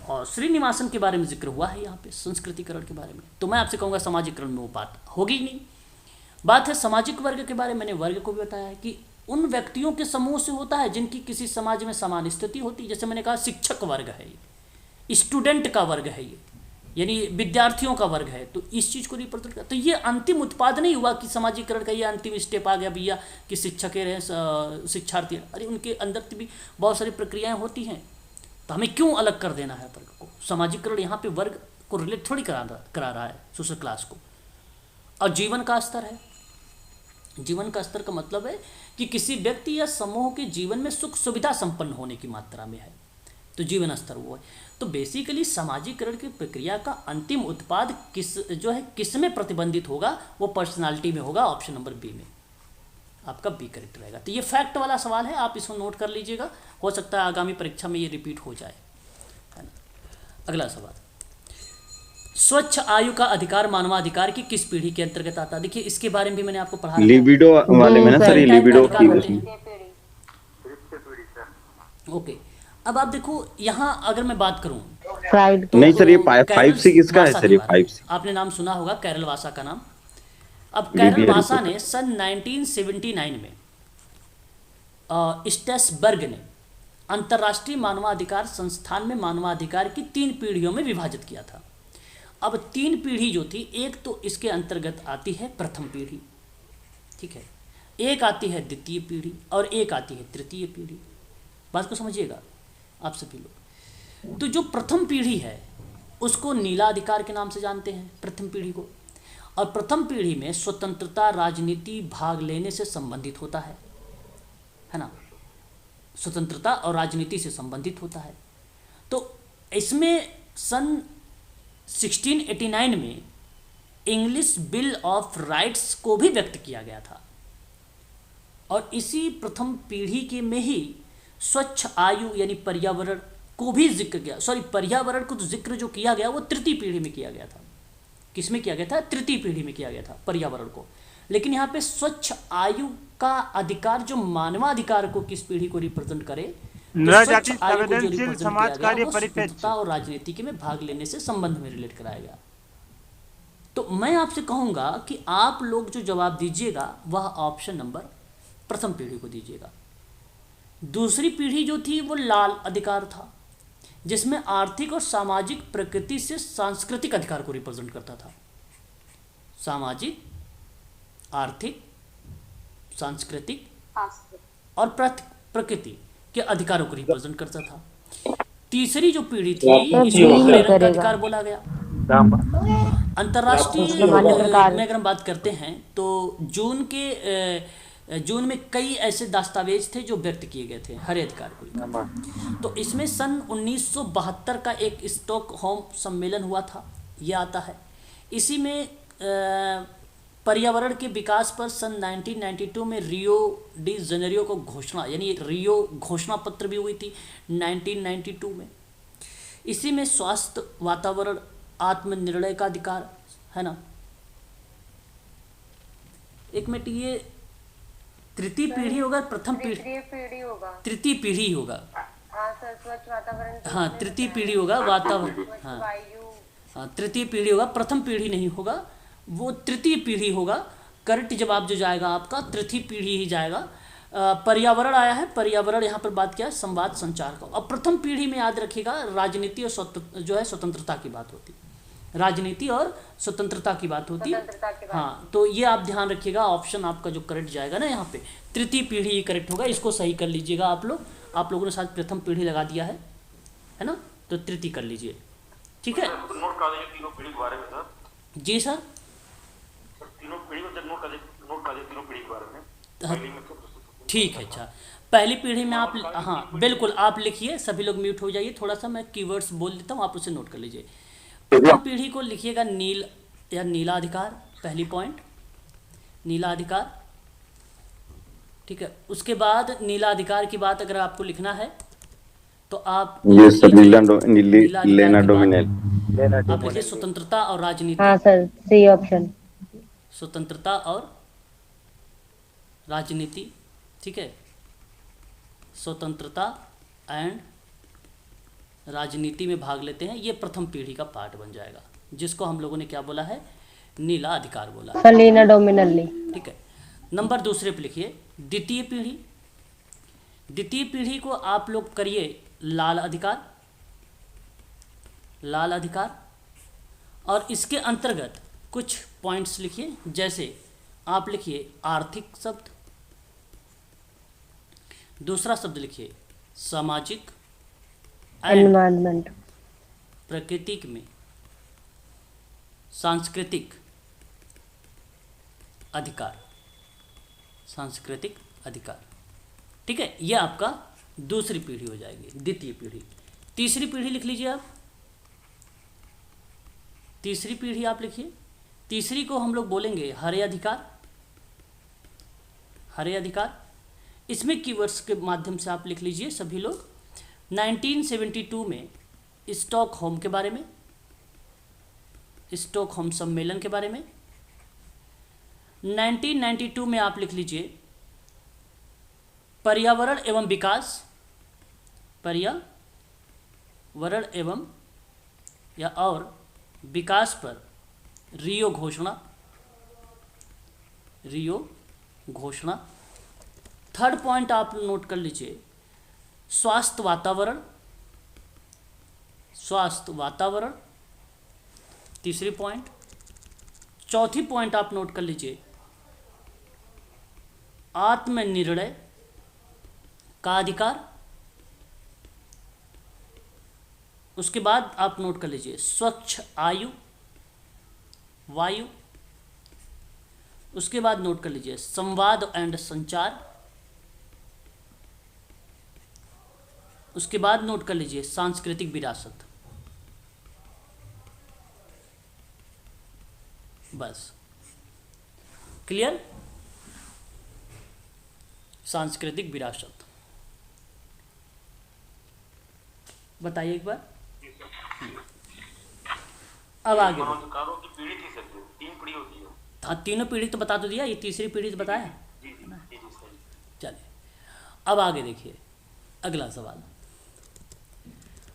और श्रीनिवासन के बारे में जिक्र हुआ है यहाँ पे संस्कृतिकरण के बारे में, तो मैं आपसे कहूँगा समाजीकरण में वो बात होगी नहीं। बात है सामाजिक वर्ग के बारे में, मैंने वर्ग को भी बताया है कि उन व्यक्तियों के समूह से होता है जिनकी किसी समाज में समान स्थिति होती है। जैसे मैंने कहा शिक्षक वर्ग है ये, स्टूडेंट का वर्ग है ये, यानी विद्यार्थियों का वर्ग है, तो इस चीज़ को रिप्रेजेंट करता। तो ये अंतिम उत्पाद नहीं हुआ कि समाजीकरण का ये अंतिम स्टेप आ गया भैया कि शिक्षक रहे, शिक्षार्थी, अरे उनके अंदर भी बहुत सारी प्रक्रियाएं होती हैं, तो हमें क्यों अलग कर देना है वर्ग को। समाजीकरण यहाँ पे वर्ग को रिलेट थोड़ी करा रहा है सोशल क्लास को। और जीवन का स्तर है, जीवन का स्तर का मतलब है कि किसी व्यक्ति या समूह के जीवन में सुख सुविधा संपन्न होने की मात्रा में है, तो जीवन स्तर वो है। तो बेसिकली सामाजिकरण की प्रक्रिया का अंतिम उत्पाद किस में प्रतिबंधित होगा, वो पर्सनालिटी में होगा, ऑप्शन नंबर बी में, आपका बी करेक्ट रहेगा। तो ये फैक्ट वाला सवाल है, आप इसको नोट कर लीजिएगा, हो सकता है आगामी परीक्षा में ये रिपीट हो जाए। अगला सवाल, स्वच्छ आयु का अधिकार मानवाधिकार की किस पीढ़ी के अंतर्गत आता है? देखिए इसके बारे में भी मैंने आपको पढ़ाया था। लिबिडो वाले में ना सर, ये लिबिडो की उसमें। ओके, अब आप देखो यहाँ अगर मैं बात करूँ फ्राइड नहीं सर, ये कैरल 5C किसका है वासा सर? के ये बारे में। 5C आपने नाम सुना होगा कैरल वासा का नाम। अब कैरल लिबिया वासा रिपोर्ट। ने सन 1979 में स्टेसबर्ग ने अंतर्राष्ट्रीय मानवाधिकार संस्थान में मानवाधिकार की 3 पीढ़ियों में विभाजित किया था। अब 3 पीढ़ी जो थी, एक तो इसके अंतर्गत आती है प्रथम पीढ़ी, ठीक है, एक आती है द्वितीय पीढ़ी और एक आती है तृतीय पीढ़ी। बात को समझिएगा आप सभी लोग। तो जो प्रथम पीढ़ी है उसको नीला अधिकार के नाम से जानते हैं, प्रथम पीढ़ी को। और प्रथम पीढ़ी में स्वतंत्रता, राजनीति, भाग लेने से संबंधित होता है ना, स्वतंत्रता और राजनीति से संबंधित होता है। तो इसमें सन 1689 में इंग्लिश बिल ऑफ राइट्स को भी व्यक्त किया गया था और इसी प्रथम पीढ़ी के में ही स्वच्छ आयु यानी पर्यावरण को भी जिक्र किया। सॉरी, पर्यावरण को तो जिक्र जो किया गया वो तृतीय पीढ़ी में किया गया था। किस में किया गया था? तृतीय पीढ़ी में किया गया था पर्यावरण को। लेकिन यहाँ पे स्वच्छ आयु का अधिकार जो मानवाधिकार को किस पीढ़ी को रिप्रेजेंट करे, तो नृजाति स्वच्छ आयु को जो संवेदनशील रिप्रेजेंट किया समाज गया कार्य वो परिप्रेक्ष्य। स्वतंत्रता और राजनीति के में भाग लेने से संबंध में रिलेट कराया गया। तो मैं आपसे कहूँगा कि आप लोग जो जवाब दीजिएगा वह ऑप्शन नंबर प्रथम पीढ़ी को दीजिएगा। दूसरी पीढ़ी जो थी वो लाल अधिकार था, जिसमें आर्थिक और सामाजिक प्रकृति से सांस्कृतिक अधिकार को रिप्रेजेंट करता था। सामाजिक, आर्थिक, सांस्कृतिक और प्रकृति के अधिकारों को रिप्रेजेंट करता था। तीसरी जो पीढ़ी थी इसको प्रेरक का अधिकार बोला गया। अंतर्राष्ट्रीय में अगर हम बात करते हैं तो जून में कई ऐसे दस्तावेज थे जो व्यक्त किए गए थे हर अधिकार को लेकर। तो इसमें सन 1972 का एक स्टॉकहोम सम्मेलन हुआ था, ये आता है। इसी में पर्यावरण के विकास पर सन 1992 में रियो डी जेनेरियो को घोषणा यानी रियो घोषणा पत्र भी हुई थी 1992 में। इसी में स्वास्थ्य, वातावरण, आत्मनिर्णय का अधिकार है ना। एक मिनट, ये तृतीय पीढ़ी होगा प्रथम पीढ़ी होगा, तृतीय पीढ़ी होगा। हाँ सर, स्वच्छ वातावरण, हाँ, तृतीय पीढ़ी होगा वातावरण। हाँ वायु, हाँ, तृतीय पीढ़ी होगा, प्रथम पीढ़ी नहीं होगा, वो तृतीय पीढ़ी होगा। करेक्ट जवाब जो जाएगा आपका तृतीय पीढ़ी ही जाएगा। पर्यावरण आया है, पर्यावरण यहाँ पर बात किया है संवाद संचार का। और प्रथम पीढ़ी में याद रखिएगा राजनीति और जो है स्वतंत्रता की बात होती, राजनीति और स्वतंत्रता की बात होती। हाँ, तो ये आप ध्यान रखिएगा। ऑप्शन आपका जो करेक्ट जाएगा ना यहाँ पे तृतीय पीढ़ी ही करेक्ट होगा। इसको सही कर लीजिएगा आप लोग। आप लोगों ने शायद प्रथम पीढ़ी लगा दिया है ना, तो तृतीय कर लीजिए, ठीक है। नोट कर दीजिए तीनों पीढ़ी के बारे में सर। जी सर, तीनों पीढ़ी को नोट कर दीजिए तीनों पीढ़ी के बारे में। पहली में ठीक है। अच्छा, पहली पीढ़ी में आप, हाँ बिल्कुल आप लिखिए। सभी लोग म्यूट हो जाइए, थोड़ा सा मैं कीवर्ड्स बोल देता हूँ, आप उसे नोट कर लीजिए। प्रथम पीढ़ी को लिखिएगा नील या नीला अधिकार, पहली पॉइंट नीला अधिकार, ठीक है। उसके बाद नीला अधिकार की बात अगर आपको लिखना है तो आप ये सर नीला लेना डोमिनेल, आप लिखिए स्वतंत्रता और राजनीति। हाँ सर, सी ऑप्शन। स्वतंत्रता और राजनीति, ठीक है। स्वतंत्रता एंड राजनीति में भाग लेते हैं, ये प्रथम पीढ़ी का पार्ट बन जाएगा, जिसको हम लोगों ने क्या बोला है? नीला अधिकार बोला है, सर लीना डोमिनली, ठीक है। नंबर दूसरे पे लिखिए द्वितीय पीढ़ी। द्वितीय पीढ़ी को आप लोग करिए लाल अधिकार, लाल अधिकार। और इसके अंतर्गत कुछ पॉइंट्स लिखिए, जैसे आप लिखिए आर्थिक शब्द, दूसरा शब्द लिखिए सामाजिक, एनवायरमेंट, प्राकृतिक में सांस्कृतिक अधिकार, सांस्कृतिक अधिकार, ठीक है। यह आपका दूसरी पीढ़ी हो जाएगी, द्वितीय पीढ़ी। तीसरी पीढ़ी लिख लीजिए आप, तीसरी पीढ़ी आप लिखिए। तीसरी को हम लोग बोलेंगे हरे अधिकार, हरे अधिकार। इसमें कीवर्ड्स के माध्यम से आप लिख लीजिए सभी लोग। 1972 में स्टॉकहोम के बारे में, स्टॉकहोम सम्मेलन के बारे में। 1992 में आप लिख लीजिए पर्यावरण एवं विकास, पर्यावरण एवं या और विकास पर रियो घोषणा, रियो घोषणा। थर्ड पॉइंट आप नोट कर लीजिए स्वास्थ्य वातावरण, स्वास्थ्य वातावरण, तीसरी पॉइंट। चौथी पॉइंट आप नोट कर लीजिए आत्मनिर्णय का अधिकार। उसके बाद आप नोट कर लीजिए स्वच्छ वायु। उसके बाद नोट कर लीजिए संवाद एंड संचार। उसके बाद नोट कर लीजिए सांस्कृतिक विरासत। बस क्लियर, सांस्कृतिक विरासत। बताइए एक बार। अब आगे मनोधिकारों की पीढ़ी थी सर, जो 3 पीढ़ी होती है। हाँ, तीनों पीढ़ी तो बता तो दिया, ये तीसरी पीढ़ी तो बताया। जी जी जी जी सही। चलिए अब आगे देखिए अगला सवाल।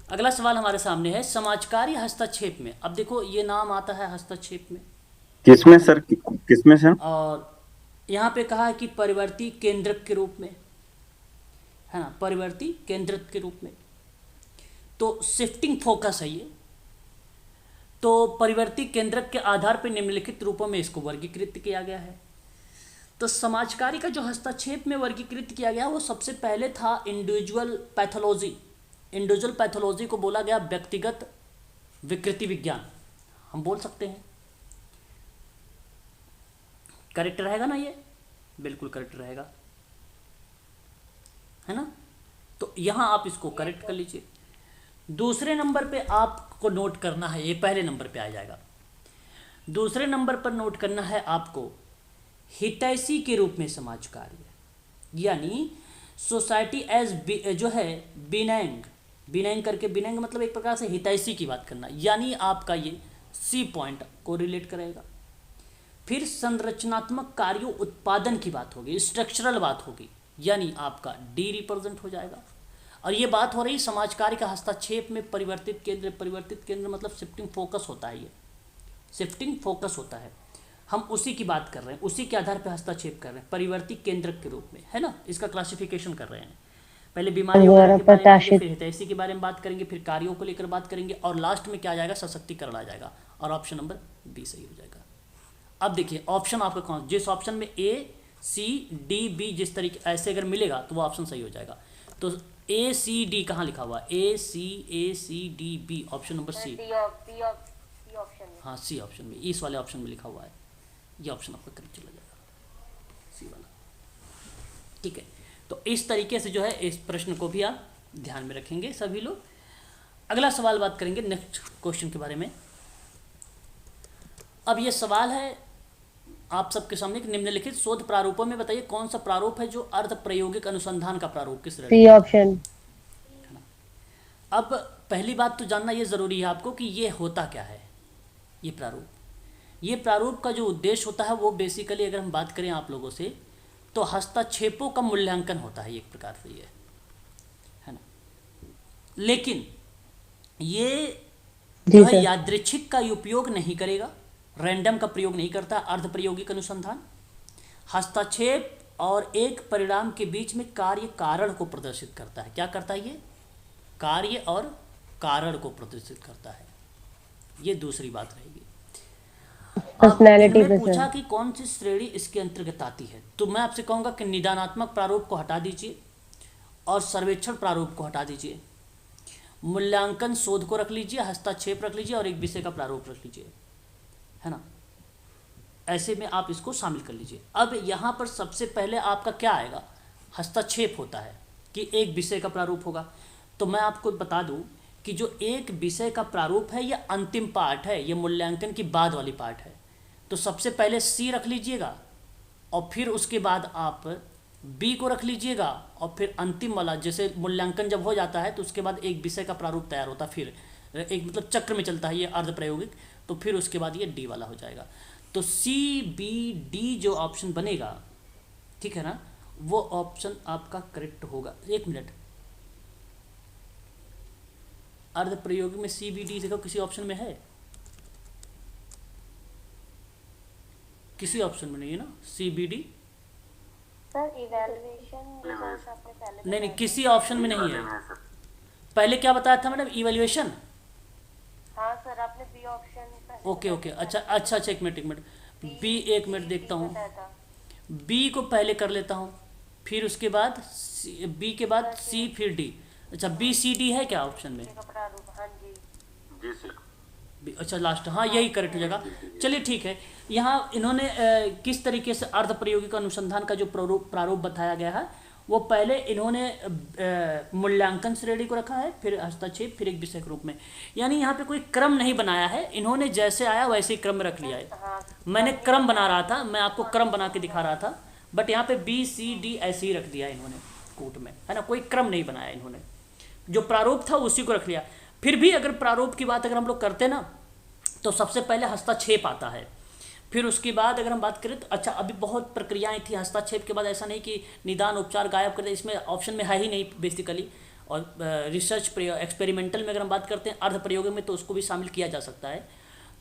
अगला सवाल हमारे सामने है समाजकारी हस्तक्षेप में। अब देखो ये नाम आता है हस्तक्षेप में, किसमें सर, किसमें सर? और यहाँ पे कहा है कि परिवर्ती केंद्रक के रूप में, है ना, परिवर्ती केंद्रक के रूप में। तो शिफ्टिंग फोकस है ये। तो परिवर्ती केंद्रक के आधार पर निम्नलिखित रूपों में इसको वर्गीकृत किया गया है। तो समाजकारी का जो हस्तक्षेप में वर्गीकृत किया गया वो सबसे पहले था इंडिविजुअल पैथोलॉजी। इंडिविजुअल पैथोलॉजी को बोला गया व्यक्तिगत विकृति विज्ञान, हम बोल सकते हैं। करेक्ट रहेगा ना ये? बिल्कुल करेक्ट रहेगा, है ना। तो यहां आप इसको करेक्ट कर लीजिए। दूसरे नंबर पे आपको नोट करना है, ये पहले नंबर पे आ जाएगा। दूसरे नंबर पर नोट करना है आपको हितैषी के रूप में समाज कार्य, यानी सोसाइटी एज जो है बिनैंग, बिनैंग करके, बिनैंग मतलब एक प्रकार से हितैषी की बात करना, यानी आपका ये सी पॉइंट को रिलेट करेगा। फिर संरचनात्मक कार्यों उत्पादन की बात होगी, स्ट्रक्चरल बात होगी, यानी आपका डी रिप्रेजेंट हो जाएगा। और ये बात हो रही समाज कार्य का हस्तक्षेप में परिवर्तित केंद्र। परिवर्तित केंद्र मतलब शिफ्टिंग फोकस होता है, ये शिफ्टिंग फोकस होता है, हम उसी की बात कर रहे हैं, उसी के आधार पर हस्तक्षेप कर रहे हैं परिवर्ती केंद्रक के रूप में, है ना। इसका क्लासिफिकेशन कर रहे हैं। पहले बीमारियों फिर हितैषी के बारे में बात करेंगे, फिर कार्यों को लेकर बात करेंगे, और लास्ट में क्या आ जाएगा, सशक्तिकरण आ जाएगा, और ऑप्शन नंबर बी सही हो जाएगा। अब देखिए ऑप्शन आपका कौन, जिस ऑप्शन में ए सी डी बी जिस तरीके ऐसे अगर मिलेगा तो वो ऑप्शन सही हो जाएगा। तो ए सी डी कहाँ लिखा हुआ है, A C D B, option number C. हाँ सी ऑप्शन में, इस वाले ऑप्शन में लिखा हुआ है, ये ऑप्शन आपका करेक्ट चला जाएगा, सी वाला। ठीक है, तो इस तरीके से जो है इस प्रश्न को भी आप ध्यान में रखेंगे सभी लोग। अगला सवाल बात करेंगे नेक्स्ट क्वेश्चन के बारे में। अब ये सवाल है आप सबके सामने कि निम्नलिखित शोध प्रारूपों में बताइए कौन सा प्रारूप है जो अर्ध प्रायोगिक अनुसंधान का प्रारूप किस सी ऑप्शन। अब पहली बात तो जानना ये जरूरी है आपको कि ये होता क्या है, ये प्रारूप। ये प्रारूप का जो उद्देश्य होता है वो बेसिकली अगर हम बात करें आप लोगों से तो हस्तक्षेपों का मूल्यांकन होता है एक प्रकार से, ये है ना। लेकिन ये जो है यादृच्छिक का उपयोग नहीं करेगा, रैंडम का प्रयोग नहीं करता। अर्ध प्रायोगिक अनुसंधान हस्तक्षेप और एक परिणाम के बीच में कार्य कारण को प्रदर्शित करता है। क्या करता है ये, कार्य और कारण को प्रदर्शित करता है, ये दूसरी बात रहेगी। पर्सनैलिटी पूछा कि कौन सी श्रेणी इसके अंतर्गत आती है, तो मैं आपसे कहूँगा कि निदानात्मक प्रारूप को हटा दीजिए और सर्वेक्षण प्रारूप को हटा दीजिए, मूल्यांकन शोध को रख लीजिए, हस्तक्षेप रख लीजिए और एक विषय का प्रारूप रख लीजिए, है ना। ऐसे में आप इसको शामिल कर लीजिए। अब यहाँ पर सबसे पहले आपका क्या आएगा, हस्तक्षेप होता है कि एक विषय का प्रारूप होगा। तो मैं आपको बता दूं कि जो एक विषय का प्रारूप है ये अंतिम पार्ट है, ये मूल्यांकन की बाद वाली पार्ट है। तो सबसे पहले सी रख लीजिएगा और फिर उसके बाद आप बी को रख लीजिएगा और फिर अंतिम वाला, जैसे मूल्यांकन जब हो जाता है तो उसके बाद एक विषय का प्रारूप तैयार होता है, फिर एक मतलब चक्र में चलता है ये अर्ध प्रायोगिक, तो फिर उसके बाद ये डी वाला हो जाएगा। तो सी बी डी जो ऑप्शन बनेगा, ठीक है ना, वो ऑप्शन आपका करेक्ट होगा। एक मिनट, अर्ध प्रयोगी में सी बी डी देखो किसी ऑप्शन में है? किसी ऑप्शन में नहीं है ना C B D? Sir evaluation results आपने पहले नहीं, किसी ऑप्शन में नहीं है। पहले क्या बताया था मैडम? इवैल्यूएशन। हाँ सर, आपने बी ऑप्शन ओके, अच्छा, एक मिनट बी, एक मिनट देखता हूँ। बी को पहले कर लेता हूँ, फिर उसके बाद बी के बाद सी, फिर डी। अच्छा, बी सी डी है क्या ऑप्शन में? हाँ जी। जी सर। अच्छा, लास्ट, हाँ यही करेक्ट हो जाएगा। चलिए ठीक है, यहाँ इन्होंने किस तरीके से अर्ध प्रायोगिक अनुसंधान का जो प्रारूप बताया गया है, वो पहले इन्होंने मूल्यांकन श्रेणी को रखा है, फिर हस्तक्षेप, फिर एक विषय के रूप में। यानी यहाँ पे कोई क्रम नहीं बनाया है, इन्होंने जैसे आया वैसे ही क्रम में रख लिया है। मैंने क्रम बना रहा था, मैं आपको क्रम बना के दिखा रहा था, बट यहाँ पे बी सी डी ऐसे ही रख दिया इन्होंने कूट में, है ना, कोई क्रम नहीं बनाया इन्होंने। जो प्रारूप था उसी को रख लिया। फिर भी अगर प्रारूप की बात अगर हम लोग करते ना, तो सबसे पहले हस्तक्षेप आता है, फिर उसके बाद अगर हम बात करें तो अच्छा, अभी बहुत प्रक्रियाएं थी हस्तक्षेप के बाद। ऐसा नहीं कि निदान उपचार गायब कर दे, इसमें ऑप्शन में है ही नहीं बेसिकली। और रिसर्च एक्सपेरिमेंटल में अगर हम बात करते हैं अर्ध प्रयोग में, तो उसको भी शामिल किया जा सकता है।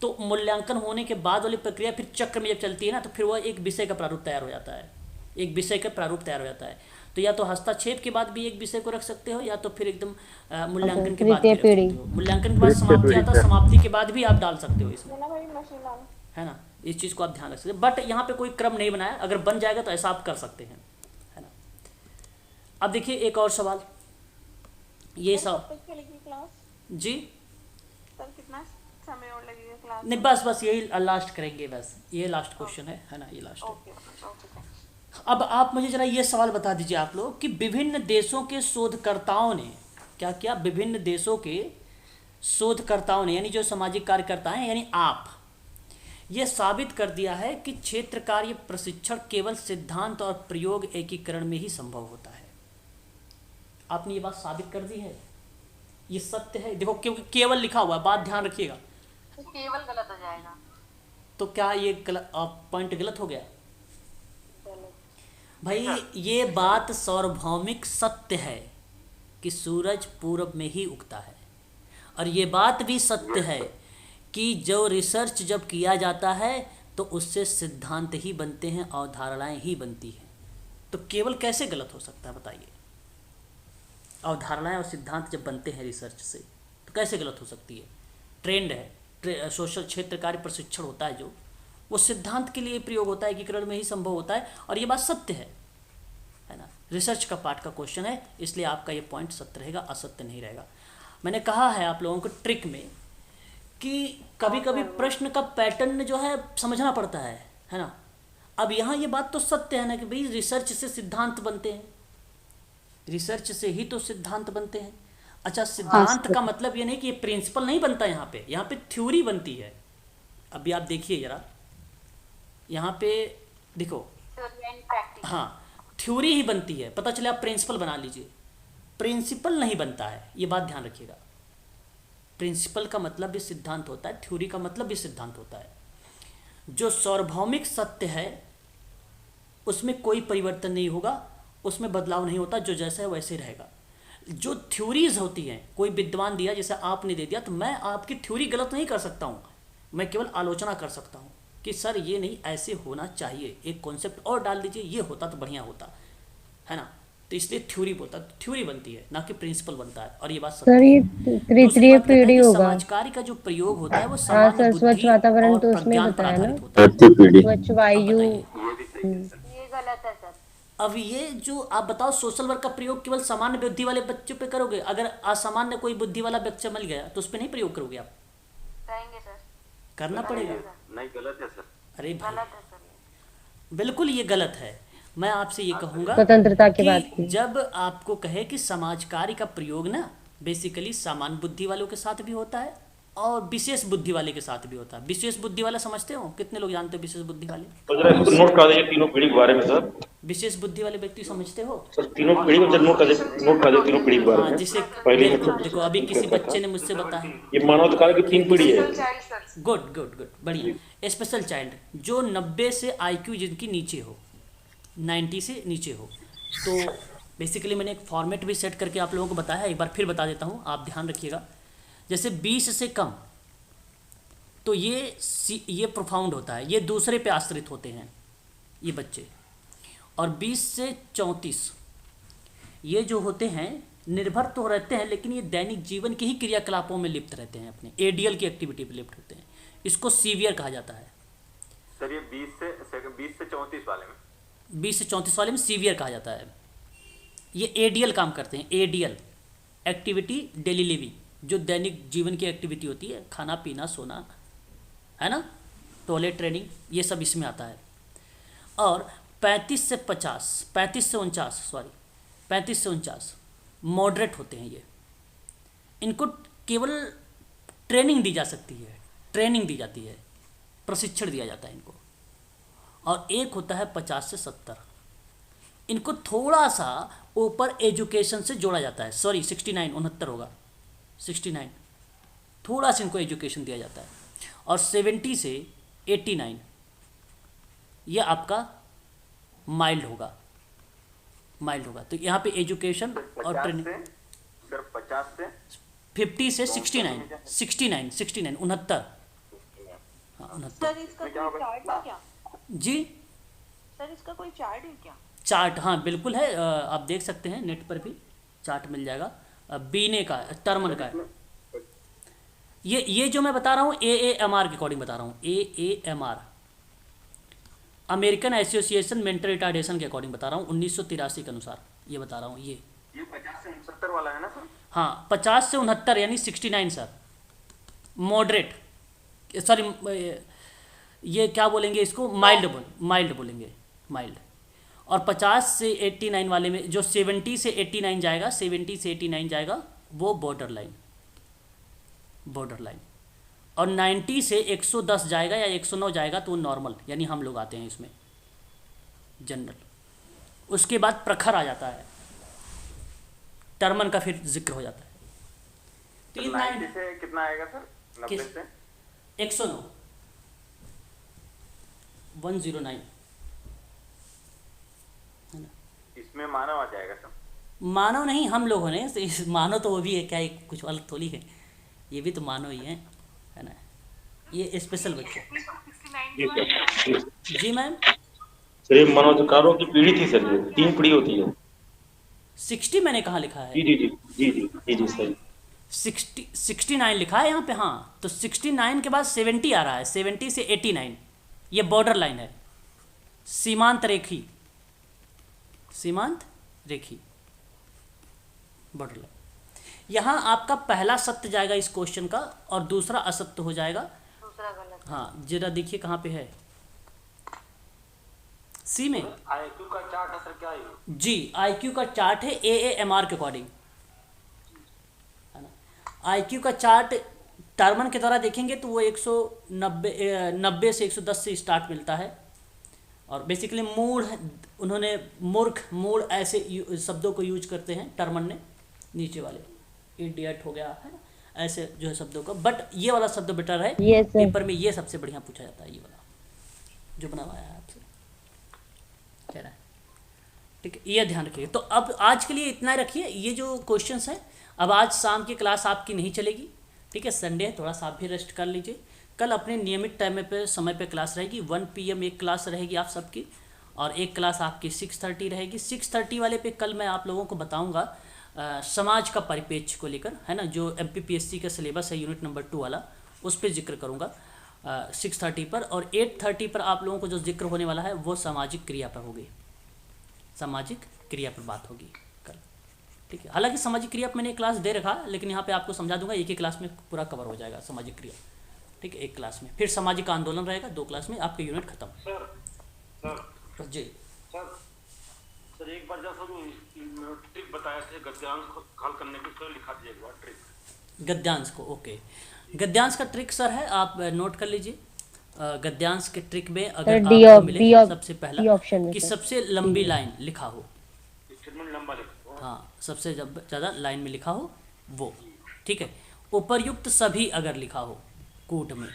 तो मूल्यांकन होने के बाद वाली प्रक्रिया फिर चक्र में जब चलती है ना, तो फिर वह एक विषय का प्रारूप तैयार हो जाता है, एक विषय का प्रारूप तैयार हो जाता है। तो या तो हस्तक्षेप के बाद भी एक विषय को रख सकते हो, या तो फिर एकदम मूल्यांकन के बाद भी रख सकते हो। मूल्यांकन के बाद समाप्ति आता है, समाप्ति के बाद भी आप डाल सकते हो इसमें, है ना। इस चीज़ को आप ध्यान रख सकते हैं, बट यहाँ पे कोई क्रम नहीं बनाया। अगर बन जाएगा तो ऐसा आप कर सकते हैं, है ना। अब देखिए एक और सवाल, ये सब जी सर कितना समय और लगेगा क्लास? नहीं, बस यही लास्ट करेंगे, बस ये लास्ट क्वेश्चन है ना, ये लास्ट है। अब आप मुझे जरा ये सवाल बता दीजिए आप लोग कि विभिन्न देशों के शोधकर्ताओं ने क्या किया? विभिन्न देशों के शोधकर्ताओं ने, यानी जो सामाजिक कार्यकर्ता हैं, यानी आप, ये साबित कर दिया है कि क्षेत्र कार्य प्रशिक्षण केवल सिद्धांत और प्रयोग एकीकरण में ही संभव होता है। आपने ये बात साबित कर दी है, ये सत्य है। देखो क्योंकि केवल लिखा हुआ है, बात ध्यान रखिएगा। तो केवल गलत हो जाएगा। तो क्या ये पॉइंट गलत हो गया? भाई ये बात सार्वभौमिक सत्य है कि सूरज पूरब में ही उगता है, और ये बात भी सत्य है कि जो रिसर्च जब किया जाता है तो उससे सिद्धांत ही बनते हैं, अवधारणाएं ही बनती हैं। तो केवल कैसे गलत हो सकता है बताइए? अवधारणाएं और सिद्धांत जब बनते हैं रिसर्च से, तो कैसे गलत हो सकती है? ट्रेंड है, सोशल क्षेत्र कार्य प्रशिक्षण होता है जो, वो सिद्धांत के लिए प्रयोग होता है, एकीकरण में ही संभव होता है, और ये बात सत्य है ना। रिसर्च का पार्ट का क्वेश्चन है, इसलिए आपका ये पॉइंट सत्य रहेगा, असत्य नहीं रहेगा। मैंने कहा है आप लोगों को ट्रिक में कि कभी कभी प्रश्न का पैटर्न जो है समझना पड़ता है ना। अब यहाँ ये बात तो सत्य है ना कि भाई रिसर्च से सिद्धांत बनते हैं, रिसर्च से ही तो सिद्धांत बनते हैं। अच्छा, सिद्धांत का मतलब ये नहीं कि ये प्रिंसिपल नहीं बनता, यहाँ पे थ्योरी बनती है। अभी आप देखिए जरा, यहाँ पे देखो, हाँ थ्योरी ही बनती है। पता चले आप प्रिंसिपल बना लीजिए, प्रिंसिपल नहीं बनता है, ये बात ध्यान रखिएगा। प्रिंसिपल का मतलब भी सिद्धांत होता है, थ्योरी का मतलब भी सिद्धांत होता है। जो सार्वभौमिक सत्य है उसमें कोई परिवर्तन नहीं होगा, उसमें बदलाव नहीं होता, जो जैसा है वैसे रहेगा। जो थ्योरीज होती हैं, कोई विद्वान दिया, जैसे आपने दे दिया, तो मैं आपकी थ्योरी गलत नहीं कर सकता हूँ, मैं केवल आलोचना कर सकता हूँ कि सर ये नहीं, ऐसे होना चाहिए, एक कॉन्सेप्ट और डाल दीजिए, ये होता तो बढ़िया होता, है ना। तो इसलिए थ्योरी बोलता, थ्योरी बनती है, ना कि प्रिंसिपल बनता है। और ये बात सर ये तृतीय पीढ़ी होगा। समाज कार्य का जो प्रयोग होता है वो सामान्य स्वच्छ बुद्धि वातावरण और तो उसमें प्रज्ञान पर बताया ना, आधारित होता है। स्वच्छ वायु। ये गलत है सर। अब ये जो आप बताओ, सोशल वर्क का प्रयोग केवल सामान्य बुद्धि वाले बच्चों पे करोगे? अगर असामान्य कोई बुद्धि वाला बच्चा मिल गया तो उस पर नहीं प्रयोग करोगे आप? करेंगे सर। करना पड़ेगा। नहीं, गलत है सर। अरे भाई गलत है सर। बिल्कुल ये गलत है। मैं आपसे ये कहूँगा स्वतंत्रता की बात की। जब आपको कहे कि समाज कार्य का प्रयोग ना बेसिकली सामान्य बुद्धि वालों के साथ भी होता है और विशेष बुद्धि वाले के साथ भी होता है। विशेष बुद्धि वाला समझते हो? कितने लोग जानते हो विशेष बुद्धि वाले? तो जरा इसको नोट कर दीजिए तीनों पीढ़ी के बारे में सर। विशेष बुद्धि वाले व्यक्ति समझते हो? सर तीनों पीढ़ी को जब नोट कर दे तीनों पीढ़ी के बारे हाँ, में। जिसे पहली देखो अभी किसी बच्चे ने मुझसे बताया, ये मानवाधिकार की 3 पीढ़ी है। Child sir. Good good good, बढ़िया। स्पेशल चाइल्ड जो 90 से IQ जिनकी नीचे हो, 90 से नीचे हो, तो बेसिकली मैंने एक फॉर्मेट भी सेट करके आप लोगों को बताया, एक बार फिर बता देता हूँ, आप ध्यान रखिएगा। जैसे 20 से कम तो ये प्रोफाउंड होता है, ये दूसरे पे आश्रित होते हैं ये बच्चे। और 20 से 34 ये जो होते हैं निर्भर तो रहते हैं, लेकिन ये दैनिक जीवन के ही क्रियाकलापों में लिप्त रहते हैं, अपने ADL की एक्टिविटी पे लिप्त होते हैं। इसको सीवियर कहा जाता है। सर ये 20 से 34 वाले में 20 से 34 वाले में सीवियर कहा जाता है। ये ADL काम करते हैं, ADL एक्टिविटी डेली लिविंग, जो दैनिक जीवन की एक्टिविटी होती है, खाना पीना सोना, है ना, टॉयलेट ट्रेनिंग, ये सब इसमें आता है। और 35 से 49 मॉडरेट होते हैं ये। इनको केवल ट्रेनिंग दी जा सकती है, ट्रेनिंग दी जाती है, प्रशिक्षण दिया जाता है इनको। और एक होता है 50 से 70, इनको थोड़ा सा ऊपर एजुकेशन से जोड़ा जाता है। सॉरी 69 होगा, 69 थोड़ा सा इनको एजुकेशन दिया जाता है। और 70 से 89 ये आपका माइल्ड होगा, माइल्ड होगा। तो यहाँ पे एजुकेशन और ट्रेनिंग। सर 50 से 50 से 69 69 हाँ 69। सर इसका कोई चार्ट है क्या? जी सर इसका कोई चार्ट है क्या? चार्ट, हाँ बिल्कुल है, आप देख सकते हैं, नेट पर भी चार्ट मिल जाएगा। बीने का टर्मन का है ये जो मैं बता रहा हूँ AAMR के अकॉर्डिंग बता रहा हूँ, AAMR American association mental retardation के अकॉर्डिंग बता रहा हूँ, 1983 के अनुसार ये बता रहा हूँ। ये 50 से 69 वाला है ना सर? हाँ 50 से 69 यानी 69 सर, मॉडरेट, सॉरी ये क्या बोलेंगे इसको, माइल्ड बोलेंगे, माइल्ड। और 50 से 89 वाले में जो 70 से 89 जाएगा, 70 से 89 जाएगा वो बॉर्डर लाइन। और 90 से 110 जाएगा या 109 जाएगा तो वो नॉर्मल, यानी हम लोग आते हैं इसमें जनरल। उसके बाद प्रखर आ जाता है, टर्मन का फिर जिक्र हो जाता है। तो ये 90 से कितना आएगा सर? 90 से 109 109 है ना। इसमें मानव आ जाएगा सर? मानव नहीं, हम लोगों ने मानव तो वो भी है क्या, एक कुछ अलग थोड़ी है, ये भी तो मानव ही है ना। ये स्पेशल बच्चे। जी मैम। सर ये मानवाधिकारों की पीढ़ी थी सर, ये 3 पीढ़ी होती है। 60 मैंने कहाँ लिखा है? जी सर 69 लिखा है यहाँ पे। हाँ तो 69 के बाद 70 आ रहा है, 70 से 89 ये बॉर्डर लाइन है, सीमांत रेखी बॉर्डर लाइन। यहाँ आपका पहला सत्य जाएगा इस क्वेश्चन का और दूसरा असत्य हो जाएगा। दूसरा गलत। हाँ जरा देखिए कहाँ पे है, सी में। IQ का चार्ट है सर क्या है? जी IQ का चार्ट है AAMR के अकॉर्डिंग, है ना। IQ का चार्ट टर्मन के द्वारा देखेंगे तो वो 190 से 110 से स्टार्ट मिलता है। और बेसिकली मूड, उन्होंने मूर्ख, मूड ऐसे शब्दों को यूज करते हैं टर्मन ने, नीचे वाले इडियट हो गया है ना, ऐसे जो है शब्दों का। बट ये वाला शब्द बेटर है, पेपर में ये सबसे बढ़िया पूछा जाता है, ये वाला जो बनवाया है आपसे कह रहा है, ठीक है, ये ध्यान रखिए। तो अब आज के लिए इतना रखिए, ये जो क्वेश्चंस हैं। अब आज शाम की क्लास आपकी नहीं चलेगी, ठीक है, संडे है, थोड़ा सा आप भी रेस्ट कर लीजिए। कल अपने नियमित टाइम पे समय पे क्लास रहेगी, 1 PM एक क्लास रहेगी आप सबकी, और एक क्लास आपकी 6:30 रहेगी। 6:30 वाले पे कल मैं आप लोगों को बताऊंगा समाज का परिप्रेक्ष्य को लेकर, है ना, जो MPPSC का सिलेबस है यूनिट नंबर 2 वाला, उस पर जिक्र करूंगा 6:30 पर। और 8:30 पर आप लोगों को जो जिक्र होने वाला है वो सामाजिक क्रिया पर होगी, सामाजिक क्रिया पर बात होगी कल, ठीक है। हालांकि सामाजिक क्रिया पर मैंने क्लास दे रखा, लेकिन यहाँ पे आपको समझा दूंगा, एक ही क्लास में पूरा कवर हो जाएगा सामाजिक क्रिया, ठीक है, एक क्लास में। फिर सामाजिक आंदोलन रहेगा 2 क्लास में, आपके यूनिट खत्म। सर जी सर एक बार जैसा ट्रिक बताया थे गद्यांश को हल करने के, तो लिखा दीजिए ट्रिक गद्यांश को। ओके, गद्यांश का ट्रिक सर है, आप नोट कर लीजिए। गद्यांश के ट्रिक में अगर सर आपको मिले सबसे डी पहला ऑप्शन में कि सर। सबसे लंबी लाइन लिखा हो, स्टेटमेंट लंबा लिखो। हाँ सबसे ज़्यादा लाइन में लिखा हो वो, ठीक है। उपर्युक्त सभी अगर लिखा हो कूट में,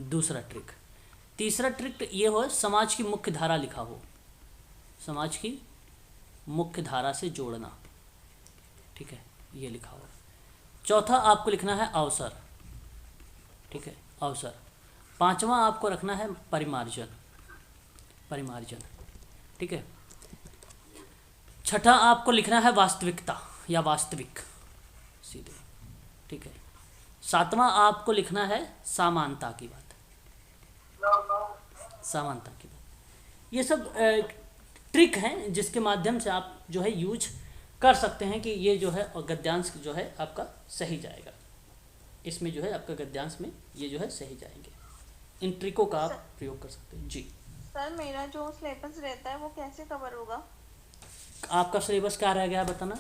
दूसरा ट्रिक। तीसरा ट्रिक ये हो समाज की मुख्य धारा लिखा हो, समाज की मुख्य धारा से जोड़ना, ठीक है, ये लिखा हो। चौथा आपको लिखना है अवसर, ठीक है, अवसर। पांचवा आपको रखना है परिमार्जन, परिमार्जन, ठीक है। छठा आपको लिखना है वास्तविकता या वास्तविक सीधे, ठीक है। सातवां आपको लिखना है समानता की बात, समानता की बात। ये सब ट्रिक हैं जिसके माध्यम से आप जो है यूज कर सकते हैं कि ये जो है और गद्यांश जो है आपका सही जाएगा, इसमें जो है आपका गद्यांश में ये जो है सही जाएंगे। इन ट्रिकों का आप प्रयोग कर सकते हैं। जी सर मेरा जो सिलेबस रहता है वो कैसे कवर होगा? आपका सिलेबस क्या रह गया बताना।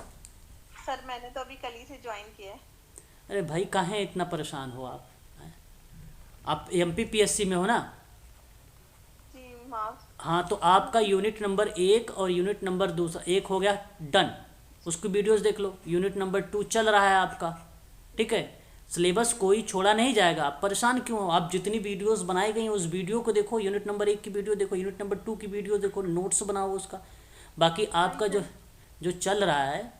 सर मैंने तो अभी कल ही से ज्वाइन किया है। अरे भाई काहे इतना परेशान हो आप MPPSC में हो ना? जी माफ। हाँ तो आपका यूनिट नंबर 1 और यूनिट नंबर दूसरा 1 हो गया डन, उसकी वीडियोस देख लो। यूनिट नंबर 2 चल रहा है आपका, ठीक है। सिलेबस कोई छोड़ा नहीं जाएगा, आप परेशान क्यों हो? आप जितनी वीडियोस बनाई गई हैं उस वीडियो को देखो, यूनिट नंबर 1 की वीडियो देखो, यूनिट नंबर 2 की वीडियो देखो, नोट्स बनाओ उसका। बाकी आपका जो चल रहा है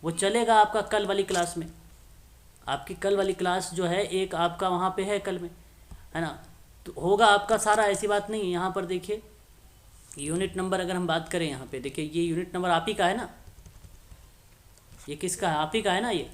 वो चलेगा आपका कल वाली क्लास में। आपकी कल वाली क्लास जो है एक आपका वहाँ पे है कल में, है ना, तो होगा आपका सारा, ऐसी बात नहीं है। यहाँ पर देखिए यूनिट नंबर अगर हम बात करें, यहाँ पे देखिए ये यूनिट नंबर आप ही का है ना, ये किसका है? आप ही का है ना ये।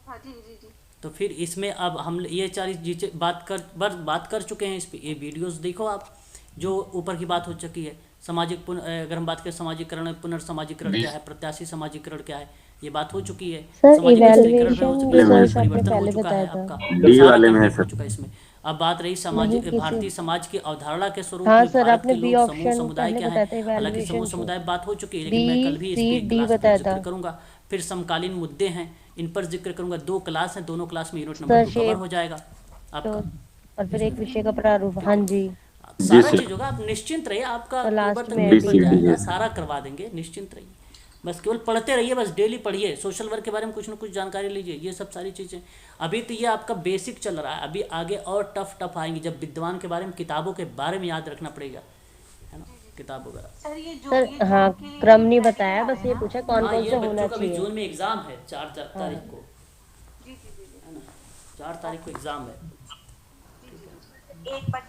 हाँ जी जी जी। तो फिर इसमें अब हम ये 40 चीज़ें बात कर चुके हैं इस पे। ये वीडियोस देखो आप, जो ऊपर की बात हो चुकी है। सामाजिक अगर हम बात करें सामाजिकरण, पुनर्सामाजिकरण क्या है, प्रत्याशी सामाजिकरण क्या है, ये बात हो चुकी है। सर सामाजिक स्तरीकरण में हो इवैल्यूएशन चुकी है, रिजल्ट आपने परिवर्तन हो पहले चुका है बताया था। आपका, डी सारा वाले में है कंप्लीट हो सर। चुका है इसमें। अब बात रही नहीं, भारतीय समाज की अवधारणा के स्वरूप हाँ में सर, भारत आपने के बी लोग समूह ऑप्शन समुदाय पहले क्या बताया है। था हालांकि समूह evaluation समुदाय बात हो चुकी है, लेकिन मैं कल भी इस डी पे क्लास में बताया जिक्र था करूंगा। फिर समकालीन मुद्दे हैं, इन पर जिक्र करूंगा। 2 क्लास हैं, दोनों क्लास में unit sir, number 2 cover shape हो जाएगा तो आपका। और फिर एक विषय का प्रारूप। हाँ जी सारा सर। चीज होगा, आप निश्चिंत रहिए, आपका तो लास्ट अक्टूबर तक में पेपर जी, जाएगा, जी। सारा करवा देंगे, निश्चिंत रहिए। बस केवल पढ़ते रहिए, बस डेली पढ़िए, सोशल वर्क के बारे में कुछ ना कुछ जानकारी लीजिए, ये सब सारी चीज़ें। अभी तो ये आपका बेसिक चल रहा है, अभी आगे और टफ आएंगी, जब विद्वान के बारे में, किताबों के बारे में याद रखना पड़ेगा, है ना, किताब वगैरह। सर ये जो सर, हाँ क्रम नहीं बताया, बस ये पूछा कौन हाँ कौन ये से होना बच्चों का भी चाहिए। जून में एग्जाम है, 4 तारीख को, जी जी जी है ना, 4 तारीख को एग्जाम है। 1 बजे